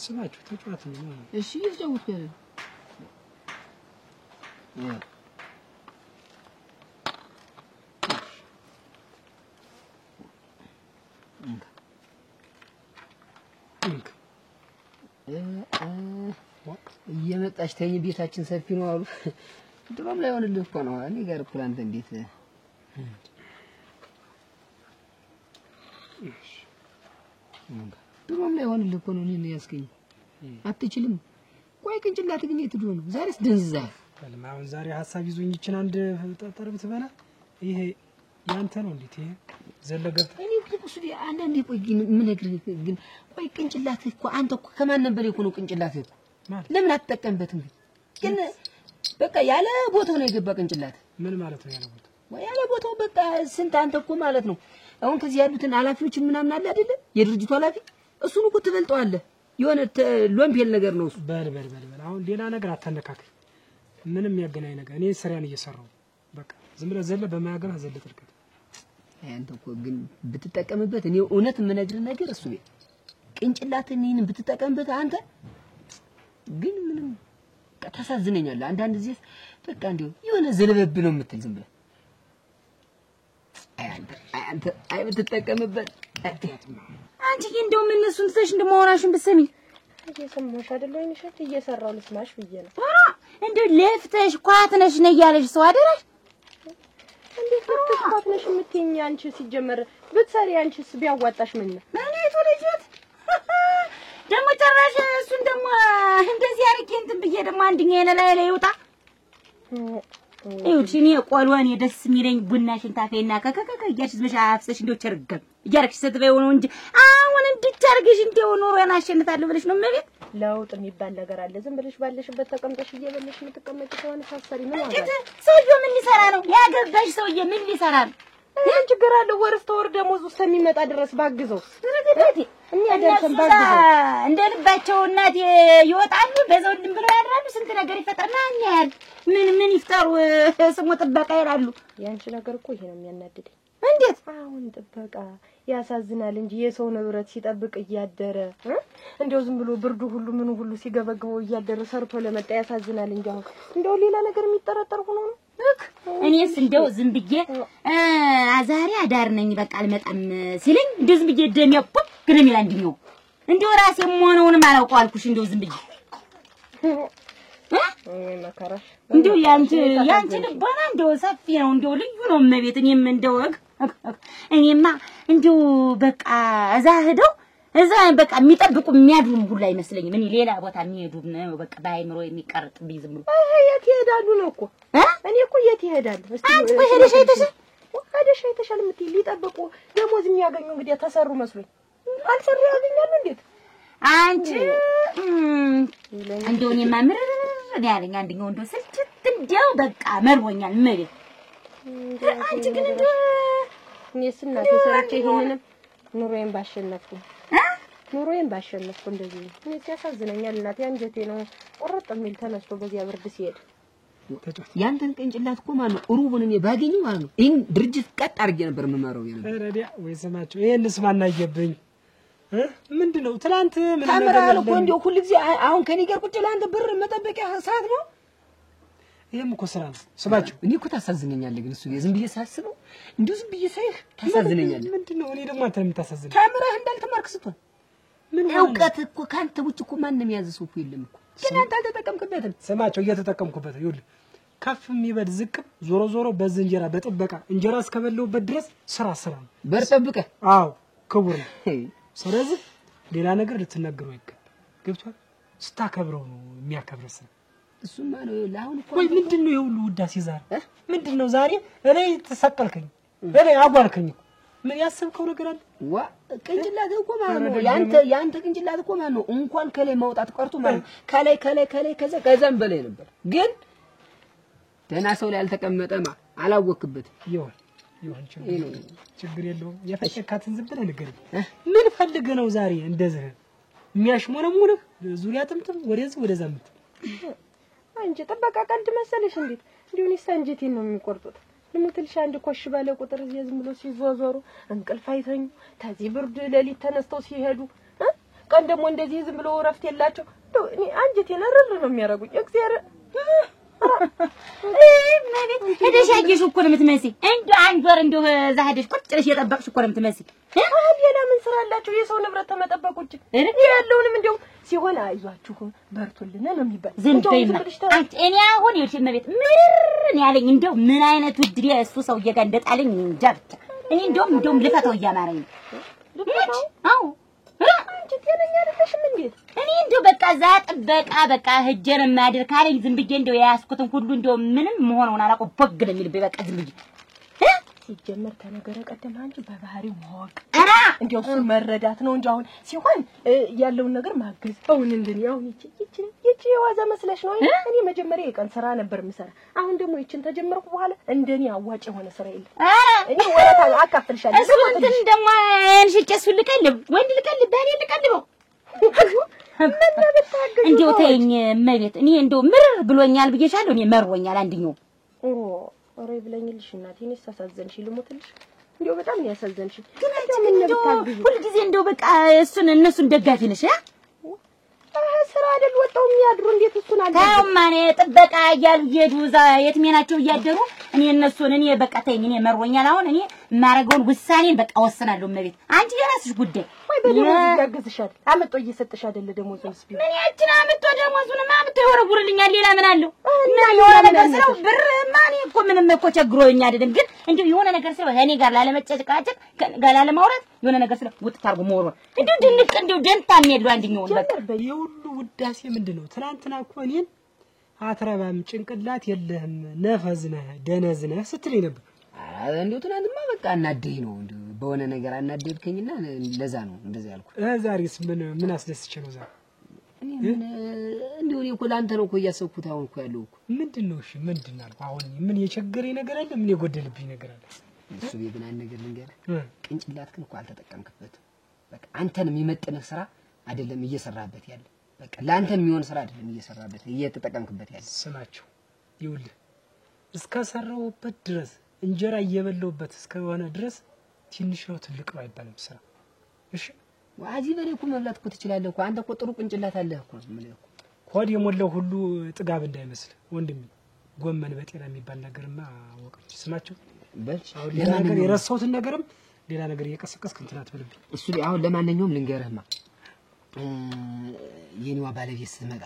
ስማችሁ ተጫዋት ነው እሺ ይዘውት ያለ እየመጣች ተኝ ቤታችን ሰፊ ነው አሉ ድሮም ላይ ሆነልህ እኮ ነው እኔ ጋር እኮ አንተ እንዴት ድሮም ላይ ሆነልህ እኮ ነው እኔ ያስከኝ አትችልም ቆይ ቅንጭላት ግን የትዶ ነው ዛሬስ ደንዝዛ አሁን ዛሬ ሐሳብ ይዞኝ ይችን አንድ ጠርብት በላ ይሄ ያንተ ነው እንዴት ይሄ ዘለገብት እኔ እኮ አንዳንዴ ቆይ ምን ነግርህ ግን ቆይ ቅንጭላት እኮ አንተ እኮ ከማን ነበር የሆነው ቅንጭላት እኮ ለምን አትጠቀምበትም ግን በቃ ያለ ቦታው ነው የገባ ቅንጭላት ምን ማለት ነው ያለ ቦታው ወይ ያለ ቦታው በቃ ስንት አንተ እኮ ማለት ነው አሁን ከዚህ ያሉትን ኃላፊዎች ምናምን አለ አይደል የድርጅቱ ኃላፊ እሱን እኮ ትበልጠዋለህ የሆነ ሎምፔል ነገር ነው እሱ በል አሁን ሌላ ነገር አታነካክል ምንም ያገናኝ ነገር እኔ ስራዬን እየሰራው በቃ ዝም ብለህ ዘለ በማያገባ ዘለጥልከት አንተ እኮ ግን ብትጠቀምበት እኔ እውነት የምነግርህ ነገር እሱ ነው ቅንጭላትን እኔን ብትጠቀምበት አንተ ግን ምንም ታሳዝነኛለህ አንዳንድ ጊዜ በቃ እንዴው የሆነ ዘለበብ ነው የምትል ዝም ብለህ አንተ ብትጠቀምበት አንቺ እንደው ምን እሱን ትተሽ እንደማወራሽን ብትሰሚ እየሰማሽ አይደል ወይንሽ እየሰራው ልስማሽ ብዬ ነው እንደው ለፍተሽ ቋትነሽ ነው ያለሽ ሰው አይደለሽ እንዴት ቋትነሽ የምትይኝ አንቺ ሲጀመር ብትሰሪ አንቺስ ቢያዋጣሽ ምን ነው ማለቱ ልጅት ደሞ ጨራሽ እሱን ደሞ እንደዚህ አርቄ እንትን ብዬ ደሞ አንድኛ የነላይ ላይ ይውጣ እዩት እኔ ቆሎኔ ደስ የሚለኝ ቡናሽን ታፈይና ከከከከ እያልሽ ዝምሽ አፍሰሽ እንደው ቸርገም እያልሽ ስትበይው ነው እንጂ አሁን እንድታርግሽ እንደው ኑሮን አሸንታለሁ ብለሽ ነው ማለት ለውጥ የሚባል ነገር አለ ዝም ብለሽ ባለሽበት ተቀምጠሽ እየበለሽ የምትቀመጪ ከሆነ ሳሰሪ ምን ማለት ሰውዬው ምን ሊሰራ ነው ያገባሽ ሰውዬ ምን ሊሰራ ነው ያን ችግር አለ ወርስ ተወር ደሞዝ እስከሚመጣ ድረስ ባግዘው እኛ ደርሰን ባግዘው እንደ ልባቸው እናት ይወጣሉ በዛው ድም ብለው ያድራሉ ስንት ነገር ይፈጠርና ያል ምን ይፍጠሩ ስሙ ጥበቃ ይላሉ ያንቺ ነገር እኮ ይሄ ነው የሚያናድደኝ እንዴት አሁን ጥበቃ ያሳዝናል እንጂ የሰው ንብረት ሲጠብቅ እያደረ እንደው ዝም ብሎ ብርዱ ሁሉ ምኑ ሁሉ ሲገበግበው እያደረ ሰርቶ ለመጣ ያሳዝናል እንጂ አሁን እንደው ሌላ ነገር የሚጠረጠር ሆኖ ነው እኔስ እንደው ዝም ብዬ ዛሬ አዳር ነኝ በቃ አልመጣም ሲለኝ እንደው ዝም ብዬ ደም ያፖ ግን የሚላንድኛው እንደው ራሴም ሆነውንም አላውቀው አልኩሽ እንደው ዝም ብዬ መከራሽ እንደው ያንቺ ልቦና እንደው ሰፊ ነው እንደው ልዩ ነው መቤት እኔም እንደው እኔማ እንደው በቃ እዛ ሄደው እዛ በቃ የሚጠብቁ የሚያድሩም ሁሉ አይመስለኝም እኔ ሌላ ቦታ የሚሄዱ ነው በቃ ባይምሮ የሚቀርጥብኝ ዝም ብሎ የት ይሄዳሉ ነው እኮ እኔ እኮ የት ይሄዳሉ እስቲ አንቺ ሄደሽ አይተሻል የምትይ ሊጠብቁ ደሞዝ የሚያገኙ እንግዲህ ተሰሩ መስሎኝ አልሰሩ ያገኛሉ እንዴት አንቺ እንደው እኔማ ምርር ያለኝ አንደኛው እንደው ስልችት እንደው በቃ መርቦኛል ማለት አንቺ ግን እኔስ እናቴ ሰርቼ ይሄንንም ኑሮዬን ባሸነፍኩ እንደዚህ እኔ ሲያሳዝነኛል እናቴ አንጀቴ ነው ቆረጥ የሚል ተነስቶ በዚያ ብርድ ሲሄድ ያንተን ቅንጭላት እኮ ማለት ነው ሩቡን እኔ ባገኘው ማለት ነው ይሄን ድርጅት ቀጥ አድርጌ ነበር የምመራው የነበር ረዲያ ወይ ሰማችሁ ይሄንስ ማናየብኝ ምንድነው ትላንት ምን ታምራል እኮ እንደው ሁሉ ጊዜ አሁን ከኔ ጋር ቁጭ ለአንተ ብር መጠበቂያ ሰዓት ነው ይሄም እኮ ስራ ነው ስማችሁ እኔ እኮ ታሳዝነኛለህ ግን እሱ ዝም ብዬ ሳስበው እንደው ዝም ብዬ ሳይህ ታሳዝነኛለህ ምንድነው እኔ ደግሞ አንተ የምታሳዝነኝ ታምራህ እንዳልተማርክ ስትሆን ምን እውቀት እኮ ካንተ ውጭ እኮ ማንንም ያዘሰው እኮ የለም እኮ ግን አንተ አልተጠቀምክበትም ስማቸው እየተጠቀምኩበት ይኸውልህ ከፍ የሚበድ ዝቅም ዞሮ በዚህ እንጀራ በጥበቃ እንጀራ እስከበለውበት ድረስ ስራ ነው በርጠብቀ አዎ ክቡር ነው ስለዚህ ሌላ ነገር ልትነግረው ይገባል ገብቷል ስታከብረው ነው የሚያከብረስ እሱማ ነው ለአሁን እኮ ወይ ምንድነው የሁሉ ውዳሴ ዛሬ ምንድነው ዛሬ እኔ ተሰቀልከኝ እኔ አጓልከኝ ምን ያሰብከው ነገር አለ ዋ ቅንጭላት እኮ ማለት ነው ያንተ ቅንጭላት እኮ ማለት ነው እንኳን ከላይ ማውጣት ቀርቶ ማለት ከላይ ከዛም በላይ ነበር ግን ደህና ሰው ላይ አልተቀመጠማ አላወክበትም ይሁን ችግር የለውም የፈጨካትን ዝም ብለህ ንገረኝ ምን ፈልገህ ነው ዛሬ እንደዚህ የሚያሽሞነሙነህ ዙሪያ ጥምጥም ወደዛ ምት አንቺ ጥበቃ ቀልድ መሰለሽ እንዴት እንዲሁን ይሳንጂቲን ነው የሚቆርጡት ልሙትልሽ አንድ ኮሽ ባለ ቁጥር ዝም ብሎ ሲዞዞሩ እንቅልፍ አይተኙ ታዚህ ብርድ ለሊት ተነስተው ሲሄዱ ቀን ደግሞ እንደዚህ ዝም ብሎ ረፍት የላቸው እኔ አንጀቴን ረር ነው የሚያረጉኝ እግዚአብሔር ማለት ሄደሽ አየሽ እኮ ነው የምትመስይ እንደው አንድ ወር እንደው እዛ ሄደሽ ቁጭ ብለሽ የጠበቅሽ እኮ ነው የምትመስይ ሌላ ምን ስራ አላቸው የሰው ንብረት ተመጠበቅ ውጭ ያለውንም እንደው ሲሆን አይዟችሁ በርቱልን ነው የሚባል ዝም በይማ አንቺ እኔ አሁን ይልሽ መቤት ምርን ያለኝ እንደው ምን አይነት ውድዴ እሱ ሰውዬ ጋር እንደጣለኝ እንጃ ብቻ እኔ እንደውም ልፈታው እያማረኝ አው አንቺ ጤነኛ አይደለሽም እንዴት እኔ እንደው በቃ ዛ ጥበቃ በቃ ህጀን ማድር ካለኝ ዝም ብዬ እንደው ያስኩትን ሁሉ እንደው ምንም መሆኑን አላውቀው ቦግ ነው የሚልብኝ በቃ ዝም ብዬ ሲጀመር ተነገረ ቀደም አንቺ በባህሪው ማወቅ እንደው እሱ መረዳት ነው እንጂ አሁን ሲሆን ያለውን ነገር ማገዝ አሁን እንደኔ አሁን ይቺ የዋዛ መስለሽ ነው እኔ መጀመሪያ የቀን ስራ ነበር የምሰራ አሁን ደግሞ ይችን ተጀመርኩ በኋላ እንደኔ አዋጭ የሆነ ስራ የለም እኔ ወራታ አካፍልሻለሁ እሱ እንትን ደግሞ እንሽጨሱ ልቀልብ ወንድ ልቀልብ ባኔ ልቀልበው እንደው ተይኝ መቤት እኔ እንደው ምርር ብሎኛል ብዬሻለሁ እኔ መርወኛል አንድኛው ኦሬ ብለኝልሽ እናቴ እኔ ሳሳዘንሽ ልሞትልሽ እንደው በጣም ያሳዘንሽ ግን ምን ነብታግዙ ሁሉ ጊዜ እንደው በቃ እነሱን ደጋፊ ነሽ ስራ አይደል ወጣው የሚያድሩ እንዴት እሱን አለ ታማኔ ጥበቃ እያሉ እየሄዱ እዛ የትሜናቸው እያደሩ እኔ በቃ ተይኝ እኔ መርወኛል አሁን እኔ ማረገውን ውሳኔን በቃ ወስናለሁ መቤት አንቺ የራስሽ ጉዳይ ወይ በደሞ ያገዝሻል አመጣው እየሰጠሽ አይደለ ደሞዙን ስፒ ምን ያችን አመጣው ደሞዙን አመጣው ይወረውርልኛል ሌላ ምን አለው እና የሆነ ነገር ስለው ብር ማን እኮ ምንም እኮ ቸግሮኝ አይደለም ግን እንደው የሆነ ነገር ስለው እኔ ጋር ላለመጨጭቃጨቅ ጋር ላለማውራት የሆነ ነገር ስለው ውጥ ታርጉ መወርወር እንደው ድንቅ እንደው ደንታም የለው አንድኛው በቃ የሁሉ ውዳሴ ምንድነው ትናንትና እኮ እኔን አትረባም ጭንቅላት የለህም ነፈዝነህ ደነዝነህ ስትለኝ ነበር እንደው ትናንትማ በቃ አናደኝ ነው እንደው በሆነ ነገር አናደድከኝና ለዛ ነው እንደዛ ያልኩት ዛሬስ ምን አስደስቼ ነው ዛሬ እንደው እኔ እኮ ላንተ ነው እኮ እያሰብኩት አሁን እኮ ያለው እኮ ምንድነው እሺ ምንድነው አሁን ምን የቸገረኝ ነገር አለ ምን የጎደልብኝ ነገር አለ እሱ ግን አንድ ነገር ልንገርህ ቅንጭላትክን እኮ አልተጠቀምክበትም በቃ አንተን የሚመጥንህ ስራ አይደለም እየሰራበት ያለ በቃ ላንተን የሚሆን ስራ አይደለም እየሰራበት እየተጠቀምክበት ያለ ስማቸው ይውልህ እስከ ሰራውበት ድረስ እንጀራ እየበለውበት እስከሆነ ድረስ ትንሽ ነው ትልቅ ነው አይባልም ስራ እሺ ዋዚ በኔ እኮ መብላት እኮ ትችላለህ እኮ አንተ እኮ ጥሩ ቅንጭላት አለህ እኮ ማለት እኮ ኮድ የሞላው ሁሉ ጥጋብ እንዳይመስል ወንድም ጎመን በጤና የሚባል ነገርማ አወቀች ስማቸው በልሽ አሁን ሌላ ነገር የረሳሁትን ነገርም ሌላ ነገር እየቀሰቀስክ እንትን አትበልብኝ እሱ አሁን ለማንኛውም ልንገርህማ የኔዋ ባለቤት ስትመጣ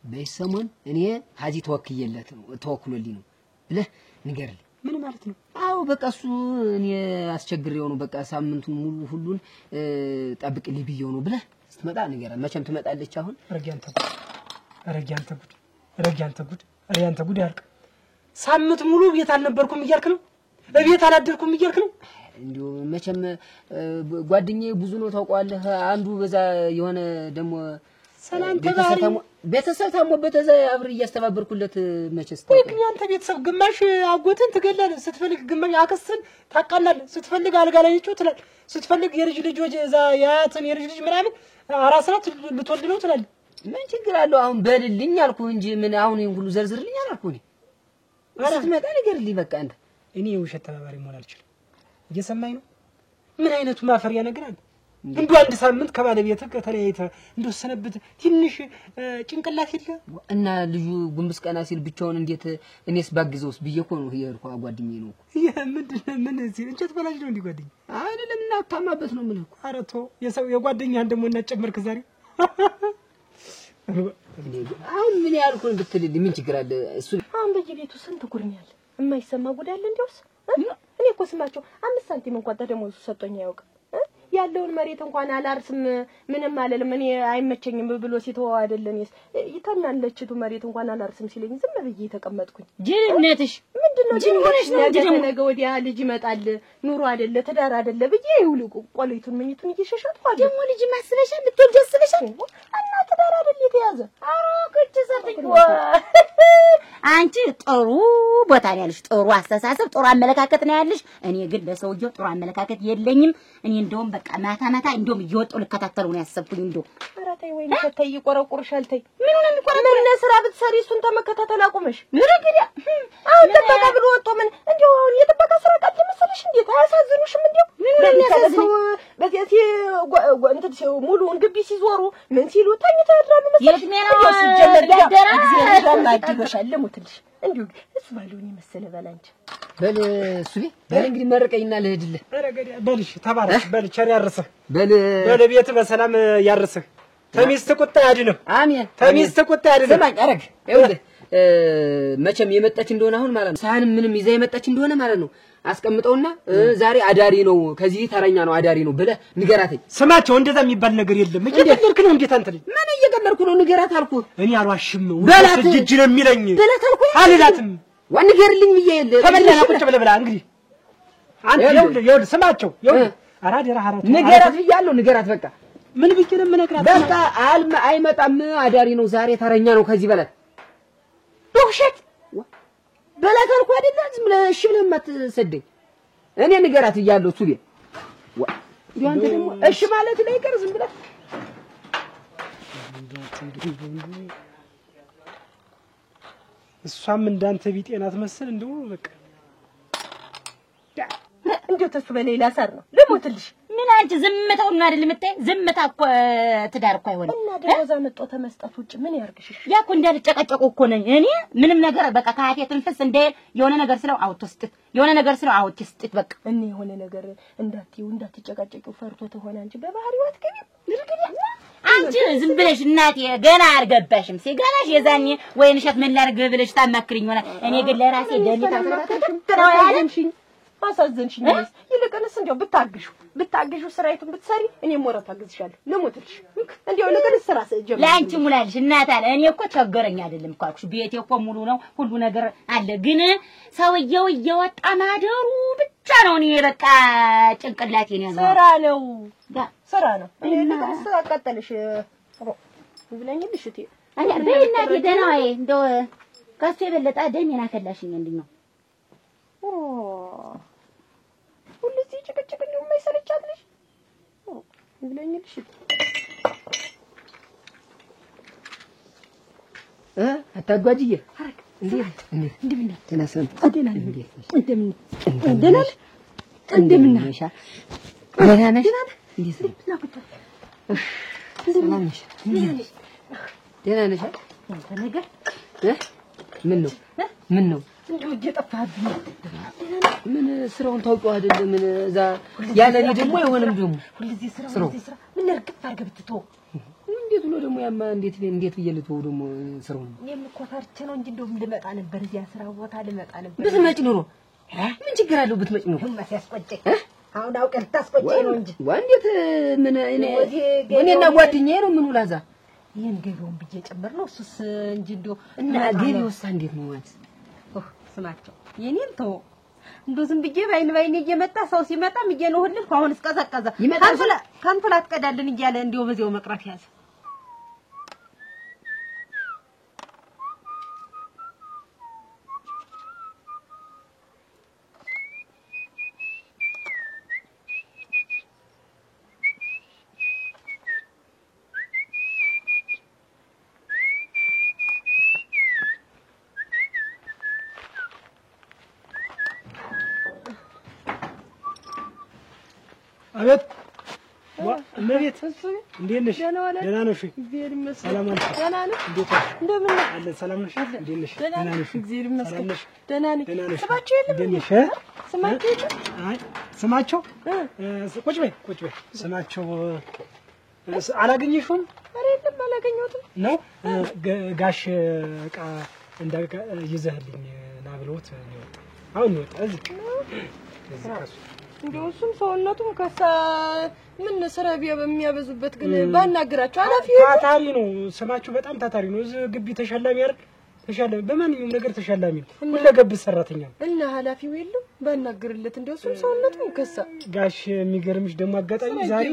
በሰሞን እኔ ሀጂ ተወክሎልኝ ነው ብለህ ንገርልኝ ምን ማለት ነው አው በቃ እሱ እኔ አስቸግሬው ነው በቃ ሳምንቱን ሙሉ ሁሉን ጠብቅልኝ ብዬው ነው ብለህ ስትመጣ ንገረን መቼም ትመጣለች አሁን ረጋንተ ጉድ ያልቅ ሳምንት ሙሉ ቤት አልነበርኩም እያልክ ነው በቤት አላደርኩም እያልክ ነው እንዲሁ መቼም ጓደኛዬ ብዙ ነው ታውቀዋለህ አንዱ በዛ የሆነ ደሞ ሰላም ተባሪ ቤተሰብ ታሞበት እዛ አብር እያስተባበርኩለት መቼስ ወይ ግን አንተ ቤተሰብ ግማሽ አጎትን ትገላለህ ስትፈልግ ግማሽ አከስን ታቃላለህ ስትፈልግ አልጋ ላይ ይጮትላል ስትፈልግ የልጅ ልጅ እዛ ያያትን የልጅ ልጅ ምናምን አራስራት ልትወልድ ነው ትላለህ ምን ችግር አለው አሁን በልልኝ አልኩ እንጂ ምን አሁን ይሄን ሁሉ ዘርዝርልኝ አልኩ እኔ ስትመጣ ንገርልኝ በቃ አንተ እኔ የውሸት ተባባሪ መሆን አልችልም እየሰማኝ ነው ምን አይነቱ ማፈሪያ ነገር አለ እንዱ አንድ ሳምንት ከባለቤት ከተለያይተ እንደሰነበት ትንሽ ጭንቅላት ይለ እና ልጁ ጉምብስ ቀና ሲል ብቻውን እንዴት እኔስ ባግዘውስ ብዬኮ ነው የርኳ ጓደኛዬ ነው ይሄ ምን እዚህ እንጨት በላጅ ነው እንዲ ጓደኛ አይደለም እና ታማበት ነው ምልኩ አረቶ የሰው የጓደኛህን ደሞ እናጨመርክ ዛሬ አሁን ምን ያልኩን ብትልልኝ ምን ችግር አለ እሱ አሁን በየቤቱ ስንት ጉርኛል የማይሰማ ጉድ አለ እንዴውስ እኔ እኮ ስማቸው 5 ሳንቲም እንኳን ደሞዙ ሰጠኝ ያውቅ ያለውን መሬት እንኳን አላርስም ምንም አለልም እኔ አይመቸኝም ብሎ ሲተው አይደለኝስ ይተናለችቱ መሬት እንኳን አላርስም ሲለኝ ዝም ብዬ ተቀመጥኩኝ ጅልነትሽ ምንድነው ነገ ወዲያ ልጅ ይመጣል ኑሮ አይደለ ትዳር አይደለ ብዬ ይውልቁ ቆለይቱን ምኝቱን እየሸሸጥኩ ደግሞ ልጅ ማስበሻል ልትወልደስበሻል እና ትዳር አይደለ የተያዘ አሮክች ሰጥኝ አንቺ ጥሩ ቦታ ነው ያለሽ ጥሩ አስተሳሰብ ጥሩ አመለካከት ነው ያለሽ እኔ ግን ለሰውየው ጥሩ አመለካከት የለኝም እኔ እንደውም በቃ ማታ እንደውም እየወጣው ልከታተለው ነው ያሰብኩኝ እንደው አራታይ ወይ ከተይ ቆረቆርሻል ተይ ምን ሆነ የሚቆረቆር ምን ስራ ብትሰሪ እሱን ተመከታተል አቁመሽ ምርግዲያ አሁን ጥበቃ ብሎ ወጥቶ ምን እንደው አሁን የጥበቃ ስራ ቃል መሰለሽ እንዴት አያሳዝኑሽም? እንደው ምን ያሳዝኑ በዚህ እንትን ሙሉውን ግቢ ሲዞሩ ምን ሲሉ ተኝተው ያድራሉ መሰለሽ። ያደራ እግዚአብሔር ማድበሻል ለሞትልሽ እንዴው እሱ ባለውን የመሰለ ባላንቺ በል ሱቢ በል እንግዲህ መረቀኝና ልሄድልህ። በልሽ ተባረክ በል ቸር ያርስህ በል ቤት በሰላም ያርስህ። ተሚስት ቁጣ ያድነው። አሜን። ተሚስት ቁጣ ያድነው። ስማኝ አረግ ይኸውልህ መቼም የመጣች እንደሆነ አሁን ማለት ነው ሳህንም ምንም ይዛ የመጣች እንደሆነ ማለት ነው አስቀምጠውና ዛሬ አዳሪ ነው ከዚህ ተረኛ ነው አዳሪ ነው ብለህ ንገራተኝ። ስማቸው እንደዛ የሚባል ነገር የለም። እየገመርክ ነው እንዴት አንተ ልጅ ምን እየገመርኩ ነው? ንገራት አልኩህ። እኔ አልዋሽም። ወንድ ልጅ ነው የሚለኝ። በላት አልኩህ። አልላትም ወንገርልኝ ብዬ ተበላና ቁጭ ብለህ እንግዲህ አንተ ይኸውልህ ስማቸው ይኸውልህ አራዲራ ሐራቱ ንገራት ብያለሁ። ንገራት በቃ ምን ብዬሽ ነው የምነግራት? በቃ አይመጣም አዳሪ ነው ዛሬ ተረኛ ነው ከዚህ በላት ዶክሸት በላት አልኩህ አይደል? ዝም ብለህ እሺ ብለህ የማትሰደኝ እኔ ንገራት ብያለሁ። እሱ ቤት አንተ ደግሞ እሺ ማለት ላይ ቀር ዝም ብለህ እሷም እንዳንተ ቢጤናት መሰል እንደው በቃ እንደው ተሱ በሌላ ሳር ነው ልሞትልሽ። ምን አንቺ ዝምታው ነው አይደል የምታይ? ዝምታ እኮ ትዳር እኮ አይሆንም። እና ደረዛ መጥቶ ተመስጠት ውጭ ምን ያርግሽ? ያ እኮ እንዳልጨቀጨቁ እኮ ነኝ እኔ ምንም ነገር በቃ ካፌ ትንፍስ እንዳይል የሆነ ነገር ስለው አውጥስጥት የሆነ ነገር ስለው አውጥስጥት በቃ እኔ የሆነ ነገር እንዳትጨቃጨቂው ፈርቶ ተሆነ አንቺ በባህሪው አትገቢም። አንቺ ዝም ብለሽ እናቴ ገና አልገባሽም። ሲገባሽ የዛኔ ወይን እሸት ምን ላድርግ ብለሽ ታማክሪኝ ሆነ። እኔ ግን ለራሴ ደልታ ተረጋግተው ያለሽኝ አሳዘንሽኝ። ይልቅንስ እንደው ብታግሹ ስራይቱን ብትሰሪ እኔም ወራት አግዝሻለሁ። ለሞትልሽ እንደው ለቅንስ ስራ ጀምር ለአንቺ ሙላልሽ እናት አለ። እኔ እኮ ቸገረኝ አይደለም እኮ አልኩሽ። ቤቴ እኮ ሙሉ ነው፣ ሁሉ ነገር አለ። ግን ሰውየው እየወጣ ማደሩ ብቻ ነው እኔ በቃ ጭንቅላቴን ያዘው። ስራ ነው። እኔ ለቅንስ አቃጠልሽ ብለኝልሽ እቴ አለ በእናቴ ደህና ወይ እንደው ከሱ የበለጠ ደሜን አፈላሽኝ እንዴ ነው ሁልጊዜ ጭቅጭቅ እንደው የማይሰለቻት ልጅ ይብለኝልሽ አታጓጅዬ ምን ነው እንደው እየጠፋህብኝ ምን ስራውን ታውቀው አይደል? ምን እዛ ያለኔ ደግሞ አይሆንም። ደግሞ ሁልጊዜ ስራ ምን እርግጥ አድርገህ ብትተው እንዴት ነው ደግሞ ያማ እንዴት ብዬ ልተው ደግሞ ስራውን የምኮፈርች ነው እንጂ እንደው ልመጣ ነበር እዚያ ስራ ቦታ ልመጣ ነበር። ብትመጪ ኑሮ ምን ችግር አለው? ብትመጪ ኑሮ ሲያስቆጨኝ አሁን አውቀህ ልታስቆጨኝ ነው እንጂ እንዴት ምን እኔና ጓደኛዬ ነው ምን ውላዛ ይሄን ገቢውን ብዬ ጨምር ነው እሱስ እንጂ እንደው እና ገቢውስ እንዴት ነው ማለት ስማቸው የኔን ተው እንደው ዝም ብዬ ባይን እየመጣ ሰው ሲመጣም እየነውልህ አሁን እስቀዘቀዘ ካንፈላት ቀዳልን እያለ እንደው በዚያው መቅረት ያዘ። አቤት እመቤት እንዴት ነሽ? ደህና ነሽ? እግዚአብሔር ይመስገን። ሰላም ነሽ? ደህና ነሽ? እንዴት ነሽ? እንደምን ነሽ? አለ ሰላም ነሽ? እንዴት ነሽ? ደህና ነሽ? እግዚአብሔር ይመስገን። ደህና ነኝ። ስማቸው የለም እንዴት ነሽ? ስማቸው የለም? አይ ስማቸው ቁጭ በይ ስማቸው አላገኘሽውም? ኧረ የለም አላገኘሁትም ነው ጋሽ ዕቃ እንዳልካ ይዘህልኝ ና ብለውት ነው የወጣው። አሁን ነው የወጣው እዚህ ከሱ እንደው እሱም ሰውነቱም ከሳ ምን ስራ በሚያበዙበት ግን ባናግራቸው ኃላፊው ታታሪ ነው። ስማችሁ በጣም ታታሪ ነው። እዚህ ግቢ ተሻላሚ አይደል? ተሻላሚ በማንኛውም ነገር ተሻላሚ ነው። ሁለገብ ሰራተኛ ነው። እና ኃላፊው የለም ባናግርለት እንደው እሱም ሰውነቱም ከሳ ጋሽ የሚገርምሽ ደግሞ አጋጣሚ ዛሬ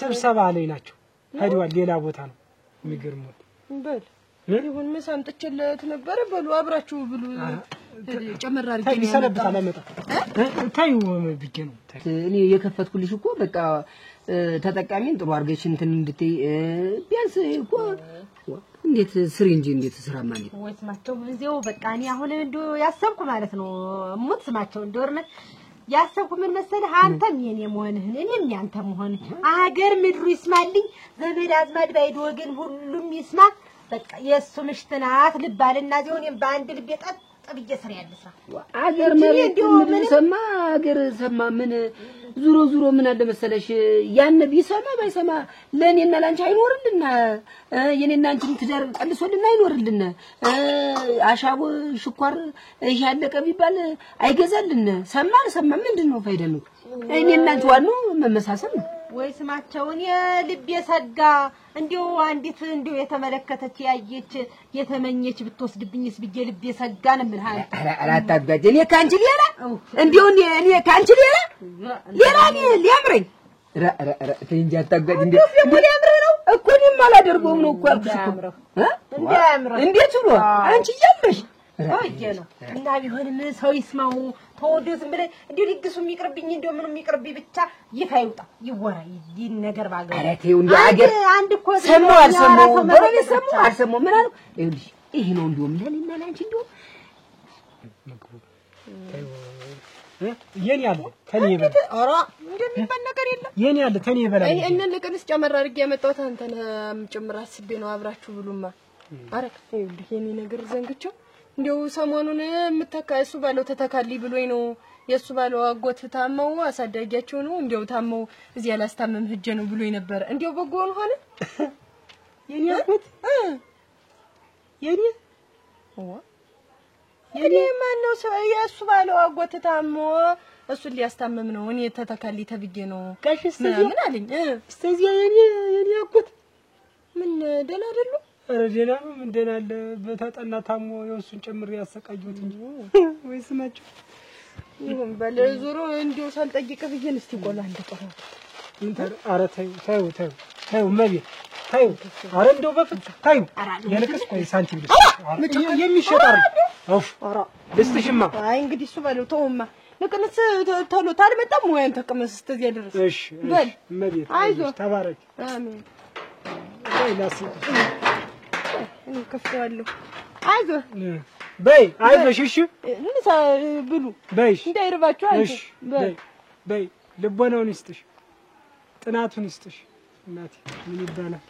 ስብሰባ ላይ ናቸው ሄደዋል። ሌላ ቦታ ነው የሚገርመው። በል ይሁን ምሳ አምጥቼለት ነበር። በሉ አብራችሁ ብሉ። ጨመር አድርጌ ሰነብት አላመጣ ታዩ ብዬ ነው። እኔ የከፈትኩልሽ እኮ በቃ ተጠቃሚን ጥሩ አድርገሽ እንትን እንድትይ ቢያንስ እኮ እንዴት ስሪ እንጂ እንዴት ስራ ማለት ወይ ስማቸው ጊዜው በቃ እኔ አሁን እንደው ያሰብኩ ማለት ነው ሙት ስማቸው እንደወርነ ያሰብኩ ምን መሰለህ አንተም የኔ መሆንህን እኔም ያንተ መሆንህ አገር ምድሩ ይስማልኝ ዘመድ አዝማድ ባይዶ ወገን ሁሉም ይስማ በቃ የሱ ምሽትናት ልባልና ዚሆን በአንድ ልብ የጠጥ ብዬ ስራ ያለሳ አገር መሬት ምን ሰማ አገር ሰማ ምን ዙሮ ምን አለ መሰለሽ ያን ቢሰማ ባይሰማ ለኔና ላንቺ አይኖርልና የኔና አንቺን ትዳር ቀልሶልና አይኖርልና አሻቦ ሽኳር ያለቀ ቢባል አይገዛልን ሰማ ምንድነው ፋይዳ ነው እኔና አንቺ ዋናው መመሳሰል ነው ወይ ስማቸውን የልብ የሰጋ እንዲው አንዲት እንዲው የተመለከተች ያየች የተመኘች ብትወስድብኝስ ብዬ ልብ የሰጋን ምን ሀይ አላታጋጅ እኔ ካንቺ ሌላ እንዲው እኔ ካንቺ ሌላ ሊያምረኝ እንጂ አታጋጅ እንዴ ሊያምረ ነው እኮ እኔም አላደርገውም ነው እኮ እንዴት ብሎ አንቺ እያለሽ ነው እና ቢሆንም ሰው ይስማው ተወዶ ዝም ብለ እንዴ ሊግሱ የሚቅርብኝ እንደው ምንም የሚቅርብኝ ብቻ ይፋ ይውጣ ይወራ ይን ነገር ባገር አረቴው እንዴ አገር አንድ እኮ ሰማው አልሰማው ምን አለው ይኸውልሽ ይሄ ነው እንደውም ለኔና ላንቺ እንደው የኔ ያለ ከኔ ይበል ኧረ እንደሚባል ነገር የለም የኔ ያለ ከኔ ይበል አይ እነን ለቀንስ ጨመር አድርጌ ያመጣሁት አንተን ጭምር አስቤ ነው አብራችሁ ብሉማ አረክ ይኸውልህ የኔ ነገር ዘንግቸው እንደው ሰሞኑን የምተካሱ ባለው ተተካሊ ብሎኝ ነው የሱ ባለው አጎት ታመው አሳዳጊያቸው ነው እንደው ታመው እዚያ ላስታመም ሄጄ ነው ብሎኝ ነበር እንደው በጎን ሆነ የኔ አጎት የኔ ማን ነው ሰው የሱ ባለው አጎት ታሞ እሱን ሊያስታመም ነው እኔ ተተካሊ ተብዬ ነው ጋሽስ ምን አለኝ እስከዚያ የኔ አጎት ምን ደህና አይደሉ ረጀና ምን ደህና አለ በተጠና ታሞ የሱን ጨምር ያሰቃዩት እንጂ ወይ ስማቸው ይሁን በለ ዙሮ እንዲው ሳልጠይቅ ብዬን እስቲ ቆላ እንደቀረ እንተ አረ ታዩ መቤት ታዩ አረ እንደው በፍት ታዩ የልክስ ቆይ ሳንቲም ልስ የሚሸጣር አውፍ አራ ደስተሽማ አይ እንግዲህ እሱ ባለው ተውማ ለቀንስ ተሎ ታልመጣም ወይ አንተ ቀመስ እስከዚያ ድረስ እሺ በል መቤት አይዞህ ተባረክ አሜን ወይ ላስ እኔ ከፍቷለሁ አይዞህ በይ አይዞሽ እሺ እንሳ ብሉ በይሽ እንዳይርባችሁ አንተ በይ ልቦናውን ይስጥሽ ጥናቱን ይስጥሽ እናቴ ምን ይባላል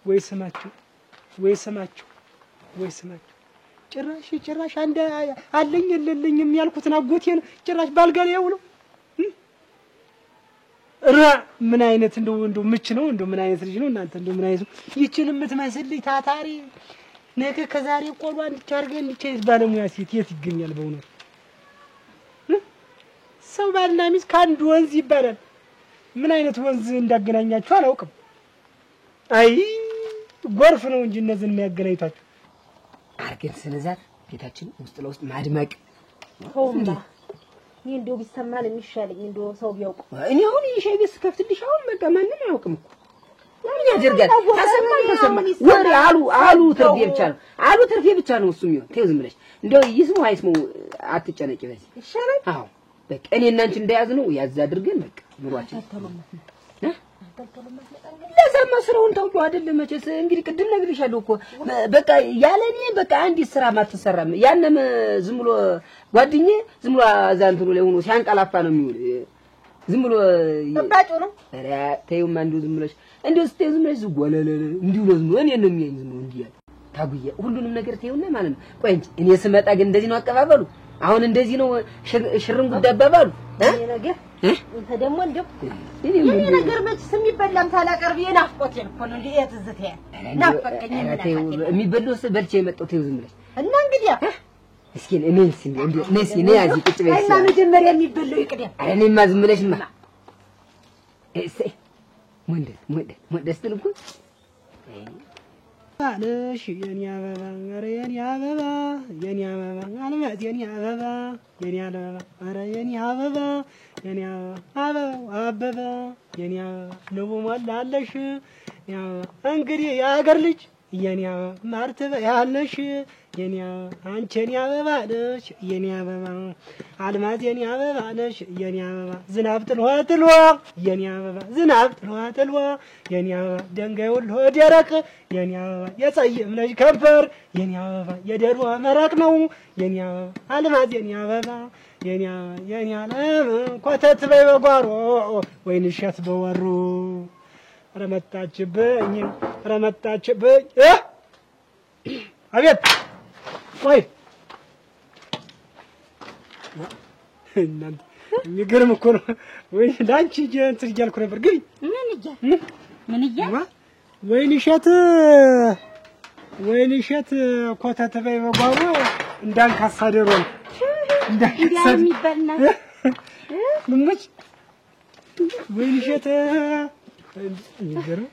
ወይ ስማቸው ጭራሽ አንደ አለኝ የለኝም ያልኩትን አጎቴን ጭራሽ ባልገሌው ነው ምን አይነት እንደው ምች ነው እንደው ምን አይነት ልጅ ነው እናንተ እንደው ምን አይነት ይችን የምትመስልኝ ታታሪ ነገ ከዛሬ ቆሎ እንድቻርገ እንድቻይዝ ባለሙያ ሴት የት ይገኛል በእውነት ሰው ባልና ሚስት ካንድ ወንዝ ይባላል ምን አይነት ወንዝ እንዳገናኛችሁ አላውቅም አይ ጎርፍ ነው እንጂ እነዚህን የሚያገናኝታችሁ አርገን ስለዛት ቤታችን ውስጥ ለውስጥ ማድመቅ ሆምባ ይሄ እንደው ቢሰማል የሚሻለኝ እንደው ሰው ቢያውቅ እኔ አሁን ይሄ ቤት ከፍትልሽ አሁን በቃ ማንንም አያውቅም እኮ ምን ያደርጋል ተሰማ ወሬ አሉ ትርፌ ብቻ ነው እሱ የሚሆን ተይው ዝም ብለሽ እንደው ይስሙ አይስሙ አትጨነቂ በዚህ ይሻላል አዎ በቃ እኔና አንቺ እንዳያዝ ነው ያዝ አድርገን በቃ ኑሯችን ለዛማ ስራውን ታውቁ አይደለም መቼስ እንግዲህ ቅድም ነግሬሻለሁ እኮ በቃ ያለኔ በቃ አንዲ ስራ ማትሰራም ያንም ዝም ብሎ ጓደኛዬ ዝም ብሎ አዛንትሩ ላይ ሆኖ ሲያንቀላፋ ነው የሚውል ዝም ብሎ ተባጭ ነው ኧረ ተይውማ እንደው ዝም ብለሽ እንደው ስትይ ዝም ብለሽ ዝጓለለ እንዲሁ ነው ዝም ብሎ እኔ ነው የሚያኝ ዝም ብሎ እንዲያ ታጉዬ ሁሉንም ነገር ተይውና ማለት ነው ቆይ እንጂ እኔ ስመጣ ግን እንደዚህ ነው አቀባበሉ አሁን እንደዚህ ነው ሽርን ጉዳባባሉ ነገር እንተ ደግሞ እንደው የኔ ነገር መች የሚበላም ታላቀርብ የናፍቆት እኮ ነው እንዴ የትዝታ ናፈቀኝ የሚበላው በልቼ የመጣው ተይው ዝም ብለሽ እና እንግዲህ እስኪ እኔስ እንደው ነስ እኔ ያዚ ቁጭ በይ እና መጀመሪያ የሚበላው ይቅደም እኔማ ዝም ብለሽማ እሴ ሞንደስ ትልኩ አለሽ የኔ አበባ ኧረ የኔ አበባ አልማት የኔ አበባ ኧረ የኔ አበባ አበባ የኔ አበባ ልቡ ሞላለሽ እንግዲህ የሀገር ልጅ የኔ ማርተበ ያለሽ የኔ አንቺ የኔ አበባ ነሽ የኔ አበባ አልማዝ የኔ አበባ ነሽ የኔ አበባ ዝናብ ጥሎ የኔ አበባ ዝናብ ጥሎ የኔ አበባ ደንጋይ ሁሉ ደረቅ የኔ አበባ የጸይም ነሽ ከንፈር የኔ አበባ የደሮ መረቅ ነው የኔ አበባ አልማዝ የኔ አበባ የኔ አለም ኮተት በይ በጓሮ ወይንሸት በወሩ ረመጣችብኝ አቤት ወይ እናንተ የሚገርም እኮ ነው ወይ ዳንቺ እንትን እያልኩ ነበር ግን ምን እያልኩ ወይንሸት ኮተት በይ በጓሮ እንዳንካሳደሮ እንዳንካሳደሮ የሚባልና ምንጭ ወይንሸት ይገርም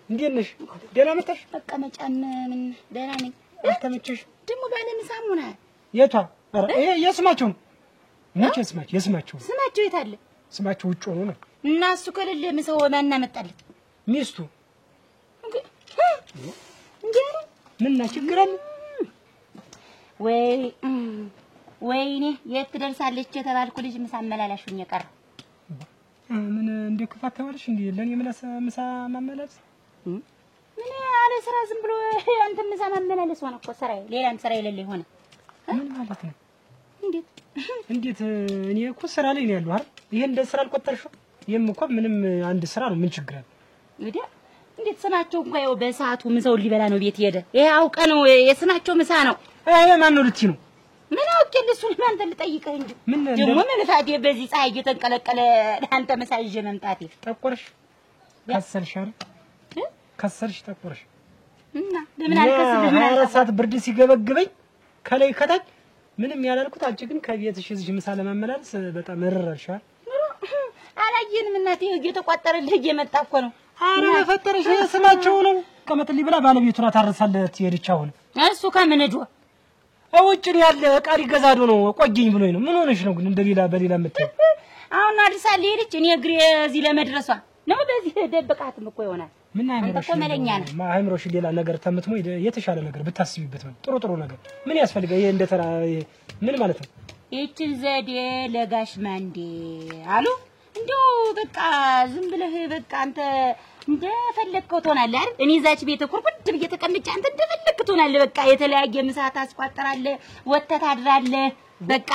እንዴት ነሽ? ደህና መጣሽ? መቀመጫም ምን ደህና ነኝ። አልተመቸሽ? ደግሞ ባለ ምሳሙና የቷ? ኧረ ይሄ የስማቸው ነች። የስማቸው የት አለ? ስማቸው ውጭ ሆኖ ነው እና እሱ ከሌለ ምሳው ማን አመጣለት? ሚስቱ እንዴ ምን ችግር አለ? ወይኔ የት ትደርሳለች የተባልኩ ልጅ ምሳ አመላላሹኝ የቀረ ምን እንደ ክፋት ተባለሽ እንዴ? ለኔ ምሳ ማመላለስ ምን አለ ስራ ዝም ብሎ አንተ ምሳ ማመላለስ ሆነ እኮ ስራዬ፣ ሌላም ስራ የሌለ ሆነ። ምን ማለት ነው? እንዴት እኔ እኮ ስራ ላይ ነው ያለው አይደል? ይሄ እንደ ስራ አልቆጠርሽው? ይሄም እኮ ምንም አንድ ስራ ነው። ምን ችግር አለ? እንዴት ስማቸው እንኳን ያው በሰዓቱ ምሳው ሊበላ ነው ቤት ሄደ። ይሄ አውቀ ነው የስማቸው ምሳ ነው። ማን ነው ልትይ ነው? ምን አውቄልህ? እሱን አንተ ልጠይቅህ እንጂ ደግሞ ምን ታዲ በዚህ ፀሐይ እየተንቀለቀለ አንተ ምሳ ይዤ መምጣቴ ጠቆርሽ ከሰርሽ አይደል? ከሰርሽ ጠቆርሽ እና ለምን አልከስልህ? ምን አራሳት ብርድ ሲገበግበኝ ከላይ ከታች ምንም ያላልኩት አንቺ ግን ከቤትሽ እዚህ ምሳ ለማመላለስ በጣም እረርሻል። አላየንም እናቴ እየተቋጠረልህ እየመጣ እኮ ነው። አረ በፈጠረሽ ስማቸው ነው። ቀመጥልኝ ብላ ባለቤቱን አታረሳለት ይሄድቻ አሁን እሱ ከምን ሄዶ ውጭ ያለ ቃሪ ገዛዶ ነው ቆየኝ ብሎኝ ነው። ምን ሆነሽ ነው ግን እንደሌላ በሌላ የምትይ? አሁን አዲስ አለ ሄደች እኔ እግሬ እዚህ ለመድረሷ ነው። በዚህ ደብቃትም እኮ ይሆናል። ምን አይምሮሽ መለኛ ነው አይምሮሽ ሌላ ነገር ተምትሞ የተሻለ ነገር ብታስቢበት ነው። ጥሩ ነገር ምን ያስፈልጋል? ይሄ እንደተራ ምን ማለት ነው? ይችን ዘዴ ለጋሽ ማንዴ አሉ እንደው በቃ ዝም ብለህ በቃ አንተ እንደፈለግከው ትሆናለህ አይደል? እኔ እዛች ቤት ኩርኩድ ብዬ ተቀምጬ አንተ እንደፈለግክ ትሆናለህ። በቃ የተለያየ ምሳ ታስቋጥራለህ፣ ወተት አድራለህ፣ በቃ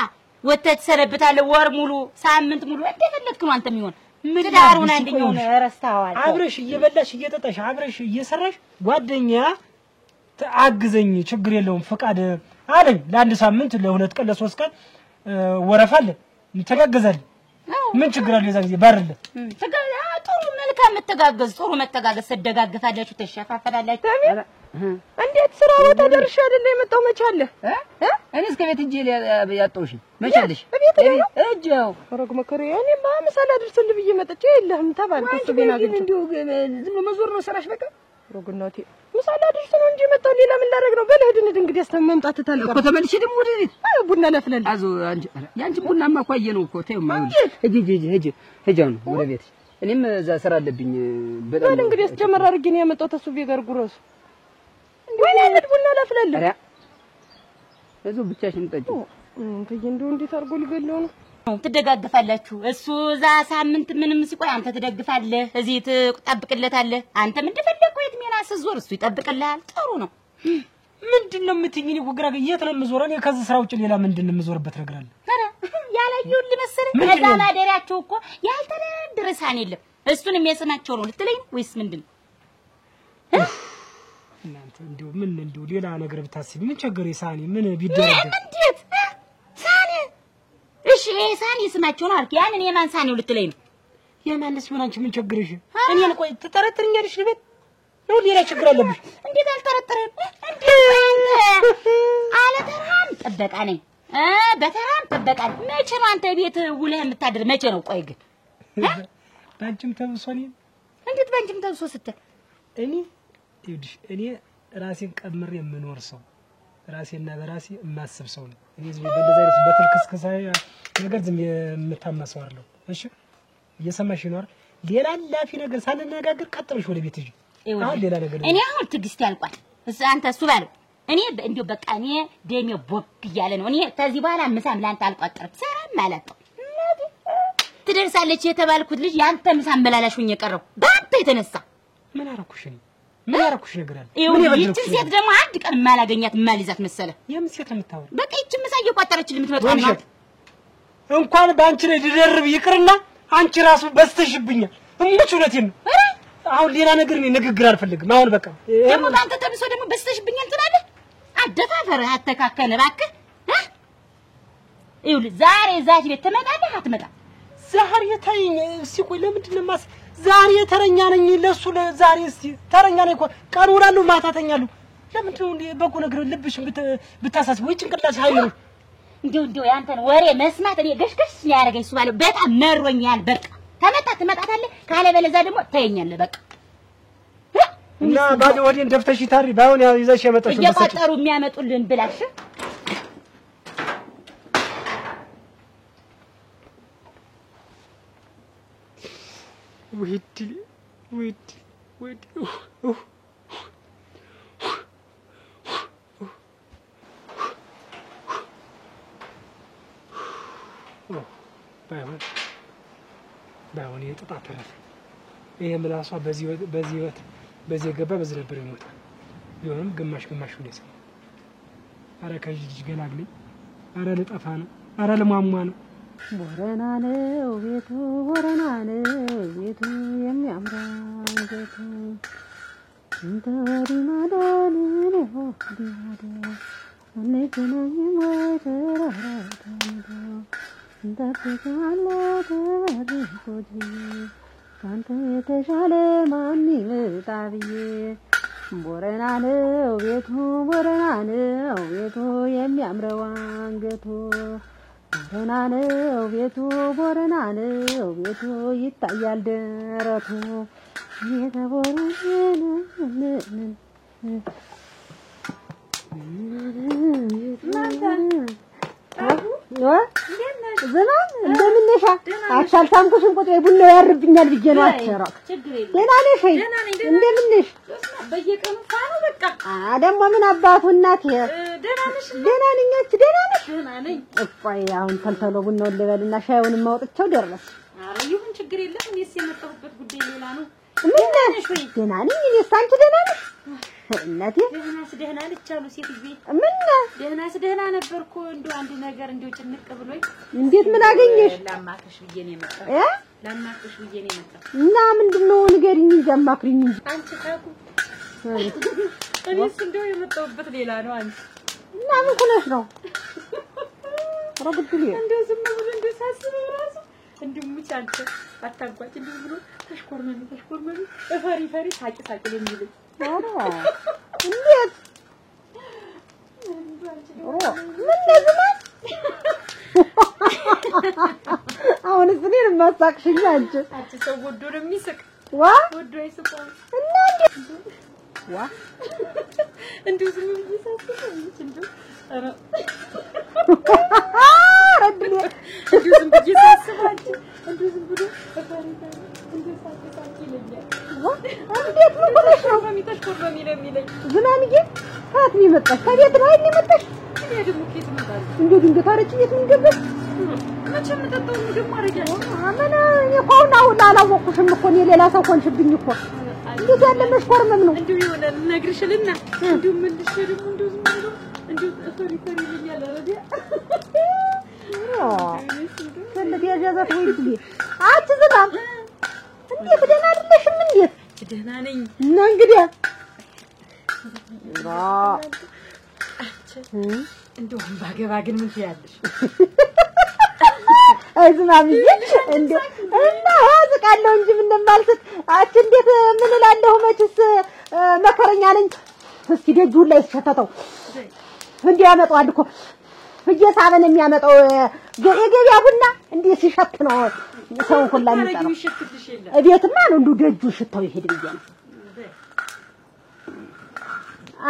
ወተት ሰረብታለህ፣ ወር ሙሉ ሳምንት ሙሉ እንደፈለግክ ነው አንተ የሚሆን ትዳሩን አንደኛው ነው ረስተዋል። አብረሽ እየበላሽ እየጠጣሽ አብረሽ እየሰራሽ ጓደኛ አግዘኝ ችግር የለውም ፈቃድ አለኝ። ለአንድ ሳምንት ለሁለት ቀን ለሶስት ቀን ወረፋ አለ እንተጋገዛለን። ምን ችግር አለ? የዛ ጊዜ ባርለ ጥሩ መልካም መተጋገዝ ጥሩ መተጋገዝ ሰደጋግፋላችሁ ተሸፋፈላላችሁ። እንዴት ስራ ቦታ ደርሼ አይደለ የመጣው መቻለ እኔ እስከ ቤት እጄ ያጣውሽ መቻለሽ ቤት እጄው ረግ መከረ እኔ ማምሳላ ድርስል ብዬ መጥቼ የለህም ተባልኩ። እሱ ቢናገር እንዴው ዝም መዞር ነው ስራሽ በቃ ረግናቴ ምሳላ ድርስ ነው እንጂ መጣው ሌላ ምን ላደርግ ነው? በለህድን እንግዲህ አስተመምጣት ታልቀ እኮ ተመልሼ ደግሞ ወደ ቤት ቡና ለፍለል አዞ አንቺ ያንቺ ቡናማ እኮ አየነው እኮ ተይው ማለት ሂጂ ነው ወደ ቤት። እኔም እዛ ስራ አለብኝ በጣም ወደ እንግዲህ አስጀመር አድርጌ ነው ያመጣው ተሱ ቢገር ጉረስ ወይኔ አለድ ቡና ለፍለል አረ እዙ ብቻሽን ጠጪ እንደው እንዴት አድርጎ ሊገለው ነው? ትደጋግፋላችሁ። እሱ እዛ ሳምንት ምንም ሲቆይ አንተ ትደግፋለህ፣ እዚህ ትጠብቅለታለህ። አንተም እንደፈለግከው የትሜና ስዞር እሱ ይጠብቅልሃል። ጥሩ ነው። ምንድነው የምትይኝ? እኔ ጉግራ የት ነው የምዞረው? እኔ ከዚህ ስራ ውጭ ሌላ ምንድነው የምዞርበት ነገር አለ? አረ ያላየሁት ልመስል ከዛ ማደሪያቸው እኮ ያልተደረደረ ሳህን የለም። እሱንም የስማቸው ነው ልትለኝ ወይስ ምንድነው? እናንተ እንደው ምን እንደው ሌላ ነገር ብታስቢ ምን ቸገረ? ሳህን ምን ቢደረግ እንዴት ሳህን? እሺ ሳህን የስማቸው ነው አልክ። ያንን የማን ሳህን ነው ልትለኝ ነው? የማንስ ምን አንቺ ምን ቸገረሽ? እኔን ቆይ ትጠረጥርኛለሽ ልበል ነው? ሌላ ችግር አለብሽ? እንዴት አልጠረጥርም? እንዴት አለተራም ጥበቃ ነኝ በተራም ጥበቃ ነኝ። መቼ ነው አንተ ቤት ውለህ የምታድር? መቼ ነው? ቆይ ግን ባንቺም ተብሶኝ እንዴት ባንቺም ተብሶ ስትል እኔ ራሴን ቀምሬ የምኖር ሰው ራሴና በራሴ የማስብ ሰው ነው። እኔ ዝም በእንደዛ አይነት በትልክስክሳ ነገር ዝም የምታማሰው አይደለም። እሺ እየሰማሽ ነው አይደል? ሌላ ላፊ ነገር ሳንነጋገር ቀጥለሽ ወደ ቤት ሂጂ። ሌላ ነገር እኔ አሁን ትግስት ያልቋል አንተ እሱ ባለው እኔ እንዴ በቃ እኔ ደሜ ቦክ እያለ ነው እኔ ከዚህ በኋላ ምሳም ላንተ አልቋጥርም ሰራም ማለት ነው ትደርሳለች የተባልኩት ልጅ ያንተ ምሳም መላላሽ ሆኜ ቀረው ባንተ የተነሳ ምን አረኩሽ ነገር አለ ምን ይቺ ሴት ደግሞ አንድ ቀን ማላገኛት ማልይዛት መሰለ የምን ሴት የምታወራ በቃ ይቺ ምሳ እየቋጠረችልኝ የምትመጣው ነው እንኳን ባንቺ ላይ ድደርብ ይቅርና አንቺ ራሱ በስተሽብኛል እሙች እውነቴን ነው አሁን ሌላ ነገር ነው ንግግር አልፈልግም አሁን በቃ ደግሞ ባንተ ተብሶ ደግሞ በስተሽብኛል ትላለህ አደፋፈርህ አተካከለ እባክህ ይኸውልህ ዛሬ ዛች ቤት ትመጣለህ አትመጣም ዛሬ ታይኝ ሲቆይ ለምንድነው ማስ ዛሬ ተረኛ ነኝ ለሱ ለዛሬ እስቲ ተረኛ ነኝ እኮ ቀን ውላለሁ ማታ ተኛለሁ ለምንድነው እንዴ በጎ ነገር ልብሽ ብታሳስ ወይ ጭንቅላሽ ኃይል እንደው ያንተን ወሬ መስማት እኔ ገሽገሽ ያረገኝ እሱ ባለው በጣም መሮኛል በቃ ተመጣጣለህ ካለ በለዛ ደግሞ ተየኛለህ በቃ እና ባዶ ወዲን ደፍተሽ ታሪ ባውን ይዘሽ የመጣሽ ነው እየቆጠሩ የሚያመጡልን ብላሽ ወይድ ባውን የተጣጣረ ይሄ ምላሷ በዚህ ገባ በዚህ ነበር ይሞታ ቢሆንም ግማሽ ነው የሰው አረ ከልጅ ገላግለኝ አረ ለጠፋ ነው አረ ለማሟ ነው ቦረና ነው ቤቱ ቦረና ነው ቤቱ የሚያምረው ቤቱ እንተ ወዲህ ማዶን ነው ዲማዶ አንገናኝ ማይተራራታንዶ እንተ ተካለ ተበርኮጂ ካንተ የተሻለ ማን ይመጣ ብዬ ቦረና ነው ቤቱ ቦረና ነው ቤቱ የሚያምረው አንገቱ ቦረና ነው ቤቱ ቦረና ነው ቤቱ ይታያል ደረቱ የተቦረነ ዘናን እንደምንነሻ አቻልታንኩሽን ቁጥሬ ቡና ያርብኛል ብዬ ነው አቸራው ደህና ነሽ እንደምንነሽ በየቀኑ ፋኑ በቃ ደግሞ ምን አባቱ እናት ደህና ነሽ ደህና ነኝ ደህና ነሽ ደህና ነኝ እፎይ አሁን ተልተሎ ቡናውን ልበልና ሻዩን ማውጥቸው ደረስ ኧረ ይሁን ችግር የለም እኔስ የመጣሁበት ጉዳይ ሌላ ነው ምን ነሽ ደህና ነኝ እኔስ አንቺ ደህና ነሽ እናቴ ደህና ነች አሉ ሴትዬ ምን ደህና ነበርኩ እንደው አንድ ነገር እንደው ጭንቅ ብሎኝ እንዴት ምን አገኘሽ ላማክሽ ብዬ ነው የመጣሁ ላማክሽ ብዬ ነው የመጣሁ እና ምንድነው ንገሪኝ እንጂ አማክሪኝ እንጂ አንቺ ታቁ እኔስ እንደው የመጣሁበት ሌላ ነው አንቺ እና ምን ሆነሽ ነው ረግጥልኝ እንደው ዝም ብሎ እንደው ሳስበው ራሱ እንደው ሙች አንተ አታጓጭ እንደው ብሎ ተሽኮርመን ፈሪ ሳቂ ለሚል እንዴት ምን ለዝማት አሁን እኔን ማሳቅሽኝ አንቺ ሰው ወዶ ነው የሚስቅ ዋ ወዶ አይስቀው እና እንዴት ዋ እንደው ዝም ብዬ ሳስበው እንደው ኧረ ረድኔ እንደው ዝም ብዬ ሳስበው እንደው ዝም ብሎ ፈሪ እንደው ሳቂ ይለኛል እንዴት ነው ብለሽ ነው ተሽኮርመን የሚለኝ ዝናንዬ ካት ነው የመጣሽ ከቤት ነው አይደል የመጣሽ እኔ ደግሞ ኬት መጣሁ እንደው ድንገት አረጭ የት ነው ገበሽ መቼም ተጣጣው እንደው ማረጋው አመና የቆና ሁላ አላወቅኩሽም እኮ እኔ ሌላ ሰው ሆንሽብኝ እኮ እንዴት ያለ መሽኮርመም ነው እንደው የሆነ ነግርሽልና እንደው ምንድሽ ደግሞ እንደው ዝም ብሎ እንደው ፈሪ ይለኛል አረዲ እንዴት ያጃዛት ወይ ብዬ አጭ ዝናም እንዴት ደህና አይደለሽም እንዴት ደህና ነኝ እና እንግዲህ እንደው ባገባ ግን ምን ትያለሽ አይዝማምዬ እንደው እና አዝቃለሁ እንጂ ምን እንደማልስት አጭ እንዴት ምን እላለሁ መችስ መከረኛ ነኝ እስኪ ደጁን ላይ ተሸተተው እንዴ ያመጣው እኮ እየሳበን የሚያመጣው የገበያ ቡና እንዴ ሲሸት ነው ሰው ሁላ የሚጠራው እቤትማ ነው እንዱ ደጁ ሽታው ይሄድ ብዬ ነው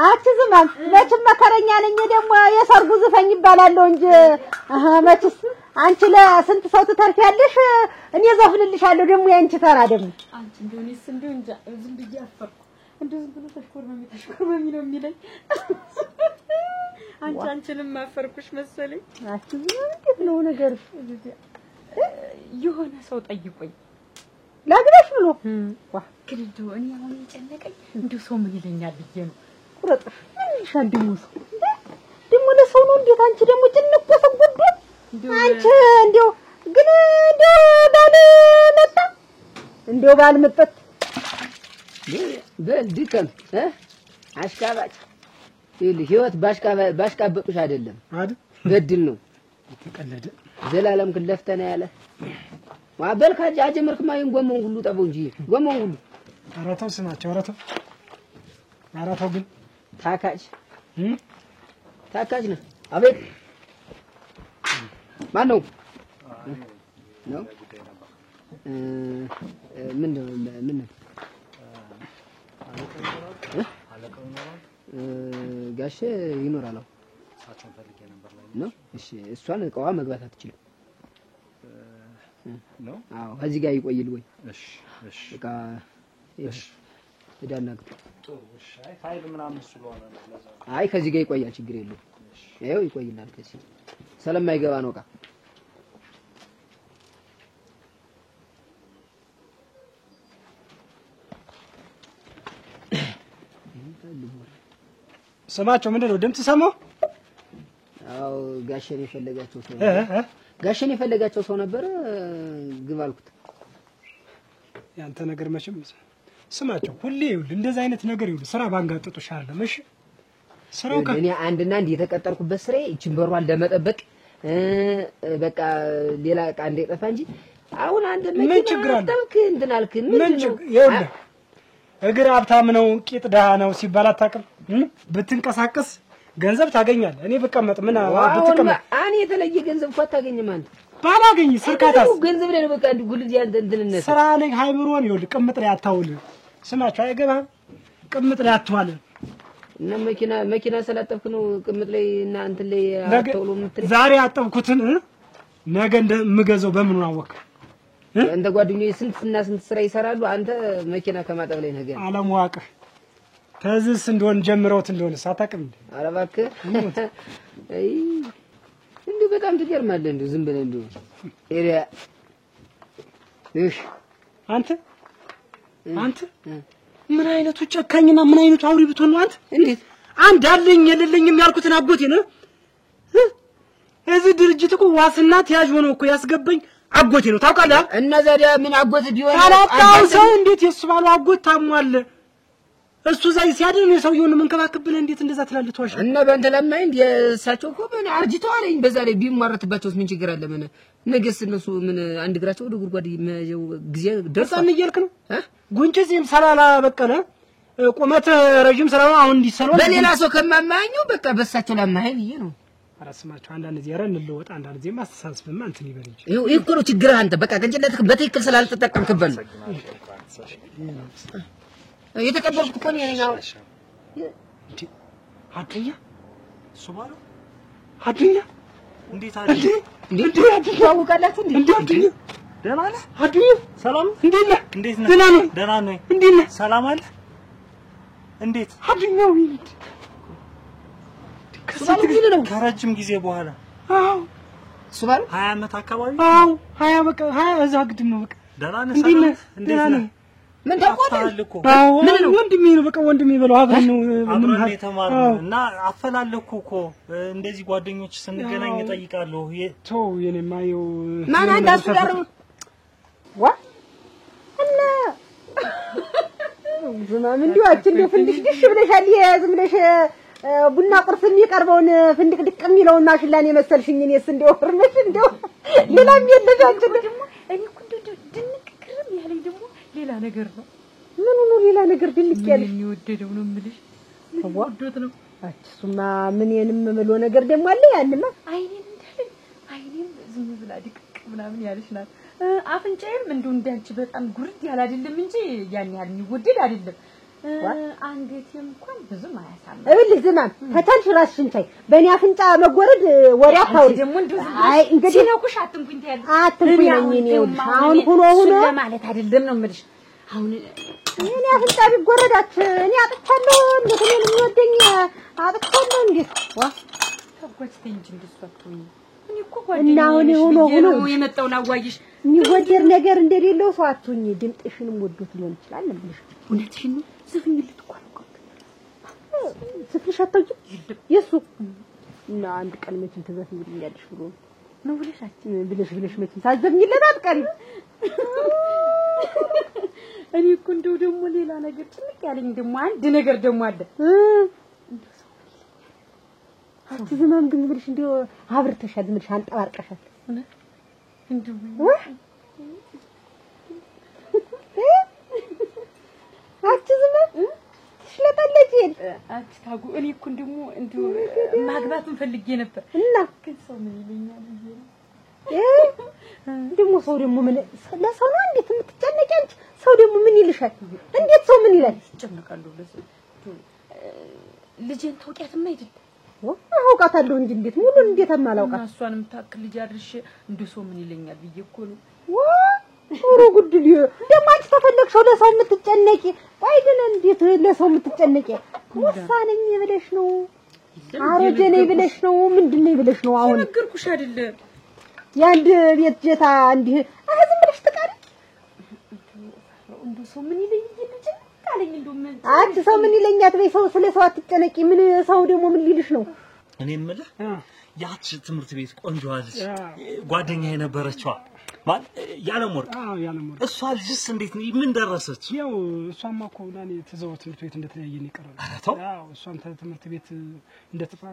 አትዝማም መቼም መከረኛ ነኝ ደግሞ የሰርጉ ዝፈኝ ይባላል እንጂ መችስ አንቺ ለስንት ሰው ትተርፊያለሽ እኔ ዘፍንልሻለሁ ደግሞ ያንቺ ተራ ደግሞ አንቺ እንደውስ እንደው እንጃ ዝም ብዬ አፈርኩ እንደዚህ ብሎ ተሽኮርመሚ ነው የሚለኝ አንቺንም ማፈርኩሽ መሰለኝ እንዴት ነው ነገር የሆነ ሰው ጠይቆኝ ላግባሽ ብሎ ግን እንደው እኔ አሁን የጨነቀኝ እንደው ሰው ምን ይለኛል ብዬ ነው ቁረጥ ሻንዲሙ ደሞ ለሰው ነው እንዴት አንቺ ደሞ ጭንቆሰው ጉድ አንቺ እንደው ግን እንደው ባል መጣ በልድከም አሽካባጭ ህይወት ባሽካበጡሽ አይደለም አይደል በድል ነው ተቀለደ ዘላለም ክለፍተና ያለ ማበልካጅ አጀመርክማ ይንጎመን ሁሉ ጠበው እንጂ ጎመን ሁሉ አራተው ስማቸው አራተው ግን ታካጅ ነው አቤት ማን ነው ምን ጋሼ ይኖራል ሳቸው ፈልጌ ነበር ላይ ነው እሺ እሷን እቃዋ መግባት አትችልም ነው አዎ ከዚህ ጋር ይቆይል ወይ እሺ እቃ እሺ እዳናግጥ እሺ ፋይል ምናምን ስለሆነ አይ ከዚህ ጋር ይቆያል ችግር የለውም ይሄው ይቆይናል ከዚህ ስለማይገባ ነው እቃ ስማቸው ምንድነው ድምጽ ሰማው አው ጋሸን የፈለጋቸው ሰው ነበር ግብ አልኩት ያንተ ነገር መቼም ስማቸው ሁሌ ይውል እንደዛ አይነት ነገር ይውል ስራ ባንጋጥጡሽ አይደለም እሺ ስራው እኔ አንድና አንድ የተቀጠርኩበት ስሬ እቺን በሯን ለመጠበቅ በቃ ሌላ ዕቃ እንደጠፋ እንጂ አሁን አንድ መኪና አጣብክ እንድናልክ ምን ይውል እግር ሀብታም ነው ቂጥ ደሃ ነው ሲባል አታውቅም ብትንቀሳቀስ ገንዘብ ታገኛለህ እኔ በቀመጥ ምን ብትቀመጥ እኔ የተለየ ገንዘብ እኮ አታገኝም አንተ ባላገኝ ስርካታስ ገንዘብ ላይ ነው በቃ እንድ ጉልዝ ያንተ እንትንነት ስራ ላይ ሃይብሮን ይውል ቅምጥ ላይ አታውል ስማቸው አይገባም ቅምጥ ላይ አትዋል እና መኪና ሰላጠፍክ ነው ቅምጥ ላይ እና እንትን ላይ አታውሉ ምትል ዛሬ አጠብኩትን ነገ እንደምገዘው በምን ነው አወቅ እንደ ጓደኞቼ ስንት ስራ ይሰራሉ አንተ መኪና ከማጠብ ላይ ነገር አለማወቅ ተዝስ እንደሆነ ጀምረውት እንደሆነ ሳታውቅም እንዴ ኧረ እባክህ አይ እንዴ በጣም ትገርማለህ እንዴ ዝም ብለህ እንዴ ኤሪያ እሺ አንተ ምን አይነቱ ጨካኝና ምን አይነቱ አውሪ ብትሆን ነው አንተ እንዴት አንድ አለኝ የለልኝም ያልኩትን አጎቴ ነው እዚህ ድርጅት እኮ ዋስና ተያዥ ሆኖ እኮ ያስገባኝ አጎቴ ነው ታውቃለህ እና ዛሬ ምን አጎት ቢሆን አላጣው ሰው እንዴት የሱ ባለው አጎት ታሟል እሱ ዛይ ሲያድን የሰውየውን መንከባከብ እንዴት እንደዛ ትላልቷሽ እና በእንተ ለማይ እንደ እሳቸው እኮ ምን አርጅተዋልኝ በዛ ላይ ቢማረትባቸውስ ምን ችግር አለ ምን ነገስ እነሱ ምን አንድ እግራቸው ወደ ጉድጓድ ጊዜ ደርሳን እያልክ ነው ጉንጭዚም ሰላላ በቀለ ቁመት ረጅም ሰላላ አሁን እንዲሰለው በሌላ ሰው ከማማኙ በቃ በእሳቸው ለማይ ብዬ ነው አራስማቸው አንዳንድ ጊዜ ረን ለወጣ አንዳንድ ጊዜ ማስተሳሰብም አንተን ይበል እንጂ ይሄ እኮ ነው ችግር አንተ በቃ ቅንጭለትክ በትክክል ስላልተጠቀምክበት ነው የተቀበልኩት እኮ ነኝ አሁን አዱኛ ሱማሩ አዱኛ እንዴት አለ እንዴት ታውቃላችሁ እንዴ አዱኛ ደህና ነህ አዱኛ ሰላም እንዴት ነህ ደህና ነኝ እንዴት ነህ ሰላም አለ እንዴት አዱኛው ይልድ ከረጅም ጊዜ በኋላ አዎ ሱማሩ 20 ዓመት አካባቢ አዎ 20 በቃ 20 እዛ ግድም ነው በቃ ደህና ነህ ሰላም እንዴት ነህ ምን ታውቃለህ እኮ ምን ነው ወንድሜ ነው በቃ ወንድሜ በለው አብረን ነው አብረን የተማርነው እና አፈላለኩ እኮ እንደዚህ ጓደኞች ስንገናኝ እጠይቃለሁ ተው የኔማ ይው ማን አንዳሱ ጋር ዋ እና ዝማም እንዲያችን ነው ፍንድሽ ብለሻል ዝም ብለሽ ቡና ቁርስ የሚቀርበውን ፍንድቅ ድቅ የሚለውን ማሽላን የመሰልሽኝ እኔስ እንደው ፍርነሽ እንደው ሌላም የለሽ ደግሞ እኔ እኮ ድንቅ ክርም ያለኝ ደግሞ ሌላ ነገር ነው ምን ነው ሌላ ነገር ድንቅ ያለሽ የሚወደደው ነው የምልሽ ወዶት ነው እሱማ ምንንም ምሎ ነገር ደግሞ አለ ያንማ አይኔም ዝም ብላ ድቅቅ ምናምን ያለሽ ናት አፍንጫዬም እንደው እንዳንቺ በጣም ጉርድ ያለ አይደለም እንጂ ያን ያህል የሚወደድ አይደለም አንገቴም እንኳን ብዙም አያሳም እብልህ ዝማም ፈታልሽ ራስሽን ታይ በእኔ አፍንጫ መጎረድ ወሬ አታውሪ ደግሞ እንደው አይ እንግዲህ ነው ኩሽ አትንኩኝ ታያለሽ አትንኩኝ ነኝ እኔ አሁን ሆኖ ለማለት አይደለም ነው የምልሽ አሁን እኔ አፍንጫ ቢጎረዳች እኔ አጥቻለሁ እንዴት እኔን የሚወደኝ አጥቻለሁ እንዴት ዋ ተጓዝተኝ እንጂ እንደሷቱኝ እኔ እኮ እና አሁን ሆኖ የመጣው ላዋይሽ የሚወደር ነገር እንደሌለው ሰው አትሁኝ ድምጥሽንም ወዶት ሊሆን ይችላል እንብልሽ እውነትሽን ነው ዝፍኝልት እኮ ነው ስትሸተው የሱ እና አንድ ቀን መቼም ትዘፍኝልኛለሽ ብሎ ነው ብለሽ መቼም ሳዘፍኝለት አትቀሪም እኔ እኮ እንደው ደግሞ ሌላ ነገር ትልቅ ያለኝ ደግሞ አንድ ነገር ደግሞ አለ አንቺ ዝማም ግን ብለሽ እንደው አብርተሻል ዝምልሽ አንጠባርቀሻል እንደው አንቺ ዝማም ትሽለጣለች አትታጉ እኔ እኮ እንደው ማግባትን ፈልጌ ነበር እና ግን ሰው ምን ይለኛል ደግሞ ሰው ደግሞ ምን ለሰው ነው እንዴት የምትጨነቂ አንቺ ሰው ደግሞ ምን ይልሻል እንዴት ሰው ምን ይላል ይጨነቃለሁ ለሰው ልጄን ታውቂያትም አይደል አውቃታለሁ እንጂ እንዴት ሙሉ እንዴት አማላውቃት እሷንም ታክል ልጅ አድርሼ እንደው ሰው ምን ይለኛል ብዬ እኮ ነው ኦሮ ጉድል ደግሞ አንቺ ተፈለግሽው ለሰው የምትጨነቂ ቆይ ግን እንዴት ለሰው የምትጨነቂ ወሳነኝ ብለሽ ነው አሮጀኔ ብለሽ ነው ምንድነው ብለሽ ነው አሁን ነገርኩሽ አይደል ያንድ ቤት ጀታ እንዴ ዝም ብለሽ ተቃሪ እንደው ሰው ምን ይለኝ ልጅ ታለኝ እንደው ምን አንቺ ሰው ምን ይለኛት በይ ሰው ስለ ሰው አትጨነቂ ምን ሰው ደግሞ ምን ሊልሽ ነው እኔ የምልህ ያቺ ትምህርት ቤት ቆንጆ ልጅ ጓደኛዬ ነበረችዋ ማለት ያለሞር ያለሞር እሷ ልጅስ እንዴት ነው ምን ደረሰች ያው እሷማ እኮ ለኔ ተዘው ትምህርት ቤት እንደተለያየን ይቀራል ያው እሷም ትምህርት ቤት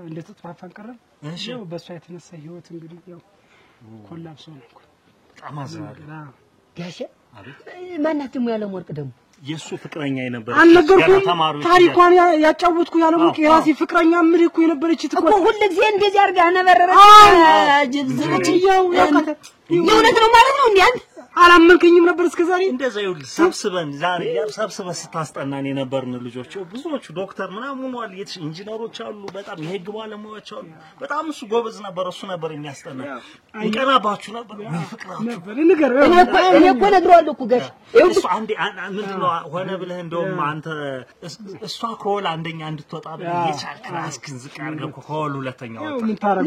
እንደተጥፋፋን ቀረን ያው በሷ የተነሳ ህይወት እንግዲህ ያው ኮላፕስ ሆነ እኮ በጣም አዝናለሁ ጋሼ ማናት ደግሞ ያለሞርቅ ደግሞ የሱ ፍቅረኛ የነበረች አልነገርኩም ታሪኳን ያጫወትኩ ያለሞርቅ የራሴ ፍቅረኛ ምሪ እኮ የነበረች እኮ ሁሉ ጊዜ እንደዚህ አርጋ ነበረች ጅብዝብት ያው የእውነት ነው ማለት ነው እንዴ አንተ አላመንከኝም ነበር እስከዛሬ እንደዛ ይሁን ሰብስበን ዛሬ ሰብስበን ስታስጠናን የነበርን ልጆች ብዙዎቹ ዶክተር ምናምን ሆኗል ኢንጂነሮች አሉ በጣም የህግ ባለሙያዎች አሉ በጣም እሱ ጎበዝ ነበር እሱ ነበር የሚያስጠና እንቀናባችሁ ነበር ፍቅራችሁ ነበር ንገር እኔ እኮ ነግሯለሁ እኮ ጋሽ እሱ አንዴ ምንድነው ሆነ ብለህ እንደውም አንተ እሷ ከሆል አንደኛ እንድትወጣ የቻልክ ራስክን ዝቅ አድርገህ ከሆል ሁለተኛው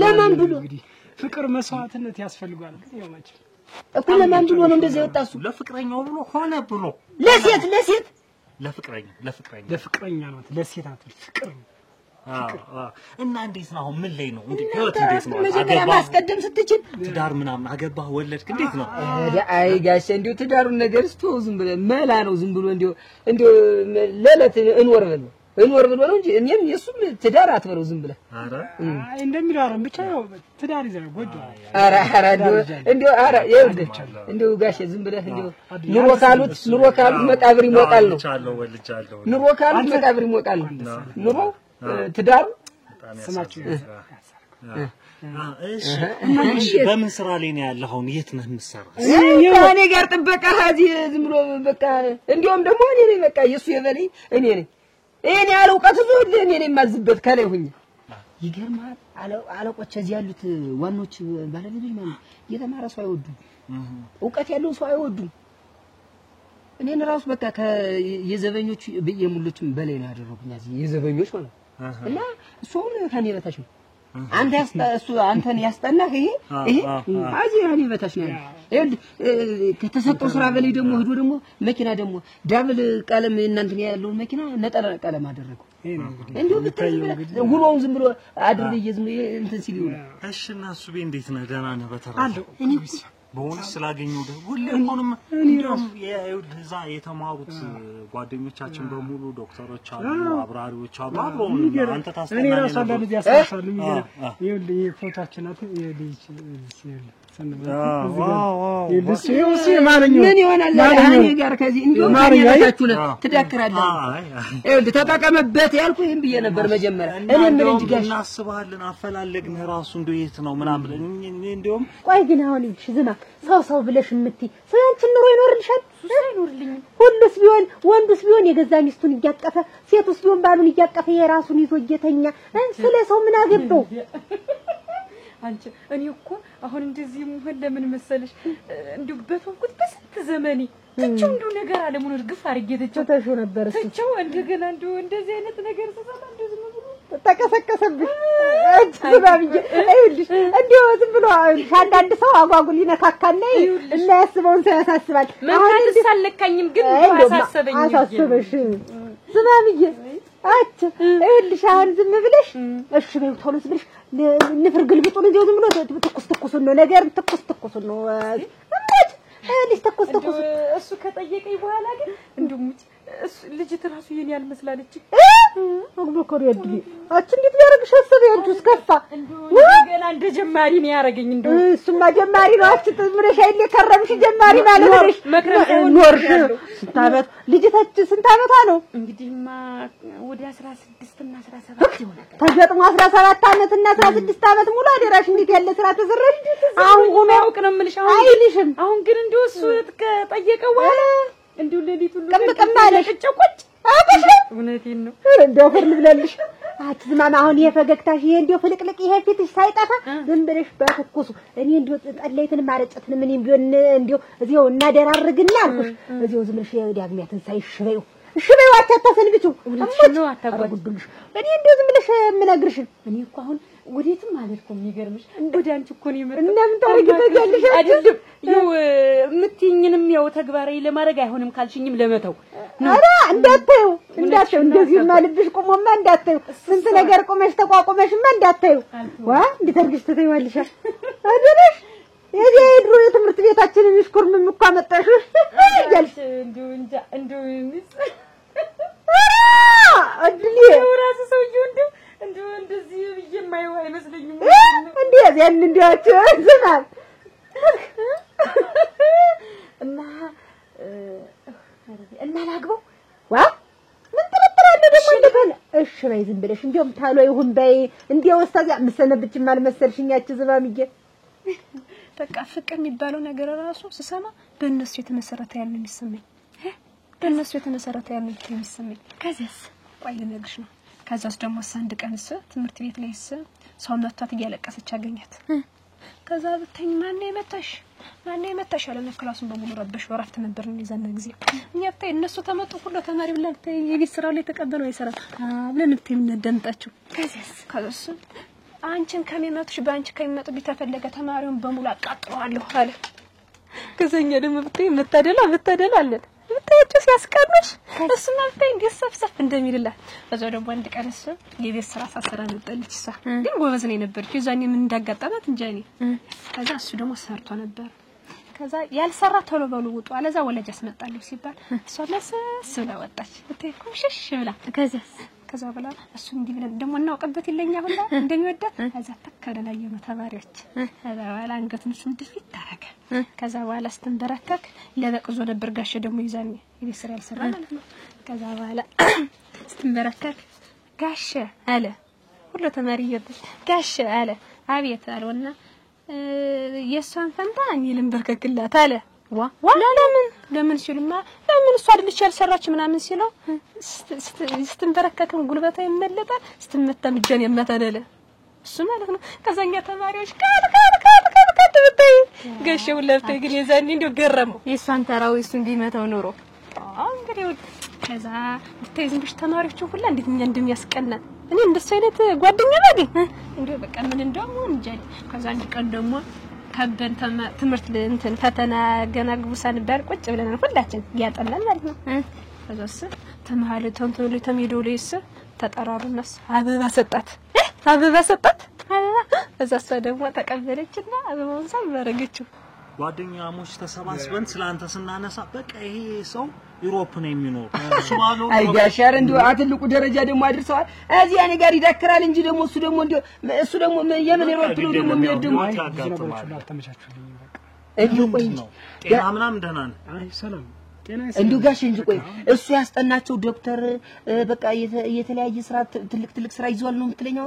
ለማን ብሎ እንግዲህ ፍቅር መስዋዕትነት ያስፈልጋል ያው ማች እኮ ለማን ብሎ ነው እንደዚህ የወጣሱ ለፍቅረኛው ብሎ ሆነ ብሎ ለሴት ለፍቅረኛ ነው ለሴት አትል ፍቅር እና እንዴት ነው አሁን ምን ላይ ነው እንዴ ህይወት እንዴት ነው መጀመሪያ ማስቀደም ስትችል ትዳር ምናምን አገባህ ወለድክ እንዴት ነው አይ ጋሽ እንዴው ትዳሩን ነገር ስቶ ዝም ብለ መላ ነው ዝም ብሎ እንዴው ለለት እንወር ብሎ ነው እንጂ እኔም የሱም ትዳር አትበለው ዝም ብለ አረ አይ እንደሚራረም ብቻ ያው ትዳር ይዘህ ጎጆ አረ እንዴው አረ እንዴው ጋሽ ዝም ብለ እንዴው ኑሮ ካሉት መቃብር ይሞቃል ነው ወልጃለሁ ኑሮ ካሉት መቃብር ይሞቃል ነው ኑሮ ትዳሩ ስማችሁ እሺ በምን ስራ ላይ ነው ያለው አሁን የት ነህ የምትሰራው እኔ ጋር ጥበቃ እዚህ ዝም ብሎ በቃ እንዲያውም ደግሞ እኔ ነኝ በቃ የሱ የበለኝ እኔ ነኝ እኔ አለውቀት ሁሉ እኔ ነኝ ማዝበት ከላይ ሆኜ ይገርማል አለቆች እዚህ ያሉት ዋኖች ባለልጆች ማለት የተማረ ሰው አይወዱም ዕውቀት ያለው ሰው አይወዱም እኔን ራሱ በቃ ከየዘበኞቹ በየሙሉችም በላይ ነው ያደረጉኝ እዚህ የዘበኞች ማለት እና እሱም ከኔ በታች ነው አንተን ያስጠናህ ይሄ አዚ ያኔ በታች ነው ይኸውልህ ከተሰጠው ስራ በላይ ደግሞ ሄዶ ደግሞ መኪና ደግሞ ዳብል ቀለም እናንተን ያለው መኪና ነጠላ ቀለም አደረገው እንዴው ውሎውን ዝም ብሎ አድርዬ ዝም እንትን ሲል ይውላል እሺ እና እሱ ቤት እንዴት ነህ ደህና ነህ በተራው እኔ በሆነስ ስላገኘው ሁሉም እንደውም የዛ የተማሩት ጓደኞቻችን በሙሉ ዶክተሮች አሉ አብራሪዎች አሉ አብረው አንተ ታስተናግዳለህ እኔ ራሱ አንዳንዴ ያሳሳሉ ይሄ ፎቶአችን አት ይልሽ ምን ይሆናል ለአኔ ጋር ከዚህ እንደው ማርያታችሁ ነው ትዳክራለህ ይኸውልህ ተጠቀመበት ያልኩ ይሄን ብዬ ነበር መጀመሪያ እኔ ምን እንጂ ጋሽ እናስባለን አፈላለግን ራሱ እንደው የት ነው ምናምን እንደውም ቆይ ግን አሁን እሺ ዝና ሰው ብለሽ እምትይ ስለአንቺ ኑሮ ይኖርልሻል አይኖርልኝም ሁሉስ ቢሆን ወንዱስ ቢሆን የገዛ ሚስቱን እያቀፈ ሴቱስ ቢሆን ባሉን እያቀፈ የራሱን ይዞ እየተኛ ስለ ሰው ምን አገባው አንቺ እኔ እኮ አሁን እንደዚህ ምን ለምን መሰለሽ እንዴው በተንኩት በስንት ዘመኔ ትቼው እንደው ነገር አለሙን እርግፍ አድርጌ ተተሽው ነበር እሱ ትቼው እንደገና እንደው እንደዚህ አይነት ነገር ተሰጣ እንደው ዝም ብሎ ተቀሰቀሰብኝ ዝባብዬ አይልሽ እንደው ዝም ብሎ አንዳንድ ሰው አጓጉል ይነካካና እና ያስበውን ሰው ያሳስባል አሁን ሳልለካኝም ግን አሳሰበሽ ዝባብዬ አች አይልሽ አሁን ዝም ብለሽ እሺ በይ ቶሎ ብለሽ ንፍር ግልብጡን እንደው ዝም ብሎ ትኩስ ነው ነገር ትኩስ ነው ልጅ ተኩስ እሱ ከጠየቀኝ በኋላ ግን እንደው እሱ ልጅት ራሱ የኔ ያልመስላለች አግቦኮር ያድሊ አች እንዴት ያረግሽ አሰበ ያንቺስ ከፋ ገና እንደ ጀማሪ ነው ያረገኝ እንደው እሱማ ጀማሪ ነው አች ትምረሽ አይል ከረምሽ ጀማሪ ማለት ነሽ መክረም ኖርሽ ስንት ልጅታች ስንት አመቷ ነው እንግዲህማ ወደ 16 እና 17 ይሆናል ተገጥሞ 17 አመት እና 16 አመት ሙሉ አደራሽ እንዴት ያለ ስራ ተሰራሽ አሁን ሆኖ አውቅ ነው የምልሽ አሁን ግን እንደው እሱ ከጠየቀው በኋላ እንደው ለሊቱን ቀምቀም አለሽ ጨቆጭ አባሽ እውነቴን ነው እንደው ፍርል ብለልሽ አትዝማማ አሁን የፈገግታሽ ይሄ እንደው ፍልቅልቅ ይሄ ፊትሽ ሳይጠፋ ዝም ብለሽ በተኩሱ እኔ እንደው ጠላይትን ማረጨትን ምንም ቢሆን እንደው እዚያው እናደራርግና አልኩሽ እዚያው ዝም ብለሽ ዳግሚያትን ሳይሽበዩ ሽበዩ አታታሰንብቹ ነው አታጓጉልሽ እኔ እንደው ዝም ብለሽ ምነግርሽ እኔ እኮ አሁን ወዴትም አልልኩም የሚገርምሽ ወደ አንቺ እኮ ነው የመጣው እናም ታርግተኛለሽ አይደለም ይው ምትኝንም ያው ተግባራዊ ለማድረግ አይሆንም ካልሽኝም ለመተው አራ እንዳታዩ እንደዚህ ማልብሽ ቆሞማ እንዳታዩ ስንት ነገር ቆመሽ ተቋቁመሽማ እንዳታዩ ዋ እንድታርግሽ ተተይዋልሽ አይደለሽ የዚህ ድሮ የትምህርት ቤታችንን ሽኩርም እንኳ መጣሽ ይልሽ እንደው ሚስ አድሊ ራስ ሰውዬው እንደው እንደዚህ የማይው አይመስለኝም እንዴ ያን እንዲያቸው ዝናብ እና ላግበው ዋ ምን ተረጥራለህ ደግሞ እንደገና እሺ በይ ዝም ብለሽ እንደውም ታሎ ይሁን በይ እንደው ወስታዝ አምሰነብችም አልመሰልሽኛች ዝባምዬ በቃ ፍቅር የሚባለው ነገር ራሱ ስሰማ በእነሱ የተመሰረተ ያለ የሚሰማኝ በእነሱ የተመሰረተ ያለ የሚሰማኝ ከዛስ ቆይ ልነግርሽ ነው ከዛስ ደግሞ አንድ ቀንስ ትምህርት ቤት ላይ ሰው መጣት እያለቀሰች አገኛት ከዛ ብትኝ ማን የመታሽ አለና ክላሱን በሙሉ ረበሽ ወራፍት ነበር እንደዛና ጊዜ እኛ ብታይ እነሱ ተመጡ ሁሉ ተማሪ ብለን ብታይ የቤት ስራው ላይ ተቀበለው አይሰራ ብለን ብታይ ምንደምጣቸው ከዛስ አንቺን ከሚመጡሽ ባንቺ ከሚመጡ ቢተፈለገ ተማሪውን በሙሉ አቃጥለዋለሁ አለ ከዛኛ ደግሞ ብታይ መታደላ አለ ብታይጭ ሲያስቀርሽ እሱማ ብታይ እንዲሰፍሰፍ እንደሚልላት በዛው ደግሞ አንድ ቀን እሱ የቤት ስራ ሳሰራ ነበር እሷ ግን ጎበዝ ነው የነበረች የዛኔ ምን እንዳጋጠማት እንጃኒ ከዛ እሱ ደግሞ ሰርቶ ነበር ከዛ ያልሰራ ቶሎ በሉ ውጡ አለዛ ወለጅ አስመጣለሁ ሲባል እሷ ለሰስ ብላ ወጣች ብታይ ኩምሽሽ ብላ ከዛ በኋላ እሱ እንዲህ ብለን ደግሞ እናውቀበት ይለኛ ሁላ እንደሚወዳት ከዛ ተከለላየ ነው ተማሪዎች ከዛ በኋላ አንገቱን ድፊት ታረገ ከዛ በኋላ ስትንበረከክ ለበቅዞ ነበር ጋሽ ደግሞ ይዛኝ ይስራ ያልሰራ ማለት ነው ከዛ በኋላ ስትንበረከክ ጋሽ አለ ሁሉ ተማሪ ይወጣ ጋሽ አለ አቤት አለውና የሷን ፈንታ እኔ ልንበርከክላት አለ ዋ ለምን ሲሉማ ለምን እሷ አይደልሽ ያልሰራች ምናምን ሲለው ስትንበረከክም ጉልበታ ይመለጣል ስትመታም ጀን የማታደለ እሱ ማለት ነው ከዛኛ ተማሪዎች ብታይ ገሸው ለፍተይ ግን የዛኔ እንደው ገረመው የሷን ተራው እሱ እንዲመታው ኖሮ እንግዲህ ከዛ ብታይ ዝም ብሽ ተማሪዎቹ ሁላ እንዴት እንደሚያስቀና እኔ እንደሱ አይነት ጓደኛ ባገኝ እንደው በቃ ምን እንደውም እንጂ ከዛ አንድ ቀን ደግሞ ከበን ትምህርት እንትን ፈተና ገና ግቡሳን ባል ቁጭ ብለናል ሁላችን ያጠላል ማለት ነው ከዛስ ተማሪ ተንቶሎ ተሜዶሌስ ተጠራሩናስ አበባ ሰጣት እዛስ ደግሞ ተቀበለችና አበባውን ሳበረገችው ጓደኛሞች ተሰባስበን ስላንተ ስናነሳ በቃ ይሄ ሰው ዩሮፕ ነው የሚኖር ሱማሎ አይጋሻር እንደው አትልቁ ደረጃ ደግሞ አድርሰዋል እዚያ ነገር ይደክራል እንጂ ደግሞ እሱ ደግሞ የምን ዩሮፕ ነው ደግሞ የሚያደሙ ተመቻቹልኝ በቃ እንዴ ቆይ ጤና ምናምን ደህና ነው አይ ሰላም ጤና እንዴ ጋሽ እንጂ ቆይ እሱ ያስጠናቸው ዶክተር በቃ የተለያየ ስራ ትልቅ ስራ ይዟል ነው የምትለኛው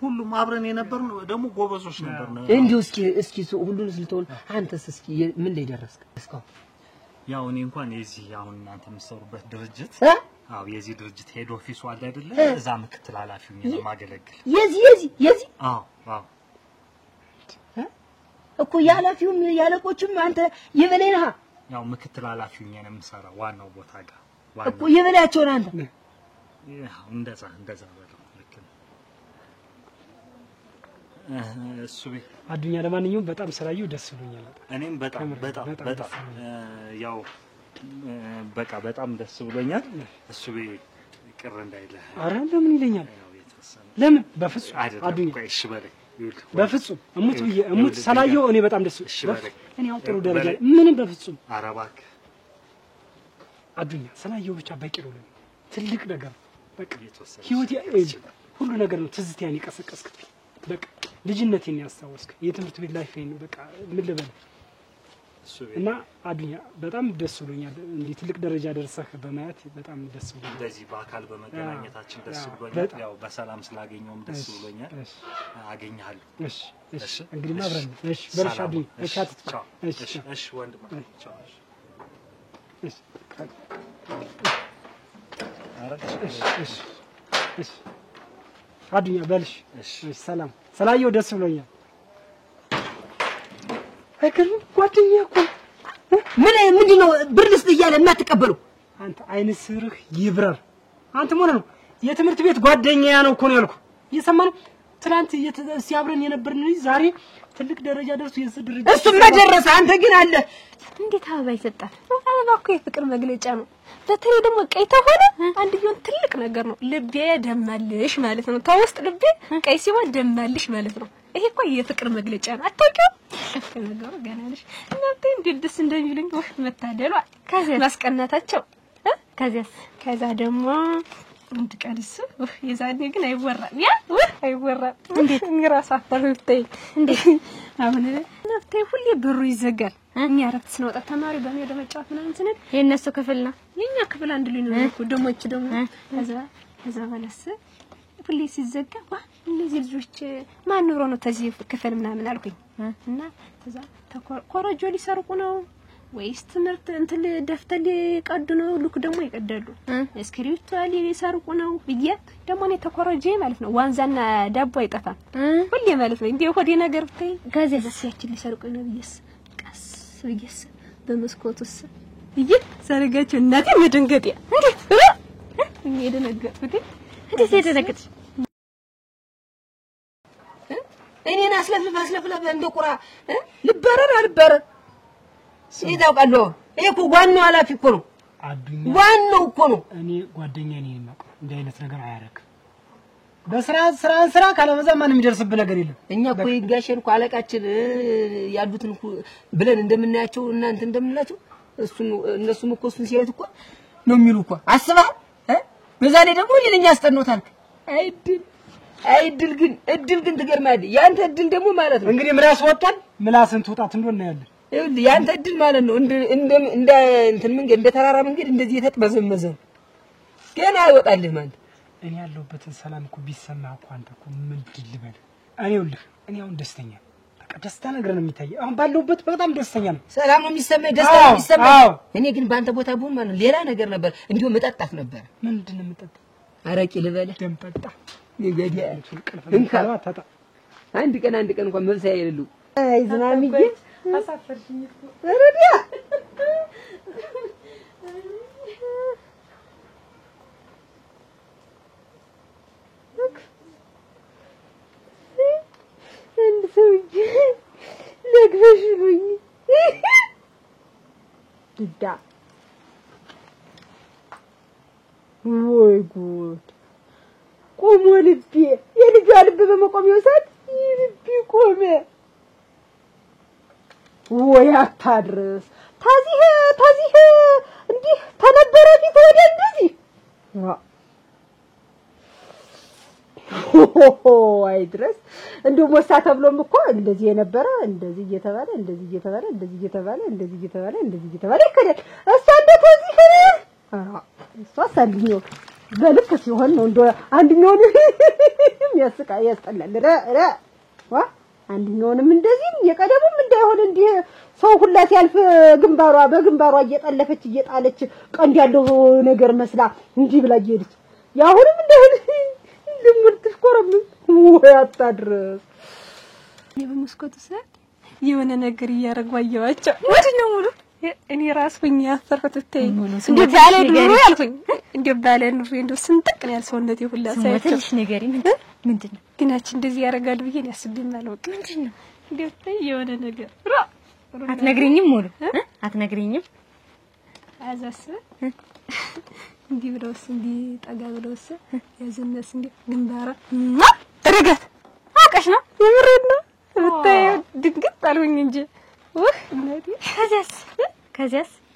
ሁሉም አብረን የነበርነው ደግሞ ጎበዞች ነበርና እንዴው እስኪ ሁሉን ስልተውን አንተስ እስኪ ምን ላይ ደረስክ እስካው ያው እኔ እንኳን የዚህ አሁን እናንተ የምትሰሩበት ድርጅት አው የዚህ ድርጅት ሄድ ኦፊሱ አለ አይደለ እዛ ምክትል ኃላፊው ነው ማገለግል የዚህ አው እኮ ያላፊውም ያለቆችም አንተ የበለይና ያው ምክትል ኃላፊው ነኝ የምሰራው ዋናው ቦታ ጋር እኮ የበላቸው አንተ ያው እንደዛ በለው ልክ ነው እሱ አዱኛ ለማንኛውም በጣም ስራዩ ደስ ብሎኛል እኔም በጣም ያው በቃ በጣም ደስ ብሎኛል እሱ ቅር እንዳይለ አረ ለምን ይለኛል ለምን በፍጹም አዱኛ እሺ በለኝ በፍጹም እሙት ሰላየው እኔ በጣም ደስ እኔ ያው ጥሩ ደረጃ ምንም በፍጹም አረባክ አዱኛ ሰላየው ብቻ በቂ ነው ትልቅ ነገር በቃ ህይወት ሁሉ ነገር ነው ትዝታን ይቀሰቀስክ በቃ ልጅነቴን ያስታወስክ የትምህርት ቤት ላይፌን በቃ ምን ልበል እና አዱኛ በጣም ደስ ብሎኛል እንዴ ትልቅ ደረጃ ደርሰህ በማየት በጣም ደስ ብሎኛል እንደዚህ በአካል በመገናኘታችን ደስ ብሎኛል ያው በሰላም ስላገኘውም ደስ ብሎኛል አገኛለሁ እሺ እንግዲህ ማብረን እሺ በርሻ አዱኛ እሺ አትጥፋ እሺ ወንድም ቻው እሺ እሺ አዱኛ በልሽ እሺ ሰላም ሰላየው ደስ ብሎኛል አይከል ጓደኛ እኮ ምንድነው ብር ልስጥ እያለ እናትቀበሉ አንተ አይን ስርህ ይብራል አንተ ሞነ ነው የትምህርት ቤት ጓደኛዬ ነው እኮ ነው ያልኩ እየሰማን ትናንት ሲያብረን የነበርን ልጅ ዛሬ ትልቅ ደረጃ ደርሶ የዝድር እሱ ማደረሰ አንተ ግን አለ እንዴት አበባ ይሰጣል አበባ እኮ የፍቅር መግለጫ ነው በተለይ ደግሞ ቀይ ተሆነ አንድ ቢሆን ትልቅ ነገር ነው ልቤ ደማልሽ ማለት ነው ተውስጥ ልቤ ቀይ ሲሆን ደማልሽ ማለት ነው ይሄ እኮ የፍቅር መግለጫ ነው አታውቂው ነገሩ ገና ነሽ እናንተ እንዴት ደስ እንደሚሉኝ ወፍ መታደሏ ከዚያ ማስቀናታቸው ከዛ ደግሞ እንት ቀልስ የዛኔ ግን አይወራም ያ አይወራም እንዴት እንራሳ አፈርተይ እንዴት አሁን ነፍቴ ሁሌ ብሩ ይዘጋል እኛ ረፍት ስንወጣ ተማሪ በሚሄድ መጫወት ምናምን ስንል የነሱ ክፍል ነው የኛ ክፍል አንድ ልጅ ነው እኮ ደሞች ደግሞ ከዛ ባለስ ሁሌ ሲዘጋ ዋ እነዚህ ልጆች ማን ኑሮ ነው ተዚህ ክፍል ምናምን አልኩኝ እና ከዛ ኮረጆ ሊሰርቁ ነው ወይስ ትምህርት እንትን ደፍተል ቀዱ ነው ልኩ ደግሞ ይቀደሉ እስክሪፕቶ ሊሰርቁ ነው ብዬ ደግሞ እኔ ተኮረጄ ማለት ነው ዋንዛና ዳቦ አይጠፋም ሁሌ ማለት ነው እንዴ ሆዴ ነገር ታይ ጋዜ ለሲያችን ሊሰርቁ ነው ብዬስ ቀስ ብዬስ በመስኮቱስ ይይ ሰርጋቸው እናቴ መደንገጥ እንዴ ደነገጥኩት እንዴት ደነገጥሽ እኔን አስለፍለፍ እንደቁራ ልበረር አልበረር ይታውቃለሁ እኮ ዋናው ኃላፊ እኮ ነው አዱኛ ዋናው እኮ ነው እኔ ጓደኛዬ ነኝ የማውቀው እንደ አይነት ነገር አያረክ በስራ ካለበዛ ማንም ይደርስብ ነገር የለም እኛ እኮ ይጋሸን እኮ አለቃችን ያሉትን ብለን እንደምናያቸው እናንተ እንደምንላቸው እሱን እነሱም እኮ እሱን ሲያዩት እኮ ነው የሚሉ እኮ አስባ በዛ ላይ ደግሞ ለኛ አስጠኖታል አይድል ግን ትገርማለህ ያንተ እድል ደግሞ ማለት ነው እንግዲህ ምላስ ወጣን ምላስን ትውጣት እንደሆነ ያለን ይኸውልህ ያንተ እድል ማለት ነው እንደ እንትን መንገድ እንደ ተራራ መንገድ እንደዚህ የተጥመዘመዘ ገና አይወጣልህ ማለት እኔ ያለሁበትን ሰላም እኮ ቢሰማ እኮ አንተ እኮ ምን ድልበል እኔውልህ እኔ አሁን ደስተኛ በቃ ደስታ ነገር ነው የሚታየው አሁን ባለሁበት በጣም ደስተኛ ነው ሰላም ነው የሚሰማኝ ደስታ ነው የሚሰማኝ እኔ ግን ባንተ ቦታ ብሆን ማለት ሌላ ነገር ነበር እንዲሁ መጣጣፍ ነበር ምንድነው የምጠጣው አረቂ ልበለ ደም ጠጣ ይገዲያ እንካባ ታጣ አንድ ቀን እንኳን መብሰያ የሌለው አይ ዝናምዬ አሳፈርሽኝ እኮ ረዲያ እንደ ሰውዬ ለግበሽሉኝ ድዳ ወይ ጉድ ቆሞ ልቤ የልጇ ልብ በመቆሚያው ሰዓት ልቤ ቆመ ወይ አታድርስ ታዚህ እንዲህ ተነበረ ፊት ወዲያ እንደዚህ አይ ድረስ እንደው ሞሳ ተብሎም እኮ እንደዚህ የነበረ እንደዚህ እየተባለ ይከዳል እሷ እንደዚህ እሷ ሳልኝው በልክ ሲሆን ነው እንደ አንድኛውን ያስጠላል ዋ አንድኛውንም እንደዚህ የቀደሙም እንዳይሆን እንዲህ ሰው ሁላ ሲያልፍ በግንባሯ እየጠለፈች እየጣለች ቀንድ ያለው ነገር መስላ እንዲህ ብላ እየሄደች ያሁንም እንደሆነ ልምርት ፍቆረም ወይ አታድርስ የበመስኮቱ ሰዓት የሆነ ነገር እያረጉ አየዋቸው ወዲህ ነው ሙሉ እኔ ራስኩኝ ያፈርኩት ተይ እንዴ ባለ ኑሮ ያልኩኝ እንዴ ባለ ኑሮ እንዴ ስንጥቅ ነው ያልሰውነቴ ሁላ ሳይተሽ ነገር ምንድነው ግናችን እንደዚህ ያረጋል ብዬ ነው ያስብኝ ማለት ምንድነው እንዴ ተይ የሆነ ነገር አትነግሪኝም ሙሉ አትነግሪኝም አዛስ እንዴ ብለውስ እንዴ ጠጋ ብለውስ ያዘነስ እንዴ ግንባራ ረጋት አቀሽ ነው የምሬድ ነው ብታይ ድንግጥ አልሁኝ እንጂ እናቴ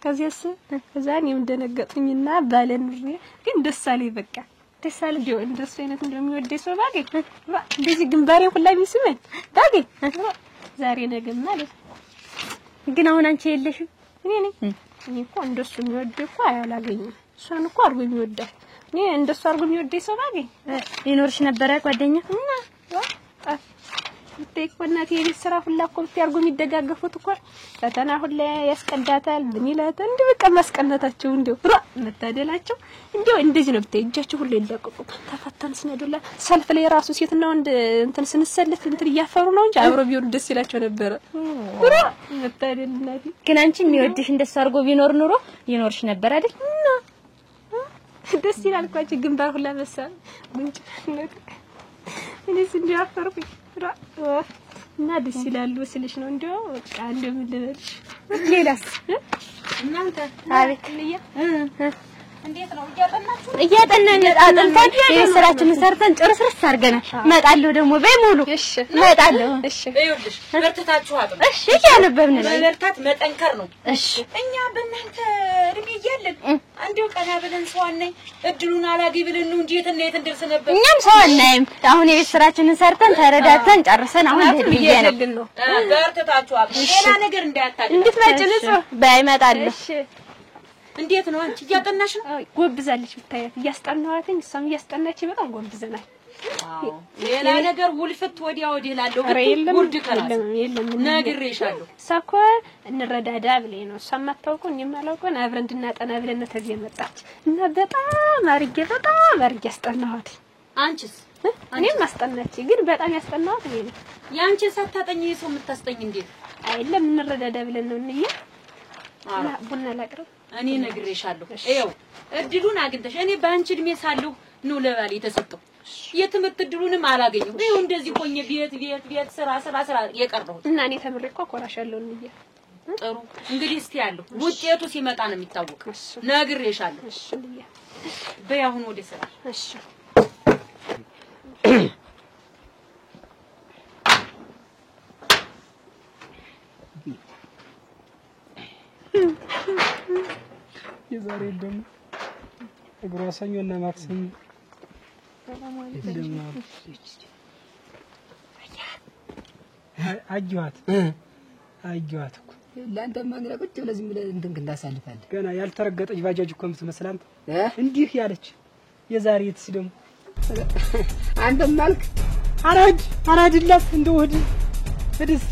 ከዚያስ ከዛን እንደነገጥኩኝና ባለኑሬ ግን ደስ አለኝ በቃ ደስ አለኝ እንደሱ አይነት እንደሚወደኝ ሰው ባገኝ እንደዚህ ግንባሬ ሁላ ቢስመኝ ባገኝ ዛሬ ነገ ማለት ግን አሁን አንቺ የለሽም እኔ እኮ እንደሱ የሚወደኝ እኮ አያላገኝም እሷን እኮ አርጎ የሚወዳት እኔ እንደሱ አርጎ የሚወደኝ ሰው ባገኝ ይኖርሽ ነበር ጓደኛ ተይቆናት የቤት ስራ ሁላ እኮ ብትያርጉ የሚደጋገፉት እኮ ፈተና ሁላ ያስቀዳታል ምን ይላታል እንዴ በቃ ማስቀናታቸው እንዴው መታደላቸው እንዴው እንደዚህ ነው ብትይጃቸው ሁላ ይለቀቁ ተፈተን ስነዱላ ሰልፍ ላይ ራሱ ሴትና ወንድ እንትን ስንሰልፍ እንትን እያፈሩ ነው እንጂ አብሮ ቢሆን ደስ ይላቸው ነበር መታደልናት ግን አንቺ የሚወድሽ እንደሱ አርጎ ቢኖር ኑሮ ይኖርሽ ነበር አይደል ደስ ይላል እኮ አንቺ ግንባር ሁላ መሳል ጉንጭ እኔስ እንዲያፈርኩኝ እና ደስ ይላል ወስልሽ ነው እንደው በቃ እንደምን ልበልሽ ሌላስ እናንተ አቤት ልያ እንዴት ነው እያጠናን አጥንተን የስራችንን ሰርተን ጭርስርስ አድርገናል እመጣለሁ ደግሞ በይሙሉ እሺ እመጣለሁ እሺ ይኸውልሽ በርትታችሁ አጥኑ እሺ ያነበብን ነው መለርታት መጠንከር ነው እሺ እኛ በእናንተ እድሜ እያለን አንዴው ቀና ብለን ሰው አነኝ እድሉን አላገኝ ብለን ነው እንጂ የት እንደርስ ነበር እኛም ሰው አናይም አሁን የስራችንን ሰርተን ተረዳተን ጨርሰን አሁን ልሄድ ነው በርትታችሁ አጥኑ ሌላ ነገር እንዳያታድል እንድትመጭልስ በይመጣለሁ እሺ እንዴት ነው አንቺ እያጠናሽ ነው ጎብዛለች ብታያት እያስጠናዋትኝ እሷም እያስጠናች በጣም ጎብዘናል አዎ ሌላ ነገር ውልፍት ወዲያ ወዲህ ላለው ጉርድ ከራስ የለም ነግሬሻለሁ ሳኮ እንረዳዳ ብለኝ ነው እሷም አታውቁ እኔም አላውቀው አብረን እንድናጠና ብለን ነው ተዚህ መጣች እና በጣም አርጌ አስጠናዋት አንቺስ እኔም አስጠናች ግን በጣም ያስጠናዋት እኔ ነኝ ያንቺን ሳታጠኝ ሰው የምታስጠኝ እንዴት አይደለም እንረዳዳ ብለን ነው እንዬ ቡና ላቅርብ እኔ ነግሬሻለሁ ይኸው እድሉን አግኝተሽ እኔ ባንቺ እድሜ ሳለሁ ነው ለባሌ ተሰጠው የትምህርት እድሉንም አላገኘው ይኸው እንደዚህ ሆኜ ቤት ስራ የቀረው እና እኔ ተምሬ እኮ አኮራሻለሁ እንዬ ጥሩ እንግዲህ እስቲ ያለው ውጤቱ ሲመጣ ነው የሚታወቀው ነግሬሻለሁ እሺ እንዬ በያሁን ወደ ስራ እሺ የዛሬ ደም እግሯ ሰኞና ማክሰኞ አጅዋት እኮ ለአንተ ማንራ ቁጭ ብለህ ዝም ብለህ እንትን እንዳሳልፋለህ ገና ያልተረገጠች ባጃጅ እኮ የምትመስል አንተ እንዲህ ያለች የዛሬ የትስ ደግሞ አንተም ማልክ አራድላት እንደው ወዲስ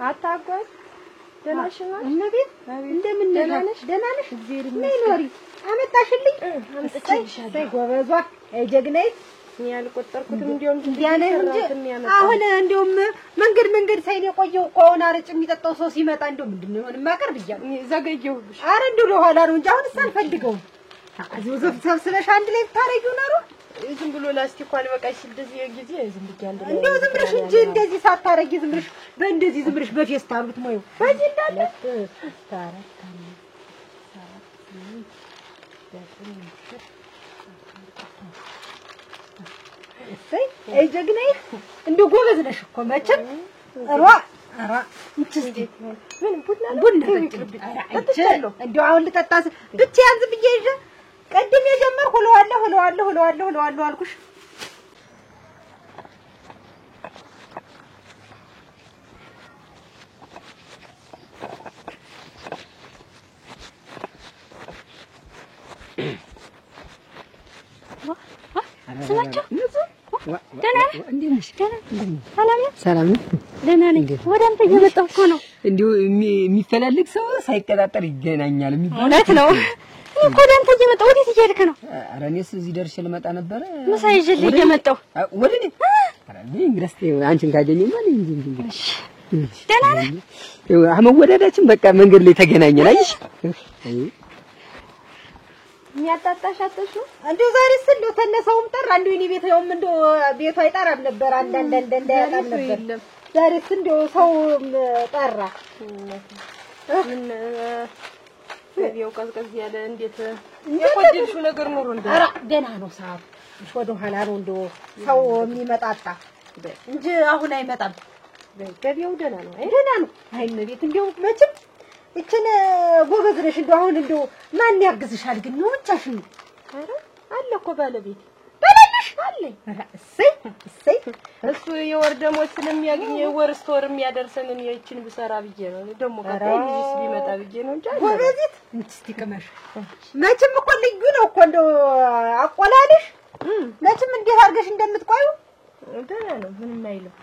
አታጓዝ ደናሽ ነው እነቤት እንደምን ነሽ ደህና ነሽ እግዚአብሔር ነይ ኖሪ አመጣሽልኝ አምጥቼልሻለሁ ጎበዟ ጀግናይ ያልቆጠርኩት እንደውም እንዲያለ እንጂ አሁን እንደውም መንገድ ሳይል የቆየው ቆውን አረጭ የሚጠጣው ሰው ሲመጣ እንደው ምንድነው ሆነ ማቀርብ ይያል ዘገየሁብሽ አረ እንደው ለኋላ ነው እንጂ አሁን ሳልፈልገው አዚው ዘፍሰብስበሽ አንድ ላይ ታረጊው ነው ዝም ብሎ ላስቲክ አልበቃሽ እንደዚህ ጊዜ ዝም ብዬ አንድ ላይ እንደው ዝም ብለሽ እንጂ እንደዚህ ሳታረጊ ዝም ብለሽ በእንደዚህ ዝም ብለሽ በፌስታሉት ሞዩ በዚህ እንዳለ اي جግናዬ እንደው ጎበዝ ነሽ እኮ መቼም ራ እንዴት ምን ቡና ጠጥቻለሁ እንደው አሁን ልጠጣስ ብቻዬን ዝም ብዬ ይዤ ቀድም የጀመርኩ ለዋለሁ አልኩሽ ስማቸው ደህና እንዴት ነሽ? ሰላም ነው። ደህና ነኝ። ወደ አንተ እየመጣሁ እኮ ነው። እንዲሁ የሚፈልግ ሰው ሳይቀጣጠር ይገናኛል የሚባለው እውነት ነው። እኔ እኮ ወደ አንተ እየመጣሁ ወዴት እየሄድክ ነው? ኧረ እኔስ እዚህ ደርሼ ልመጣ ነበረ። ምሳ ይዤልህ እየመጣሁ ወደ እኔ ኧረ እንግዲያስ አንቺን ካገኘኝ ማለት እንጂ ደህና ነህ? አመወዳዳችን በቃ መንገድ ላይ ተገናኘን። አይሽ ያጣጣሻተሽ እንዴ ዛሬ ስለ ተነሳውም ጠራ እንዴ እኔ ቤታውም እንዴ ቤቱ አይጠራም ነበር አንዳንድ እንዳያጣም ነበር ዛሬ እንደው ሰው ጠራ ምን ቀዝቀዝ ያለ እንዴት የቆደልሽው ነገር ኖሮ እንዴ ኧረ ደህና ነው ሰዓት ወደ ኋላ ነው እንዴ ሰው የሚመጣጣ እንጂ አሁን አይመጣም ገቢው ደህና ነው አይነ ቤት እንደው መቼም እቺን ጎበዝ ነሽ እንደው አሁን እንደው ማን ያግዝሻል ግን ነው ብቻሽን አረ አለ እኮ ባለቤት ባለሽ አለ እሰይ እሱ የወር ደሞዝ ስለሚያገኝ የወር ስቶር የሚያደርሰንን የእቺን ብሰራ ብዬ ነው ደግሞ ከቆይስ ቢመጣ ብዬ ነው እንጂ ጎበዚት እስቲ ከመሽ መቼም እኮ ልዩ ነው እኮ እንደው አቆላልሽ መቼም እንዴት አድርገሽ እንደምትቆዩ ደህና ነው ምንም አይልም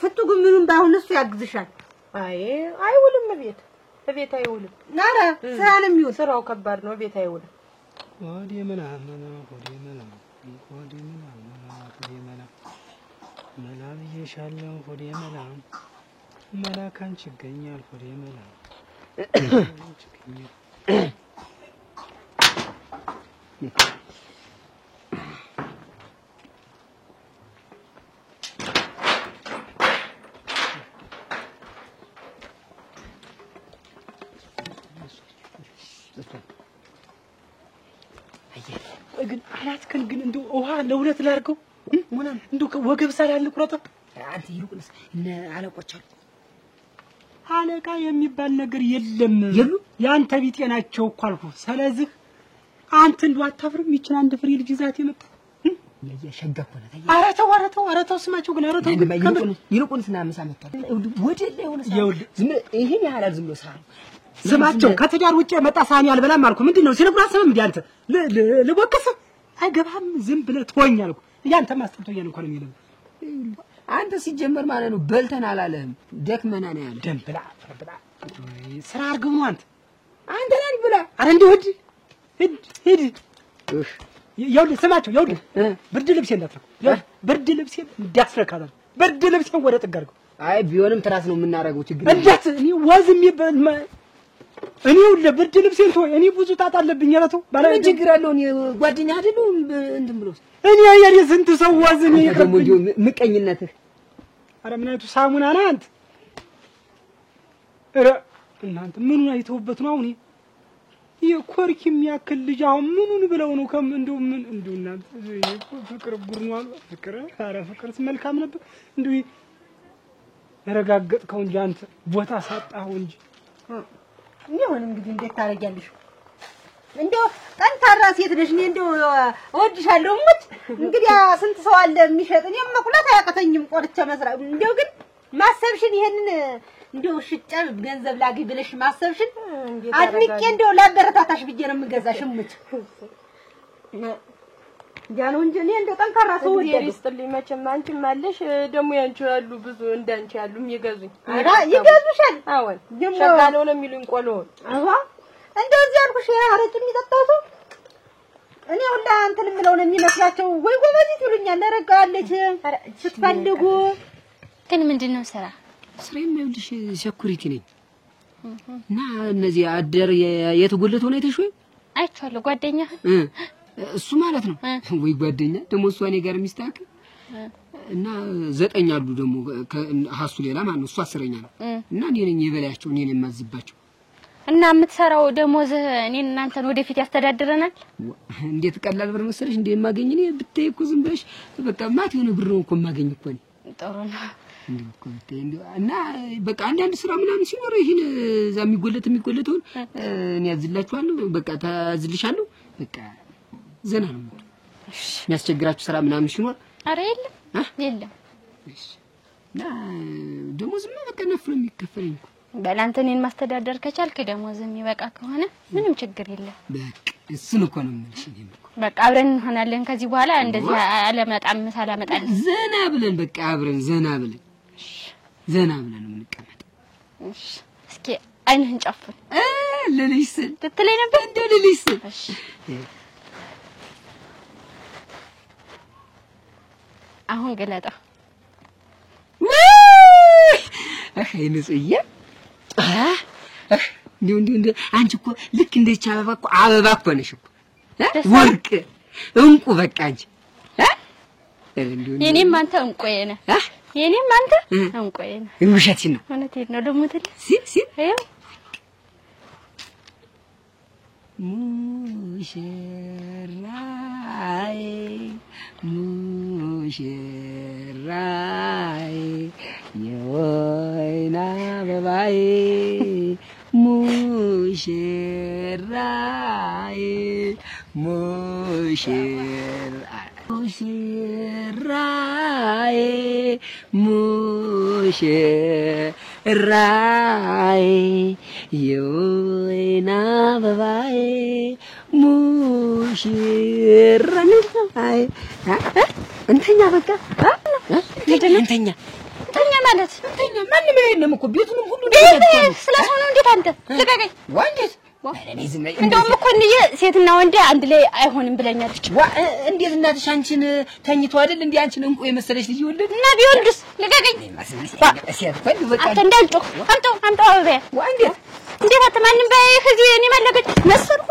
ፍጡግ ምንም ባይሆን እሱ ያግዝሻል አይ አይውልም ቤት አይውልም ናራ ስራንም ይውል ስራው ከባድ ነው ቤት አይውልም ወዲ ምናምን መላ ብዬሻለሁ ወዲ መላ ካንቺ ይገኛል ወዲ መላ ግን አላትከን ግን እንደው ውሃ ለሁለት ላርገው ምናምን እንደው ወገብ ሳላል ቁረጠው አንተ ይሩቅንስ እነ አለቆች አሉ አለቃ የሚባል ነገር የለም ያንተ ቢጤ ናቸው እኮ አልኩ ስለዚህ አንተ እንደው አታፍርም ይችላል አንድ ፍሬ ልጅ ዛት የመጣ ለየሸገፈ ነው ኧረ ተው ስማቸው ግን ኧረ ተው ይሩቅንስ እና ምሳ መጣ ወደ ላይ ሆነ ዝም ይሄን ያህላል ዝም ብሎ ሳሩ ስማቸው ከትዳር ውጪ መጣ ሳኒ አልበላም አልኩ ምንድነው ሲነግሩ አሰበም እንዴ አንተ ልወቅስ አይገባም ዝም ብለህ ተወኝ አልኩ ያንተ ማስተምቶኛል እንኳን የሚለው አንተ ሲጀመር ማለት ነው በልተን አላለህም ደክመና ነው ያለ ደም ብላ ስራ አርገው ነው አንተ ነኝ ብላ አረ እንደው ሂድ ይኸውልህ ስማቸው ይኸውልህ ብርድ ልብሴ እንዳትረኩ ብርድ ልብሴ እንዳስረካታል ብርድ ልብሴን ወደ ጥግ አድርገው አይ ቢሆንም ትራስ ነው የምናረገው ችግር እንዴት እኔ ወዝ የሚበል እኔው ለብርድ ልብሴን ተወው እኔ ብዙ ጣጣ አለብኝ ያለተው ባለ ችግር አለው እኔ ጓደኛ አይደሉ እንትን ብሎ እኔ የኔ ስንት ሰው ወዝ እኔ ደግሞ እንዲሁ ምቀኝነትህ አረ ምን አይቱ ሳሙና ነህ አንተ ኧረ እናንተ ምኑን አይተውበት ነው አሁን የኮርኪ የሚያክል ልጅ አሁን ምኑን ብለው ነው እንደው ምን እንደው እናንተ ፍቅር ጉር ነው አሉ ፍቅር ኧረ ፍቅርስ መልካም ነበር እንደው ያረጋገጥከው እንጂ አንተ ቦታ ሳጣው እንጂ ይሁን እንግዲህ እንዴት ታረጋለሽ እንደው ጠንካራ ሴት ነሽ እኔ እንደው እወድሻለሁ ሙት እንግዲህ ስንት ሰው አለ የሚሸጥ እኔም መቁላት አያቀተኝም ቆርጬ መስራት እንደው ግን ማሰብሽን ይሄንን እንደው ሽጫ ገንዘብ ላግኝ ብለሽ ማሰብሽን አድንቄ እንደው ላበረታታሽ ብዬ ነው የምገዛሽ ሙት ያ ነው እንጂ እኔ እንደው ጠንካራ ሰው ይስጥልኝ መቼም አንቺም አለሽ ደግሞ ያንቺ ያሉ ብዙ እንዳንቺ ያሉ የሚገዙኝ አራ ይገዙሻል አዎን ሸጋለው ነው የሚሉኝ ቆሎውን አዋ እንደው እዚህ አልኩሽ አረጭ የሚጠጣው ሰው እኔ ሁላ አንተን ምለው ነው የሚመስላቸው ወይ ጎበዚት ይሉኛል ነረጋለች ስትፈልጉ ግን ምንድነው ስራ ይኸውልሽ ሴኩሪቲ ነኝ እና እነዚህ አደር የትጉልት ሆነ አይተሽው አይቻለሁ ጓደኛ እሱ ማለት ነው ወይ ጓደኛ ደሞ እሱ እኔ ጋር የሚስተካከል እና 9 አሉ ደሞ ከሐሱ ሌላ ማለት ነው እሱ 10ኛ ነው እና እኔ ነኝ የበላያቸው እኔ ነኝ የማዝባቸው እና የምትሰራው ደሞዝ እኔን እናንተን ወደፊት ያስተዳድረናል? እንዴት ቀላል ብር መሰለሽ እንዴ የማገኝ እኔ ብታይ እኮ ዝም ብለሽ በቃ ማት የሆነ ብር ነው እኮ የማገኝ እኮ ነው። ጥሩ ነው እኮ ብታይ እና በቃ አንዳንድ ስራ ምናምን ሲኖር ይሄን እዛ የሚጎለተውን እኔ አዝላችኋለሁ በቃ ታዝልሻለሁ በቃ ዘና ነው። እሺ የሚያስቸግራችሁ ስራ ምናምን ሲኖር አረ የለም እና ደሞዝማ በቃ ነፍ ነው የሚከፈለኝ እኮ በላንተ እኔን ማስተዳደር ከቻልክ ደሞዝ የሚበቃ ከሆነ ምንም ችግር የለም። በቃ እሱን እኮ ነው የምልሽ እኔም እኮ በቃ አብረን እንሆናለን ከዚህ በኋላ እንደዚህ አለመጣም ሳላመጣል ዘና ብለን በቃ አብረን ዘና ብለን ነው የምንቀመጠው። እሺ እስኪ አይንህን ጨፍን ለልጅ ስል ትትለኝ ነበር እንደ ለልጅ ስል እሺ አሁን ገለጣ ንጹዬ እንዴ አንቺ እኮ ልክ እንደች አበባ እኮ ነሽ እኮ ወርቅ እንቁ በቃ አንቺ የኔም አንተ እንቁዬ ነህ የኔም አንተ እንቁዬ ነህ። ውሸትሽን ነው እውነቴን ነው ደግሞ ትል ይኸው ሙሽራይ የወይና አበባይ ሙሽራይ ሙሽራይ የወይና አበባይ ሙሽራይ እንተኛ በቃ እንተኛ ማለት ማንም የለም እኮ ቤቱንም ሁሉ ስለሆነ ነው። እንዴት አንተ ልቀቀኝ ወንዴት እንደውም እኮ እንዴ ሴትና ወንድ አንድ ላይ አይሆንም ብለኛለች። እንዴት እናትሽ አንቺን ተኝቶ አይደል እንዴ አንቺን እንቁ የመሰለሽ ልጅ ይወልድ እና ቢወልድስ ልቀቀኝ አንተ እንዳልጮህ አምጣው አበባ ወንዴት እንዴት አትማንም በዚህ እኔ ማለገች መሰልኩ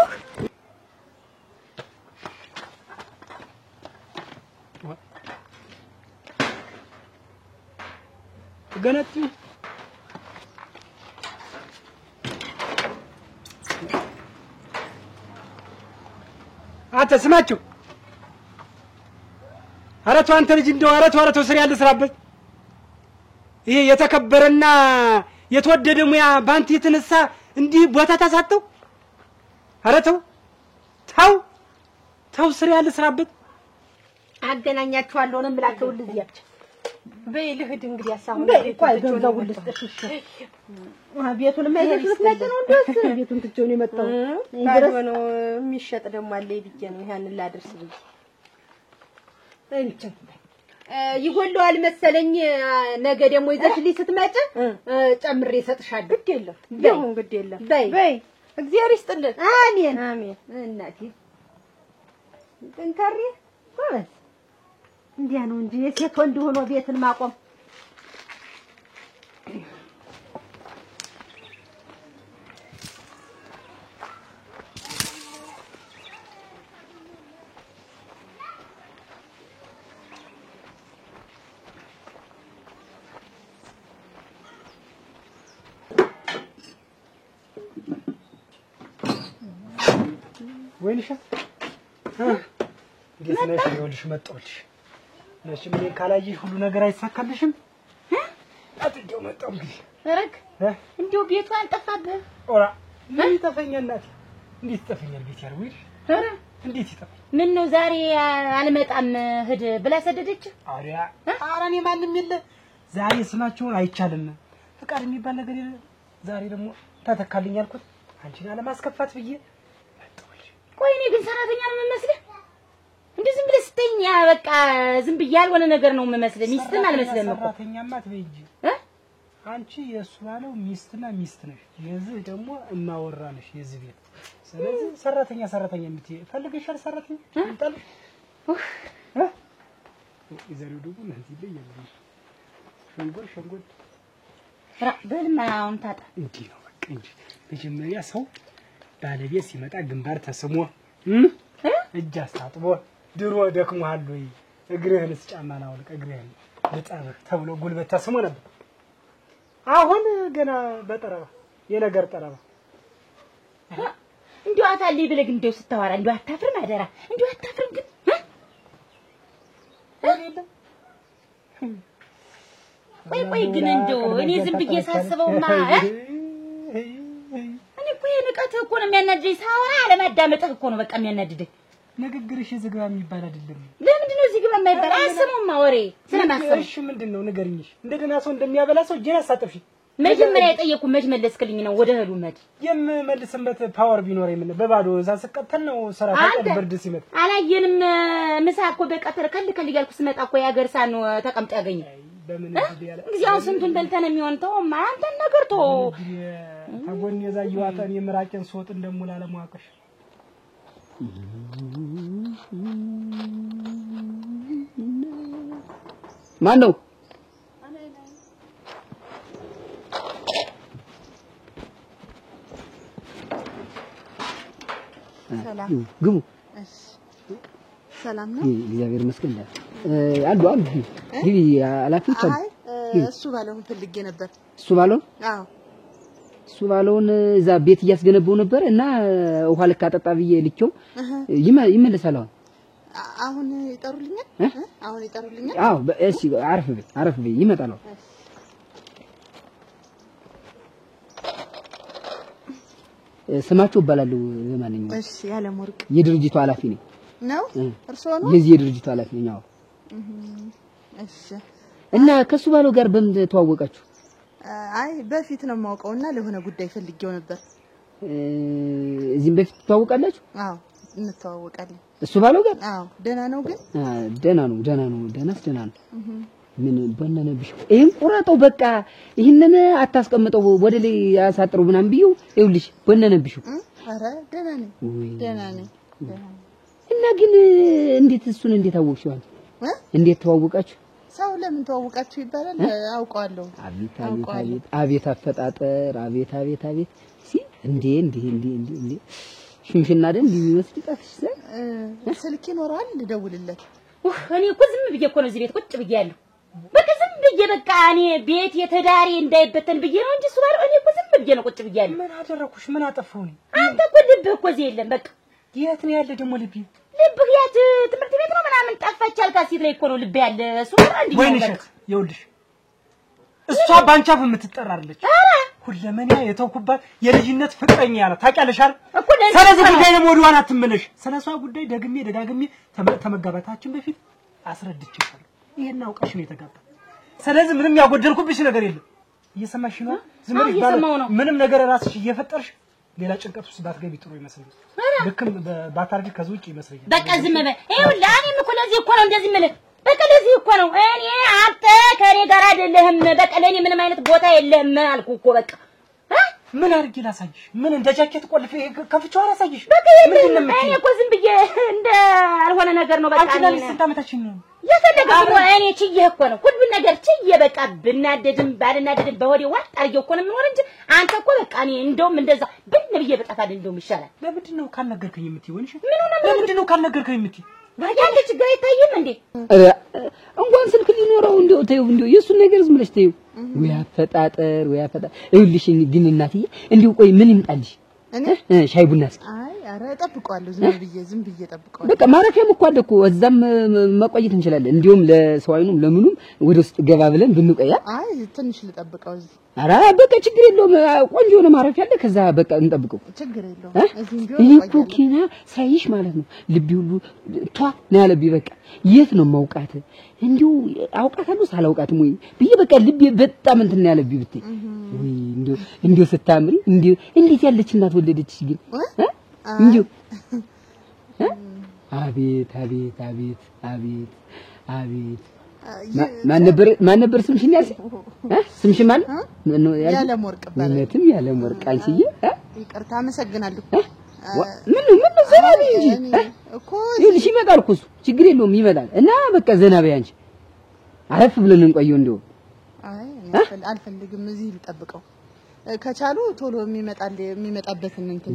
ገነቱ ስማችሁ አረቱ አንተ ልጅ እንደው አረቱ ስራ ያለ ስራበት ይሄ የተከበረና የተወደደ ሙያ ባንተ የተነሳ እንዲህ ቦታ ታሳጠው አረተው ተው ስራ ያለ ስራበት አገናኛችኋለሁ ነው የምላከው ልዝያች በይ ልሂድ እንግዲህ ያሳሁን ቆይ ገንዘቡን ልስጥሽ ቤቱን ማይዘት ነው እንደስ ቤቱን ትቼው ነው የመጣው ባዶ ነው የሚሸጥ ደግሞ አለ ይብዬ ነው ያንን ላድርስ ብዬ እንዴ ይጎለዋል መሰለኝ ነገ ደግሞ ይዘሽልኝ ስትመጪ ጨምሬ እሰጥሻለሁ። ግድ የለም ይሁን ግድ የለም በይ እግዚአብሔር ይስጥልን። አሜን አሜን። እናቴ እንከሪ ማለት እንዲያ ነው እንጂ የሴት ወንድ ሆኖ ቤትን ማቆም ወይንሻ እንዴት ነሽ? ይኸውልሽ መጣሁልሽ። መቼም እኔን ካላየሽ ሁሉ ነገር አይሳካልሽም። አጥንቴው መጣሁ እንግዲህ ረግ እንዴው ቤቱ አልጠፋብህም? ኦራ ምን ይጠፋኛል እናቴ? እንዴት ይጠፋኛል ቤት ያለው ይል እንዴት ይጠፋል? ምን ነው ዛሬ አልመጣም ሂድ ብላ ሰደደች? ኧረ እኔ ማንም የለ ዛሬ ስማቸውን አይቻልም ፍቃድ የሚባል ነገር የለ። ዛሬ ደግሞ ተተካልኝ አልኩት አንቺን አለማስከፋት ብዬ መጣሁልሽ። ቆይ እኔ ግን ሰራተኛ ነው የምመስልህ? እንዴ ዝም ብለህ ስተኛ በቃ ዝም ብዬ ያልሆነ ነገር ነው የምመስልህ። ሚስትም አልመስልህም እኮ ሰራተኛማ አትበይ እንጂ አንቺ የእሱ ባለው ሚስትና ሚስት ነሽ፣ የዚህ ደግሞ እማወራ ነሽ የዚህ ቤት። ስለዚህ ሰራተኛ የምትይ ፈልገሻል ሰራተኛ እንጣልሽ ይዘሪው ደግሞ እንዴ ይለያል ሸንጎል በልማውን ታጣ እንዴ ነው በቃ እንጂ መጀመሪያ ሰው ባለቤት ሲመጣ ግንባር ተስሞ እጅ አስታጥቦ ድሮ ደክሞሃል ወይ እግርህንስ ጫማ ናውልቅ እግርህን ልጠብህ ተብሎ ጉልበት ተስሞ ነበር። አሁን ገና በጠረባ የነገር ጠረባ እንዲሁ አታልይ ብለህ እንዲሁ ስታወራ እንዲሁ አታፍርም? አደራ እንዲሁ አታፍርም ግን ቆይ ግን እንዲሁ እኔ ዝም ብዬ ሳስበውማ እኔ እኮ የንቀትህ እኮ ነው የሚያናድደኝ። ሳወራ አለማዳመጥህ እኮ ነው በቃ የሚያናድደኝ። ንግግርሽ ዝግባ የሚባል አይደለም። ለምንድን ነው ዝግባ የማይባል? አስሙማ ወሬ ስለማስብ። እሺ ምንድነው ንገሪኝሽ? እንደገና ሰው እንደሚያበላ ሰው እጄን አሳጥፍሽ። መጀመሪያ የጠየኩ መች መለስክልኝ ነው ወደ እህሉ መድ የምመልስበት ፓወር ቢኖረኝ ምን በባዶ እዛ ስቀተል ነው ስራ ታቀድ ብርድ ሲመጣ አላየንም። ምሳ እኮ በቀተር ከል እያልኩ ስመጣ እኮ ያገር ሳን ተቀምጦ ያገኘ በምን ይያለ እግዚአብሔር ስንቱን በልተን የሚሆን ተው አንተን ነገር ተው ታጎን የዛየዋታን የምራቄን ሶጥ እንደሙላ ለማቀሽ ማን ነው? ሰላም ግቡ። እሺ ሰላም ነው። እግዚአብሔር ይመስገን። አሉ ግቢ አላፊዎች አሉ። አይ እሱ ባለውን ፈልጌ ነበር። እሱ ባለውን? አዎ እሱ ባለውን እዛ ቤት እያስገነባው ነበር እና ውሃ ልክ አጠጣ ብዬ ልኬው ይመለሳል። አሁን ይጠሩልኛል? አሁን ይጠሩልኛል? አዎ እሺ አረፍ በይ ይመጣል። ስማቸው እባላለሁ። ለማንኛውም እሺ ያለምወርቅ የድርጅቱ ኃላፊ ነኝ። ነው? እርስዎ ነው? የዚህ የድርጅቱ ኃላፊ ነኝ። አዎ እሺ። እና ከሱ ባለው ጋር በምን ተዋወቃችሁ? አይ በፊት ነው የማውቀውና ለሆነ ጉዳይ ፈልጌው ነበር። እዚህም በፊት ተዋወቃላችሁ? አዎ እንተዋወቃለን። እሱ ባለው ጋር? አዎ ደህና ነው ግን? ደህና ነው። ደህናስ ደህና ነው። ምን በነነብሽ ይሄን ቁረጠው በቃ ይሄንን አታስቀምጠው ወደ ላይ ያሳጥሩ ምናምን ቢዩ ይውልሽ በነነብሽ። አረ ደህና ነኝ። እና ግን እንዴት አወቅሽው አንተ? እንዴት ተዋወቃችሁ? ሰው ለምን ተዋወቃችሁ ይባላል? አውቀዋለሁ። አቤት አፈጣጠር አቤት ሲ እንዴ ሽንሽና ደን ሊመስል ጣፍሽ ስልክ ይኖራል ልደውልለት። እኔ እኮ ዝም ብዬ እኮ ነው እዚህ ቤት ቁጭ ብያለሁ። በቃ ዝም ብዬ በቃ እኔ ቤት የተዳሪ እንዳይበተን ብዬ ነው እንጂ እሱ ባለው እኔ እኮ ዝም ብዬ ነው ቁጭ ብያለሁ። ምን አደረኩሽ? ምን አጠፋሁ? አንተ እኮ ልብህ እኮ እዚህ የለም። በቃ የት ነው ያለ ደግሞ ልብህ? ልብህ የት ትምህርት ቤት ነው ምናምን ጠፋች አልካት ሲል ላይ እኮ ነው ልብህ ያለ። እሱ አንድ ነው። ወይንሸት ይኸውልሽ እሷ ባንቻ በምትጠራ አይደለች። ሁለመኛ የተውኩባት የልጅነት ፍቅረኛ ያለ ታውቂያለሽ አይደል? ስለዚህ ጉዳይ ነው ወዲዋን አትመለሽ። ስለሷ ጉዳይ ደጋግሜ ተመጋባታችን በፊት አስረድቼሻለሁ። ይሄን አውቀሽ ነው የተጋባ። ስለዚህ ምንም ያጎደልኩብሽ ነገር የለም። እየሰማሽ ነው? ዝም ብለሽ ምንም ነገር ራስሽ እየፈጠርሽ ሌላ ጭንቀት ውስጥ ባትገቢ ጥሩ ይመስለኛል። ልክም ባታርጊ ከዚህ ውጪ ይመስለኛል። በቃ ዝም በል። ይኸውልህ እኔም እኮ ለዚህ እኮ ነው እንደዚህ የምልህ። በቃ ለዚህ እኮ ነው እኔ አንተ ከኔ ጋር አይደለህም። በቃ ለኔ ምንም አይነት ቦታ የለህም አልኩህ እኮ በቃ። ምን አድርጌ ላሳይሽ? ምን እንደ ጃኬት ቆልፌ ከፍቼው አላሳይሽ? በቃ የለም እኔ እኮ ዝም ብዬ እንደ አልሆነ ነገር ነው በቃ። አንቺ ስንት ዓመታችን ነው? የፈለገው እኔ ችዬ እኮ ነው ሁሉን ነገር ችዬ በቃ ብናደድም ባልናደድም በሆዴ ዋጥ አድርጌው እኮ ነው የምኖር እንጂ አንተ እኮ በቃ እኔ እንደውም እንደዛ ብን ብዬ በጣፋ እንደውም ይሻላል። ለምንድን ነው ካልነገርከኝ የምትይው? ወንሽ ለምንድን ነው ካልነገርከኝ የምትይው? ባያንተ ችግር አይታይም እንዴ? እንኳን ስልክ ሊኖረው እንደው ተይው እንደው የሱን ነገር ዝም ብለሽ ተይው። ወይ አፈጣጠር ይኸውልሽ ግን እናትዬ እንደው ቆይ ምን ይምጣልሽ? ሻይ ቡና እስኪ። አይ ኧረ እጠብቀዋለሁ ዝም ብዬ እጠብቀዋለሁ። በቃ ማረፊያም እኮ አለ እኮ እዛም መቆየት እንችላለን። እንዲሁም ለሰው አይኑም ለምኑም ወደ ውስጥ ገባ ብለን ብንቆያ። አይ ትንሽ ልጠብቀው እዚህ። ኧረ በቃ ችግር የለውም። ቆንጆ ነው ማረፊያ አለ። ከዛ በቃ እንጠብቀው። ችግር የለውም። እዚህ ቢሆን ይሄ እኮ ኪና ሳይሽ ማለት ነው ልብ ሁሉ ቷ ነው ያለብኝ። በቃ የት ነው ማውቃት? እንዲሁ አውቃታለሁ ሳላውቃትም ወይ ብዬ በቃ ልብ በጣም እንትን ነው ያለብኝ ብትይ። ወይ እንዲሁ ስታምሪ እንዴት ያለች እናት ወለደችሽ ግን እንዲሁ አቤት ማን ነበር ስምሽን ያልሽ? ስምሽ ማን ነው? ያለምወርቅ ይባላል። እውነትም ያለምወርቅ አንቺዬ። ይቅርታ አመሰግናለሁ። ምን ዘና በይ እንጂ እኮ ይልሽ ይመጣል እኮ እሱ ችግር የለውም ይመጣል። እና በቃ ዘና በይ አንቺ። አረፍ ብለን እንቆየው እንደው። አይ አልፈልግም እዚህ ልጠብቀው። ከቻሉ ቶሎ የሚመጣበትን እንትን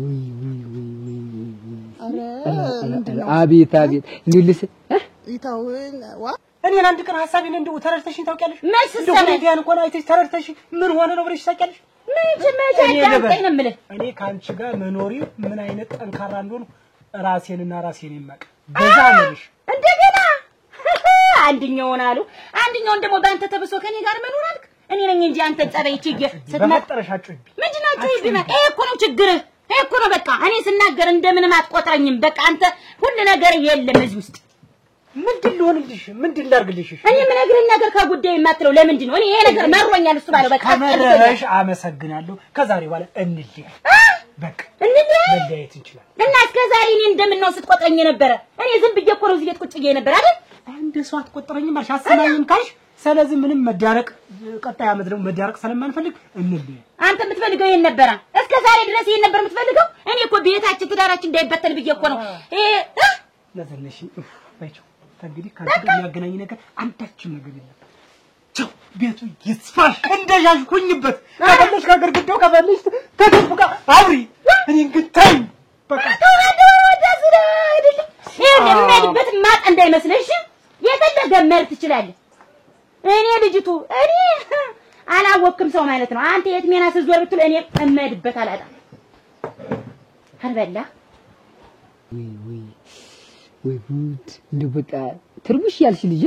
አቤት እንዴልስ ይታውን እኔን አንድ ቀን ሐሳቤን እንደው ተረድተሽኝ ታውቂያለሽ? መልስ እንደው ዲያን እንኳን አይተሽ ተረድተሽ ምን ሆነ ነው ብለሽ ታውቂያለሽ? እኔ ካንቺ ጋር መኖሪ ምን አይነት ጠንካራ እንደሆነ ራሴንና ራሴን የማውቅ በዛ ነሽ እንደገና አንድኛውን አሉ አንድኛውን ደግሞ ባንተ ተብሶ ከኔ ጋር መኖር አልክ እኔ ነኝ እንጂ አንተ ጸበይ ችግር ስትመጣረሻችሁ ምንድነው ይብማ እኮ ነው ችግር እኮ ነው በቃ እኔ ስናገር እንደምንም አትቆጥረኝም በቃ አንተ ሁሉ ነገር የለም እዚህ ውስጥ ምንድን ልሆንልሽ ምንድን ላርግልሽ እኔ ምን ነገር ነገር ከጉዳይ የማትለው ለምንድን ነው እኔ ይሄ ነገር መሮኛል እሱ ባለው በቃ ከመረሽ አመሰግናለሁ ከዛሬ በኋላ እንልይ በቃ መለያየት እንችላለን እና እስከ ዛሬ እኔ እንደምን ነው ስትቆጥረኝ ነበር እኔ ዝም ብዬ እኮ ነው እዚህ ቤት ቁጭ ብዬ ነበር አይደል አንድ ሰው አትቆጥረኝም አልሽ አሰማኝም ካልሽ ስለዚህ ምንም መዳረቅ ቀጣይ አመት ደግሞ መዳረቅ ስለማንፈልግ እንልይ አንተ የምትፈልገው ይሄን ነበር እስከ ዛሬ ድረስ ይሄን ነበር የምትፈልገው እኔ እኮ ቤታችን ትዳራችን እንዳይበተን ብዬ እኮ ነው ለዘነሽ ባይቸው እንግዲህ ካንተ ጋር የሚያገናኝ ነገር አንዳችም ነገር የለም ቻው ቤቱ ይስፋሽ እንደያዥ ሁኝበት ከፈለሽ ከግርግዳው ከፈለሽ ተደብቃ አብሪ እኔን ግታይ በቃ ወደዚህ አይደል ይሄ የሚሄድበት ማጥ እንዳይመስልሽ የፈለገ መርት ትችላለህ እኔ ልጅቱ እኔ አላወቅም ሰው ማለት ነው አንተ የት ሜና ስዞር ብትል እኔ እመድበት አላጣ አልበላ ወይ ጉድ እንደው በቃ ትርብሽ ያልሽ ልጅ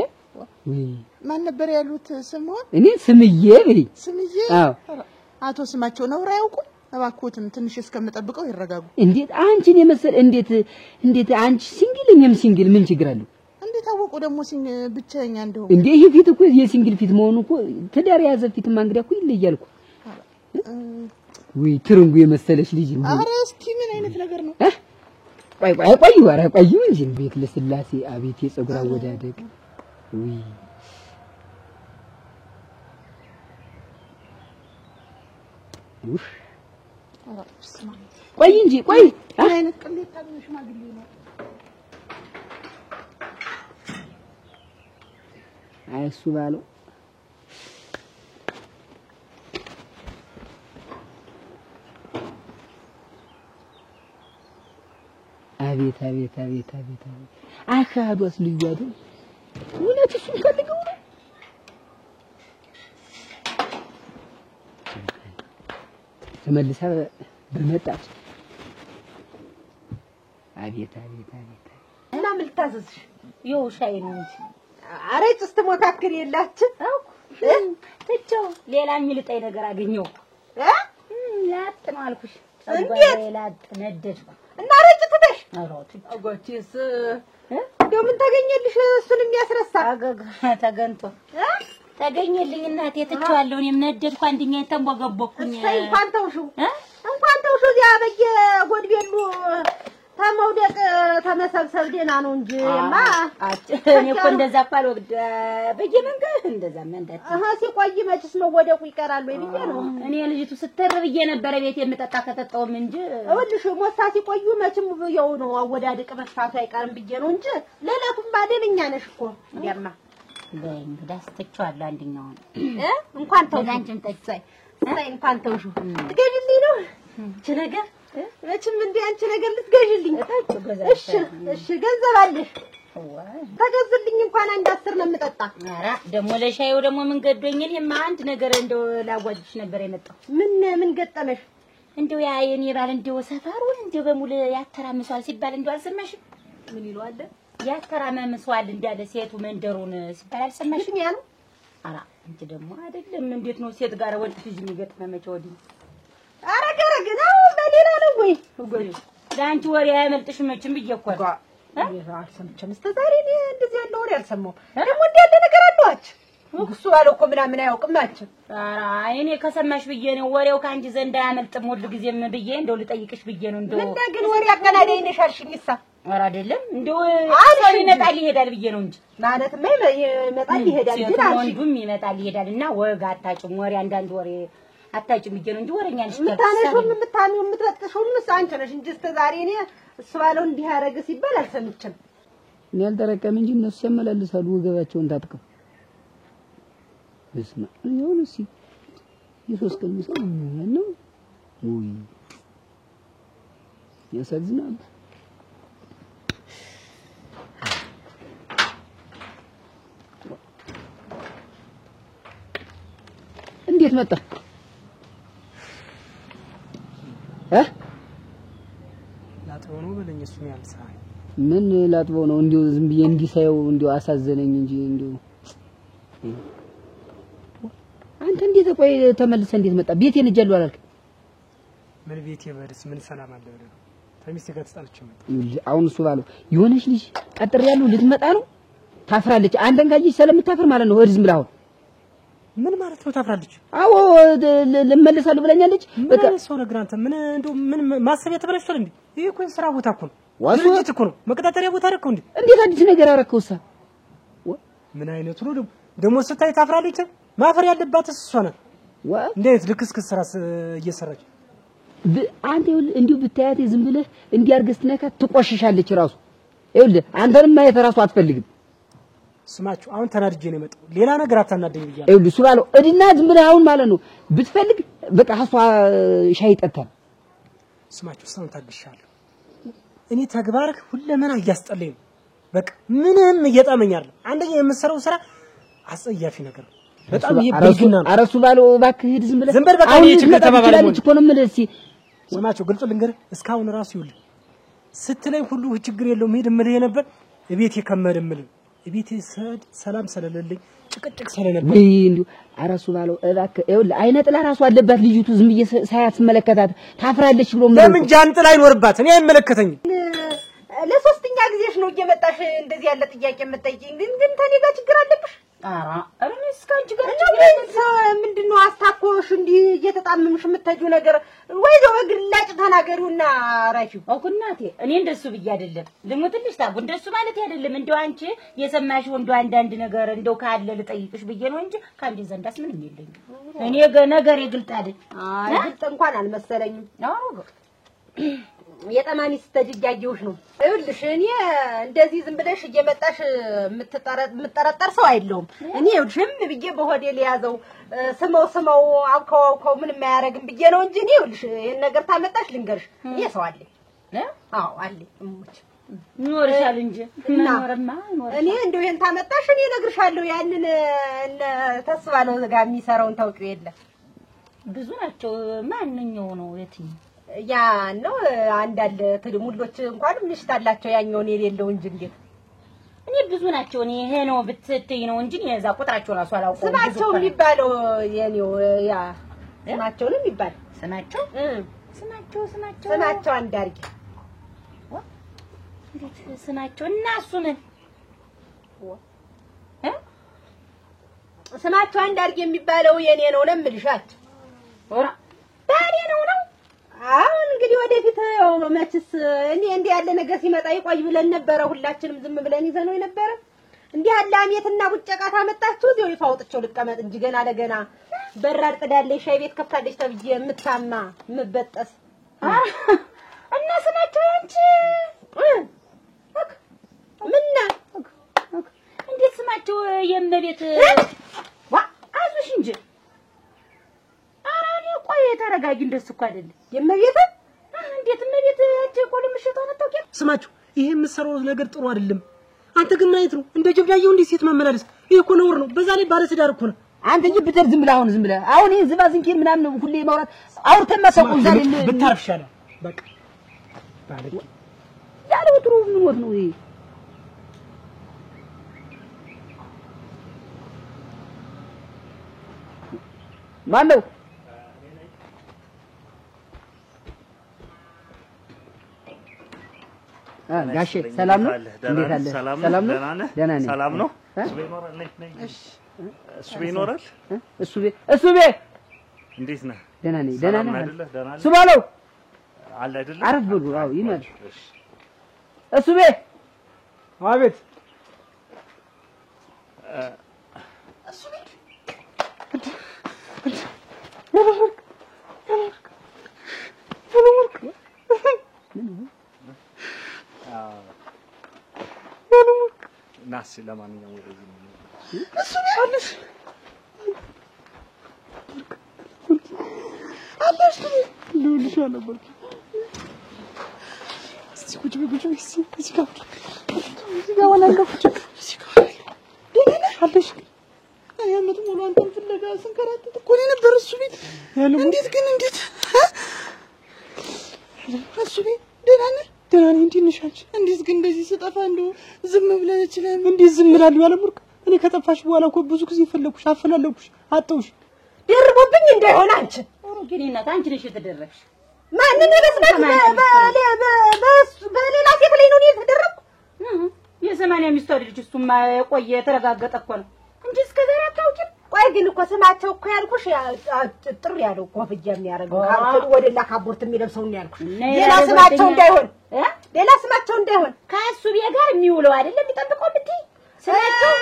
ወይ ማን ነበር ያሉት ስምሆን እኔ ስምዬ በይ ስምዬ አዎ አቶ ስማቸው ነው ራያውቁ እባክዎትን ትንሽ እስከምጠብቀው ይረጋጉ እንዴት አንቺን የመሰለ እንዴት አንቺ ሲንግል እኔም ሲንግል ምን ችግር አለው እንዴት አወቁ ደግሞ ብቻኛ እንደው እንዴ ይሄ ፊት እኮ የሲንግል ፊት መሆኑ እኮ ትዳር ያዘ ፊት ማንግዳ እኮ ይለያል እኮ ወይ ትርንጉ የመሰለሽ ልጅ ኧረ እስኪ ምን አይነት ነገር ነው ቆይ ወራ ቆይ እንጂ ቤት ለስላሴ አቤት የፀጉር አወዳደቅ ወይ ኡፍ ቆይ እንጂ ቆይ አይነት ቅሌታ ነው ሽማግሌ ነው አይሱ ባለው አቤት አካዷስ ልዩ አይደል እውነት እሱን ፈልገው ነው ተመልሳ በመጣች አቤት እና ምን ልታዘዝሽ ይኸው ሻይ ነው እንጂ ኧረ ጭስ ትሞካክር የላችሁ ትቼው ሌላ የሚልጠኝ ነገር አገኘው ላጥ ነው አልኩሽ እንዴት ላጥ ነደድኩ እና ረጭ ትተሽ አሮት አጎቴስ እንደው ምን ተገኘልሽ እሱን የሚያስረሳ ተገንቶ ተገኘልኝ እናቴ ትቼዋለሁ እኔም ነደድኩ አንደኛ ተንቦገቦኩኝ እንኳን ተውሽው እዚያ በየጎድቤሉ ተመውደቅ ተመሰብሰብ ደና ነው እንጂማ እኔ እኮ እንደዛ ፋል ወግደ በየመንገድ እንደዛ መንደት ሲቆይ መችስ መወደቁ ይቀራል ወይ ብዬ ነው እኔ ልጅቱ ስትርብዬ ነበር ቤት የምጠጣ ከተጣውም እንጂ እልሽ ሞሳ ሲቆዩ መችም ያው ነው አወዳድቅ መፍታቱ አይቀርም ብዬ ነው እንጂ ለለቱም ባደልኛ ነሽ እኮ ያማ በእንግዳስ ትቼዋለሁ አንደኛውን እንኳን ተው አንቺም ጠይሳይ እንኳን ተውሹ ትገዥልኝ ነው እቺ ነገር መቼም እንደ አንቺ ነገር ልትገዥልኝ እሺ ገንዘብ አለሽ ተገዝልኝ እንኳን አንድ 10 ነው የምጠጣ ኧረ ደሞ ለሻዩ ደሞ ምን ገዶኝ እኔማ አንድ ነገር እንደው ላዋጅሽ ነበር የመጣው ምን ገጠመሽ እንደው ያ የኔ ባል እንደው ሰፈሩን እንደው በሙሉ ያተራምሷል ሲባል እንደው አልሰማሽም ምን ይሏል ያተራምሷል እንዳለ ሴቱ መንደሩን ሲባል አልሰማሽም ያ ነው ኧረ እንት ደሞ አይደለም እንዴት ነው ሴት ጋር ወንድ ልጅ የሚገጥመው መቼ ወዲህ አረገረገ ነው በሌላ ነው ወይ ዳንቺ ወሬ አይመልጥሽም መቼም ብዬ እኮ አልሰምቼም እስከ ዛሬ እኔ እንደዚህ ያለ ወሬ አልሰማሁም ደግሞ እንዲህ ያለ ነገር አለዋች እሱ ባለው እኮ ምናምን አያውቅም ናቸው ኧረ እኔ ከሰማሽ ብዬ ነው ወሬው ካንቺ ዘንድ አያመልጥም ሁሉ ጊዜም ብዬ እንደው ልጠይቅሽ ብዬ ነው እንደው ምን ግን ወሬ አቀናዳይ ነሽ አልሽኝሳ ኧረ አይደለም እንደው ሰው ይመጣል ይሄዳል ብዬ ነው እንጂ ማለትማ ይመጣል ይሄዳል ግን አልሽ ወንዱም ይመጣል ይሄዳልና ወግ አታጭም ወሬ አንዳንድ ወሬ አታጭም ብዬ ነው እንጂ ወሬኛ ነሽ ምታነሹም ምታሚው ምትጠጥሹም አንቺ ነሽ እንጂ እስከ ዛሬ እኔ እሱ ባለው እንዲህ ያረገ ሲባል አልሰምቼም እኔ አልተረቀም እንጂ እነሱ ያመላልሳሉ ወገባቸውን ታጥቀው በስመ አብ ይሁንሲ የሶስት ቀን ምሳ ነው ወይ ያሳዝናል እንዴት መጣ ላጥበው ነው በለኝ እሱን ያልሳል ምን ላጥበው ነው እንዲው ዝም ብዬ እንዲሳየው እንዲው አሳዘነኝ እንጂ እንዲው አንተ እንዴት ቆይ ተመልሰ እንዴት መጣ ቤቴን እጀለው አላልክ ምን ቤቴ በርስ ምን ሰላም አለ ወደ ተሚስት ጋር ተጣልቼ መጣ አሁን እሱ ባለው የሆነች ልጅ ቀጥር ያለው ልትመጣ ነው ታፍራለች አንተን ጋጅ ስለምታፍር ማለት ነው ወድዝ ምላው ምን ማለት ነው ታፍራለች አዎ ልመለሳለሁ ብለኛለች በቃ ሰው ነገር አንተ ምን እንደው ምን ማሰቢያ ተበላሽቷል እንዴ ይሄ እኮ ስራ ቦታ እኮ ነው ድርጅት እኮ ነው መቀጣጠሪያ ቦታ አይደል እንዴ እንዴት አዲስ ነገር አረከውሳ ምን አይነቱ ነው ደሞ ስታይ ታፍራለች ማፈር ያለባት እሷ ናት እንዴት ልክስክስ ስራ እየሰራች አንተ እንዲሁ ብታያት ዝም ብለህ እንዲያርገስ ነካ ትቆሽሻለች ራሱ ይኸውልህ አንተንም ማየት ራሱ አትፈልግም ስማችሁ አሁን ተናድጄ ነው የመጣው ሌላ ነገር አታናደኝ ብያለሁ ይኸውልህ እሱ ባለው እድና ዝም ብለህ አሁን ማለት ነው ብትፈልግ በቃ ሐሷ ሻይ ጠጣ ስማችሁ ሰውን ታግሻለሁ እኔ ተግባርክ ሁለመና እያስጠለኝ ነው በቃ ምንም እየጣመኛል አንደኛ የምሰራው ስራ አጸያፊ ነገር ነው በጣም ይሄ ብልግና ነው አረሱ ባለው እባክህ ሂድ ዝም ብለህ ዝም በል በቃ እኔ ችግር ተባባለች እኮ ነው የምልህ እስኪ ስማችሁ ግልጽ ልንገርህ እስካሁን ራሱ ይኸውልህ ስትለኝ ሁሉ ችግር የለውም ሄድ እምልህ ነበር እቤት የከመደ እምልህ እቤት ሰላም ስለሌለኝ ጭቅጭቅ ስለነበር ወይ እንዲሁ አረሱ ባለው እባክህ ይኸውልህ አይነ ጥላ ራሱ አለባት ልጅቱ ዝም ብዬ ሳያት መለከታት ታፍራለች ብሎ ለምን ጃንጥላ አይኖርባት እኔ አይመለከተኝም ለሶስተኛ ጊዜሽ ነው እየመጣሽ እንደዚህ ያለ ጥያቄ የምትጠይቂኝ ግን ተኔ ጋር ችግር አለብሽ አረኔ እስካንቺ ጋር ምንድነው አስታኮሽ እንዲህ እየተጣመምሽ የምትሄጂው ነገር ወይ ነው ግላጭ ተናገሩና ራሺው አኩናቴ እኔ እንደሱ ብዬ አይደለም ልሙትልሽ ታቡ እንደሱ ማለት አይደለም እንደው አንቺ የሰማሽው እንደው አንዳንድ ነገር እንደው ካለ ልጠይቅሽ ብዬ ነው እንጂ ካንቺ ዘንዳስ ምንም የለኝም እኔ ነገር ይግልጥ አይደል አይ ግልጥ እንኳን አልመሰለኝም አዎ የጠማኒ ስተጅጃጂውሽ ነው ይኸውልሽ እኔ እንደዚህ ዝም ብለሽ እየመጣሽ የምትጠረጠር ሰው አይደለም እኔ ይኸውልሽም ብዬ በሆዴ ሊያዘው ስመው አውከው ምንም ማያረግም ብዬ ነው እንጂ እኔ ይኸውልሽ ይሄን ነገር ታመጣሽ ልንገርሽ እኔ ሰው አለኝ አዎ አለኝ እሞች ኖርሻል እንጂ ኖርማ እኔ እንደው ይሄን ታመጣሽ እኔ እነግርሻለሁ ያንን ተስባ ነው ጋር የሚሰራውን ታውቂው የለ ብዙ ናቸው ማንኛው ነው የትኛው ያ ነው አንዳለ ትልሙሎች እንኳን ምሽታላቸው ያኛውን የሌለው እንጂ እንዴት እኔ ብዙ ናቸው እኔ ይሄ ነው ብትተይ ነው እንጂ የዛ ቁጥራቸው ራሱ አላውቀውም ስማቸው የሚባለው የኔው ያ ስማቸው ነው የሚባል ስማቸው አንዳርጊ እንዴት ስማቸው እና እሱ ምን ስማቸው አንዳርጊ የሚባለው የኔ ነው ለምልሻት ኦራ ባሪ ነው አሁን እንግዲህ ወደፊት ያው መችስ እኔ እንዲህ ያለ ነገር ሲመጣ ይቆይ ብለን ነበር ሁላችንም ዝም ብለን ይዘነው ነበር እንዲህ ያለ አሜትና ቡጨቃ ታመጣችሁ እዚው ይፋውጥቸው ልቀመጥ እንጂ ገና ለገና በራድ ቅዳለሽ ሻይ ቤት ከፍታለሽ ተብዬ የምታማ ምበጠስ እና ስማቸው አንቺ ምንና እንዴት ስማቸው የመቤት አዙሽ እንጂ ቆይ ተረጋጊ እንደሱ እኮ አይደለም የመቤት እንዴት መቤት አንቺ ቆል ምሽታው ነው ታውቂያለሽ ስማችሁ ይሄ የምሰራው ነገር ጥሩ አይደለም አንተ ግን ማየት ነው እንደ ጀብዳየው እንደ ሴት መመላለስ ይሄ እኮ ነውር ነው በዛ ላይ ባለ ትዳር እኮ ነው አንተ እንጂ ብትር ዝም ብለህ አሁን ይሄን ዝባዝንኪ ምናምን ሁሌ ማውራት አውርተን ማሳቆም ዛሬ ብታርፍ ይሻላል በቃ ባለቂ ያለው ጥሩ ምን ነው ይሄ ማነው ጋሼ ሰላም ነው እንዴት አለ ሰላም ነው ደህና ነኝ ሰላም ነው እሱ ይኖራል እሱ ቤት እንዴት ነህ ደህና ነኝ እሱ ባለው አለ አይደል አረፍ ብሉ አዎ ይመል እሱ ቤት አቤት እሱ ቤት ናስ ለማንኛውም ወደዚህ ነው እሱ አለሽ አለሽ ልልሽ ነበር እስቲ ቁጭ እዚህ ጋር ወላ እንደቁጭ እዚህ ጋር አለሽ አያመት ሙሉ አንተን ፍለጋ ስንከራተት እኮ ነበር እሱ ቤት እንዴት እሱ ቤት ደህና ደህና ነኝ። እንዴት ነሽ አንቺ? እንዴት ግን እንደዚህ ስጠፋ እንደው ዝም ብለህ ይችላል? እንዴት ዝም እላለሁ ያለምርቅ? እኔ ከጠፋሽ በኋላ እኮ ብዙ ጊዜ ፈለኩሽ፣ አፈላለኩሽ፣ አጣሁሽ። ደርቦብኝ እንዳይሆን አንቺ ግን እናት አንቺ ነሽ የተደረግሽ። ማንን ለስማት በሌላ ሴት ላይ ነው የተደረግኩ? የሰማንያ ሚስት ልጅ እሱማ ቆየ የተረጋገጠ እኮ ነው እንጂ እስከ ዛሬ አታውቂም። ቆይ ግን እኮ ስማቸው እኮ ያልኩሽ ጥሪ ያለው ኮፍያ የሚያደርገው ካርቶን ወደላ ካቦርት የሚለብሰው ነው ያልኩሽ። ሌላ ስማቸው እንዳይሆን ሌላ ስማቸው እንዳይሆን ከእሱ ቤት ጋር የሚውለው አይደለም የሚጠብቀው ብትይ ስማቸው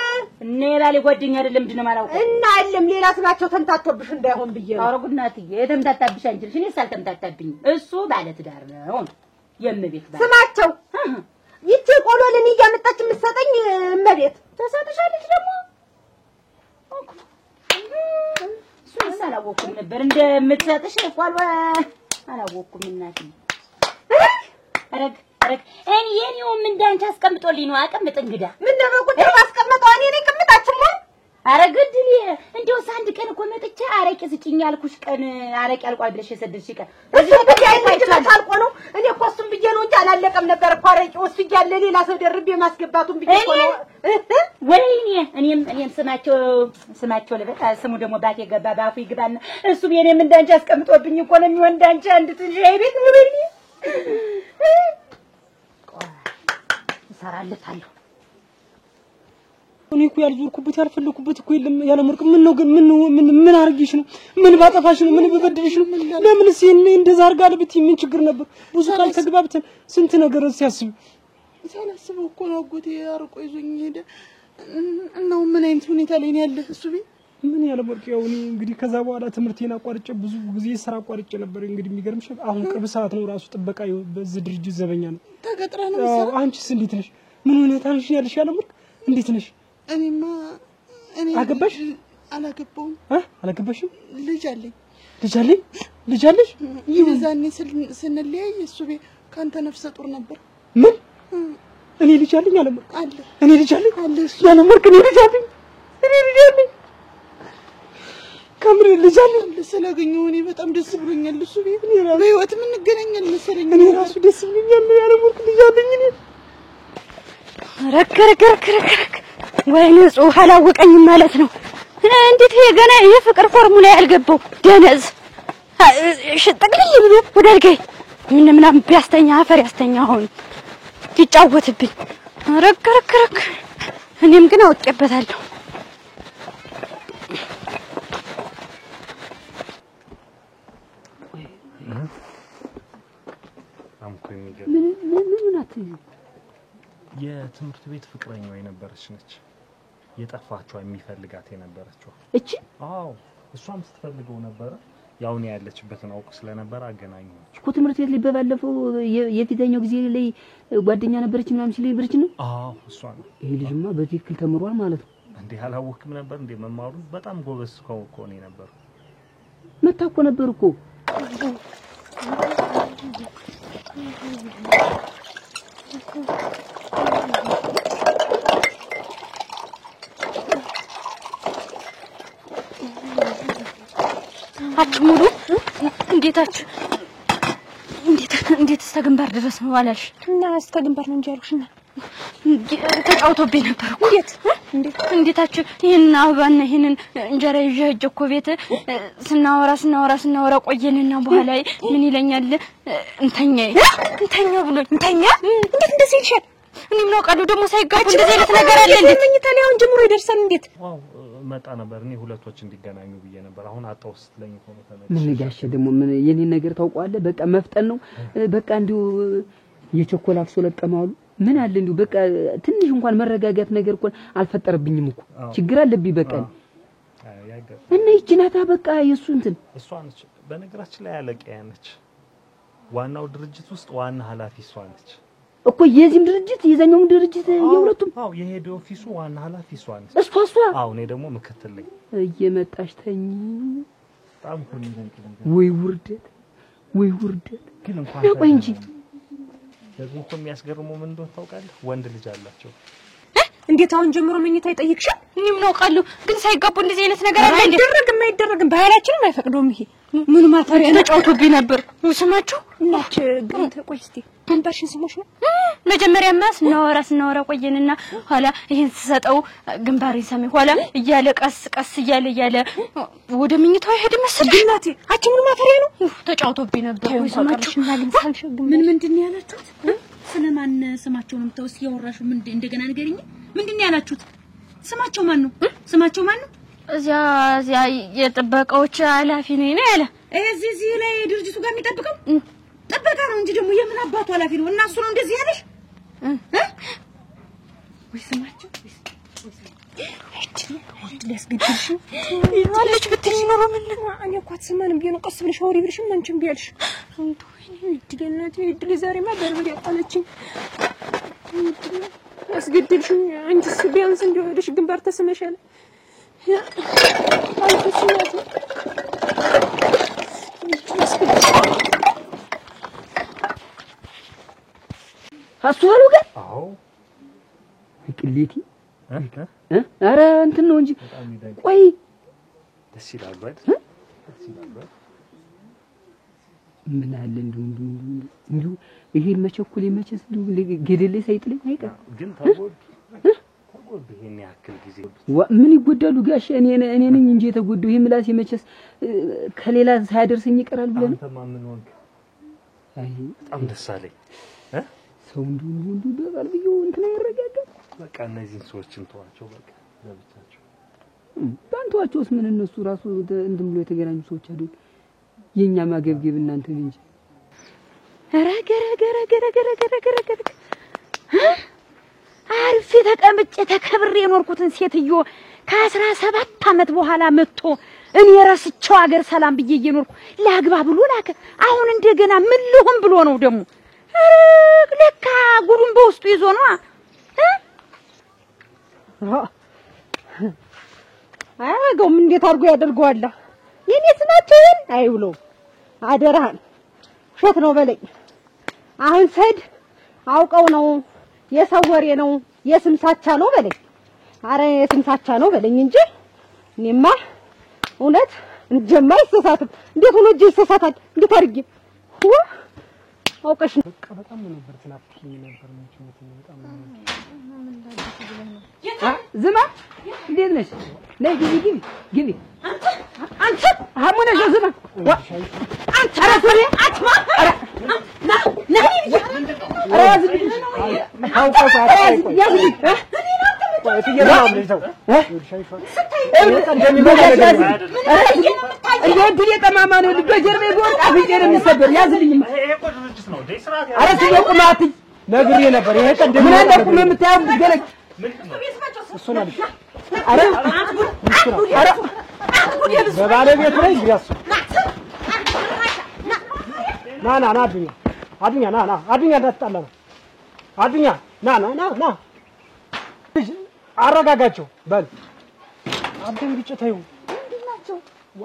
እኔ ባሌ ጓደኛ አይደለም ምንድነው ማላውቀው እና አይደለም ሌላ ስማቸው ተምታቶብሽ እንዳይሆን ብዬ ነው። ኧረ ጉድናትዬ የተምታታብሽ አንቺ ነሽ። እኔስ አልተምታታብኝ። እሱ ባለ ትዳር ነው የምቤት ባለ ስማቸው ይቺ ቆሎልን እያመጣች የምትሰጠኝ እመቤት ተሰጥሻለች ደግሞ እሱን አላወኩም ነበር እንደምትሰጥሽ ቆሎ አላወኩም እናቴ። አረግ እኔ የኔውም እንዳንቺ አስቀምጦልኝ ነው አቀምጥ እንግዳ ምን ነው ቁጥር ማስቀምጠው እኔ ነኝ ቅምጣችሁ ነው አረግድ እንደው አንድ ቀን እኮ መጥቼ አረቄ ስጪኝ ያልኩሽ ቀን አረቄ አልቋል ብለሽ የሰደድሽ ቀን እዚህ ጉዳይ ታልቆ ነው። እኔ እኮ እሱን ብዬ ነው እንጂ አላለቀም ነበር እኮ አረቄው እሱ እያለ ሌላ ሰው ደርቤ ማስገባቱን ብዬ እኮ ነው። ወይኔ እኔም ስማቸው ለበቃ ስሙ ደግሞ ባቴ ገባ ባፉ ይግባና እሱ የኔም እንዳንቺ አስቀምጦብኝ እኮ ነው የሚሆን እንዳንቺ አንድ ትንሽ ቤት ነው በይኝ እሰራለታለሁ። እኔ እኮ ያልዞርኩበት ያልፈለኩበት እኮ የለም ያለምርቅ። ምን ነው ግን ምን አርግሽ ነው? ምን ባጠፋሽ ነው? ምን በበደልሽ ነው? ለምንስ እንደዛ አርጋለ ብትይ ምን ችግር ነበር? ብዙ ቃል ተግባብተን ስንት ነገር ሲያስብ ሳላስበው እኮ ነው አጎቴ አርቆ ይዞኝ ሄደ። እናው ምን አይነት ሁኔታ ላይ ነው ያለ እሱ ቤት? ምን ያለምርቅ ያው እኔ እንግዲህ ከዛ በኋላ ትምህርቴን አቋርጬ ብዙ ጊዜ ስራ አቋርጬ ነበር። እንግዲህ የሚገርምሽ አሁን ቅርብ ሰዓት ነው ራሱ ጥበቃ በዚህ ድርጅት ዘበኛ ነው ተቀጥራ ነው ሰራ። አንቺስ እንዴት ነሽ? ምን ሁኔታ ነሽ ያለሽ ያለምርቅ? እንዴት ነሽ? እኔ አገባሽ? አላገባውም። አላገባሽም? ልጅ አለኝ። ልጅ አለሽ? ይዛኔ ስንለያይ እሱ ቤት ካንተ ነፍሰ ጡር ነበር። ምን? እኔ ልጅ አለኝ አለምርቅ? አለ። እኔ ልጅ አለኝ አለ። ያለምርቅ እኔ ልጅ አለኝ። ከምር ልጅ አለኝ ስላገኘሁ እኔ በጣም ደስ ብሎኛል። እሱ ቤት በህይወት ምን እንገናኛለን መሰለኝ። እኔ ራሱ ደስ ብሎኛል። ያለምርቅ ልጅ አለኝ እኔ ረከረከረከረከ ወይኔ ጽሁፍ አላወቀኝም ማለት ነው። እንዴት ገና የፍቅር ፎርሙላ ያልገባው ደነዝ ሽጥቅልይ ብሎ ወደ አልጋይ ምንም ቢያስተኛ አፈር ያስተኛ አሁን ይጫወትብኝ። ረከረከረከ እኔም ግን አውቄበታለሁ። ምን ናት? የትምህርት ቤት ፍቅረኛው የነበረች ነች። የጠፋችው የሚፈልጋት የነበረችው እቺ? አዎ እሷም ስትፈልገው ነበር። ያው ነው ያለችበትን አውቅ ስለነበር አገናኘች እኮ ትምህርት ቤት ላይ በባለፈው የፊተኛው ጊዜ ላይ ጓደኛ ነበረች ምናምን ሲል ይብርች ነው። አዎ እሷ ነው። ይሄ ልጅማ በትክክል ተምሯል ማለት ነው። እንዴ አላወቅም ነበር እንዴ? መማሩ በጣም ጎበዝ እኮ ነው ነበር። መታ እኮ ነበር እኮ አትሙሉ እንዴት እስከ ግንባር ድረስ ነው አላልሽ? እና እስከ ግንባር ነው እንጂ ያልኩሽና ተጫውቶብኝ ነበር እኮ። እንዴታችሁ ይሄን አበባና ይሄንን እንጀራ ይዤ ሂጅ እኮ ቤት ስናወራ ቆየንና በኋላ ምን ይለኛል እንተኛ ብሎኝ እንዴት እንደዚህ ይልሻል? እኔ ምን አውቃለሁ ደግሞ ሳይጋጭ እንደዚህ አይነት ነገር አለ እንዴ? መኝታን ያውን ጀምሮ ይደርሳል እንዴት? ዋው መጣ ነበር። እኔ ሁለቶች እንዲገናኙ ብዬ ነበር። አሁን አጣው ስትለኝ እኮ ነው ተመለሰ። ምን ጋሽ ደግሞ ምን የኔን ነገር ታውቀዋለህ? በቃ መፍጠን ነው በቃ እንዲሁ የቸኮላፍ ሶለቀማሉ ምን አለ እንዲሁ በቃ ትንሽ እንኳን መረጋጋት ነገር እኮ አልፈጠረብኝም እኮ ችግር አለብኝ በቃ እና ይችናታ በቃ የሱ እንትን እሷ ነች። በነገራችን ላይ አለቃዬ ነች። ዋናው ድርጅት ውስጥ ዋና ኃላፊ እሷ ነች እኮ የዚህም ድርጅት የዛኛውም ድርጅት የሁለቱም። አዎ የሄድ ኦፊሱ ዋና ኃላፊ እሷ ነች። እሷ አዎ እኔ ደግሞ ምክትል ነኝ። እየመጣሽ ተኝ በጣም ሁሉ ወይ ውርደት ግን እንኳን ቆይ እንጂ ደግሞ እኮ የሚያስገርመው ምን እንደሆነ ታውቃለህ? ወንድ ልጅ አላቸው። እንዴት አሁን ጀምሮ መኝታ ይጠይቅሻል? እኔ ምን አውቃለሁ ግን ሳይጋቡ እንደዚህ አይነት ነገር አለ እንዴ? አይደረግም ባህላችንም አይፈቅደውም። ይሄ ምን ማፈሪያ ተጫውቶብኝ ነበር ስማችሁ እናች ግን ቆይ እስቲ ግንባርሽን ስሞሽ ነው መጀመሪያማ ስናወራ ቆየንና ኋላ ይሄን ተሰጠው ግንባሬን ሰሜ ኋላ እያለ ቀስ እያለ ወደ ምኝታው ሄደ መሰለኝ እናቴ አቺ ምን ማፈሪያ ነው ተጫውቶብኝ ነበር ስማችሁ ምንድን ያላችሁት ስለማን ስማቸውንም ተውስ ያወራሹ እንደገና ንገሪኝ ምንድን ያላችሁት ስማቸው ማን ነው እዚያ የጥበቃዎች ኃላፊ ነኝ ነው ያለ እዚህ ላይ ድርጅቱ ጋር የሚጠብቀው ጥበቃ ነው እንጂ ደግሞ የምን አባቱ ኃላፊ ነው እና እሱ ነው እንደዚህ ያለሽ ወይ ስማቸው ወንድ ሊያስገድልሽ ይዋለች ብትል ኖሮ ምን እኔ እኮ አትሰማንም ቢሆን ቀስ ብለሽ አውሪ ብለሽም አንቺም ቢያልሽ እድልናት እድል ዛሬማ በርበሬ ያጣለችኝ ያስገድልሽ አንቺስ ቢያንስ እንደው ሄደሽ ግንባር ተስመሻል አስዋሉ ጋር አዎ ቅሌቲ አረ እንትን ነው እንጂ ቆይ ደስ ይላል አይደል ምን አለ እንዱ ይሄን መቸኩል የመቸስ ገደለ ሳይጥለኝ አይቀር ግን ተጎድ ይሄን ያክል ጊዜ ምን ይጎዳሉ ጋሽ እኔ ነኝ እንጂ የተጎደው ይሄ ምላስ የመቸስ ከሌላ ሳያደርሰኝ ይቀራል ብለን አንተማ ምን ወንክ አይ በጣም ደስ አለኝ ሰው እንዱ በቀልብየው እንትን ያረጋጋል በቃ እነዚህን ሰዎችን ተዋቸው በቃ ለብቻቸው ባንተዋቸውስ ምን እነሱ ራሱ እንትን ብሎ የተገናኙ ሰዎች አይደል የኛ ማገብገብ እናንተ እንጂ ገረ አርፌ ተቀምጬ ተከብሬ የኖርኩትን ሴትዮ ከ17 አመት በኋላ መጥቶ እኔ ረስቸው ሀገር ሰላም ብዬ እየኖርኩ ላግባ ብሎ ላከ አሁን እንደገና ምን ልሆን ብሎ ነው ደግሞ ለካ ጉዱን በውስጡ ይዞ ነው አያገውም እንዴት አድርጎ ያደርገዋል የኔ ስናችን አይውሎ አደራን ሾት ነው በለኝ አሁን ሰድ አውቀው ነው የሰው ወሬ ነው የስምሳቻ ነው በለኝ አረ የስምሳቻ ነው በለኝ እንጂ እኔማ እውነት እንጀማ ይሰሳት እንዴት ሆኖ እጅ ይሰሳታል እንዴት አድርጌ አውቀሽ በቃ በጣም ነበር ትናፍቂኝ ነበር ነው በጣም ዝማ እንዴት ነሽ ነይ ግቢ አንተ ሀሙነሽ ዝማ አንተ አረፈሪ አትማ ና ነግሬ ነበር ይሄ ቀን ምን እንደቁም የምታየው ገለግ እሱ ነው አረ በባለቤቱ ላይ ይያሱ ና አዱኛ ና አዱኛ እንዳትጣላ ነው አዱኛ ና አረጋጋቸው በል አትንግጭ ተይው ምንድናቸው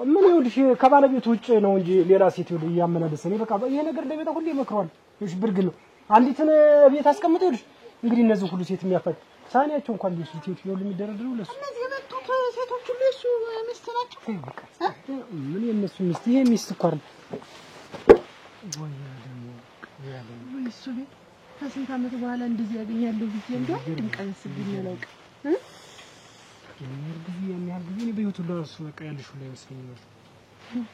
ምን ይኸውልሽ ከባለቤቱ ውጭ ነው እንጂ ሌላ ሴት ይኸውልሽ እያመላለሰ ነው በቃ ይሄ ነገር ለቤታ ሁሌ ይመክረዋል ይኸውልሽ ብርግ ነው አንዲትን ቤት አስቀምጠው ይኸውልሽ እንግዲህ እነዚህ ሁሉ ሴት የሚያፈጥ ሳኔያቸው እንኳን ሊሱ ሴት ይኸውልሽ የሚደረደሩ ለሱ እነዚህ የመጡት ሴቶች ሁሉ እሱ ሚስት ናቸው ምን የነሱ ሚስት ይሄ ሚስት እኮ አይደል ወይ ወይ እሱ ቤት ከስንት ዓመት በኋላ እንደዚህ ያገኛለሁ ብዬ እንደው ድንቀንስ ቢነለቅ የሚያህል ጊዜ እኔ በህይወቱ ለራሱ በቃ ያለሽ ሁሉ አይመስለኝም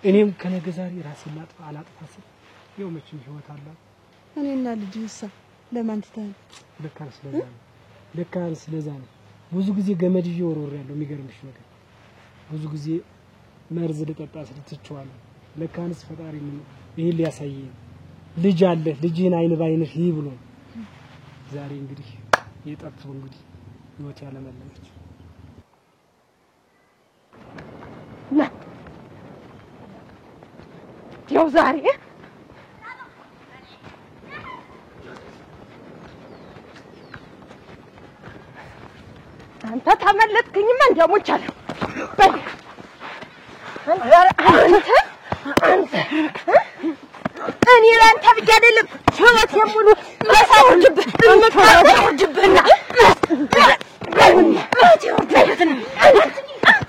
እኔም ከነገ ዛሬ ራሴን አላጥፋስም ይኸው መቼም ህይወት አለ እኔና ልጅሳ ለማን ትተን ለካን ስለዛ ነው ብዙ ጊዜ ገመድ ይወረወር ያለው የሚገርምሽ ነገር ብዙ ጊዜ መርዝ ልጠጣ ስለትቸዋለሁ ለካንስ ፈጣሪ ምን ይሄ ሊያሳየኝ ልጅ አለ ልጅህን አይን ባይንህ ይይ ብሎ ዛሬ እንግዲህ የጠጥቶ እንግዲህ ህይወት ያለመለመች ያው ዛሬ አንተ ተመለጥከኝማ እንደሞቻለሁ በል አንተ እኔ ላንተ ብቻ አይደለም ሸመት የሙሉ መሳውጅብህና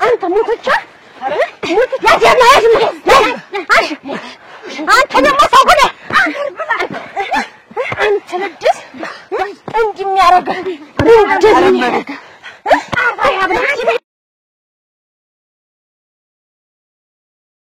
አንተ ሞተቻ ያጀና ያዝም ንድስ እንዲህ የሚያደርገው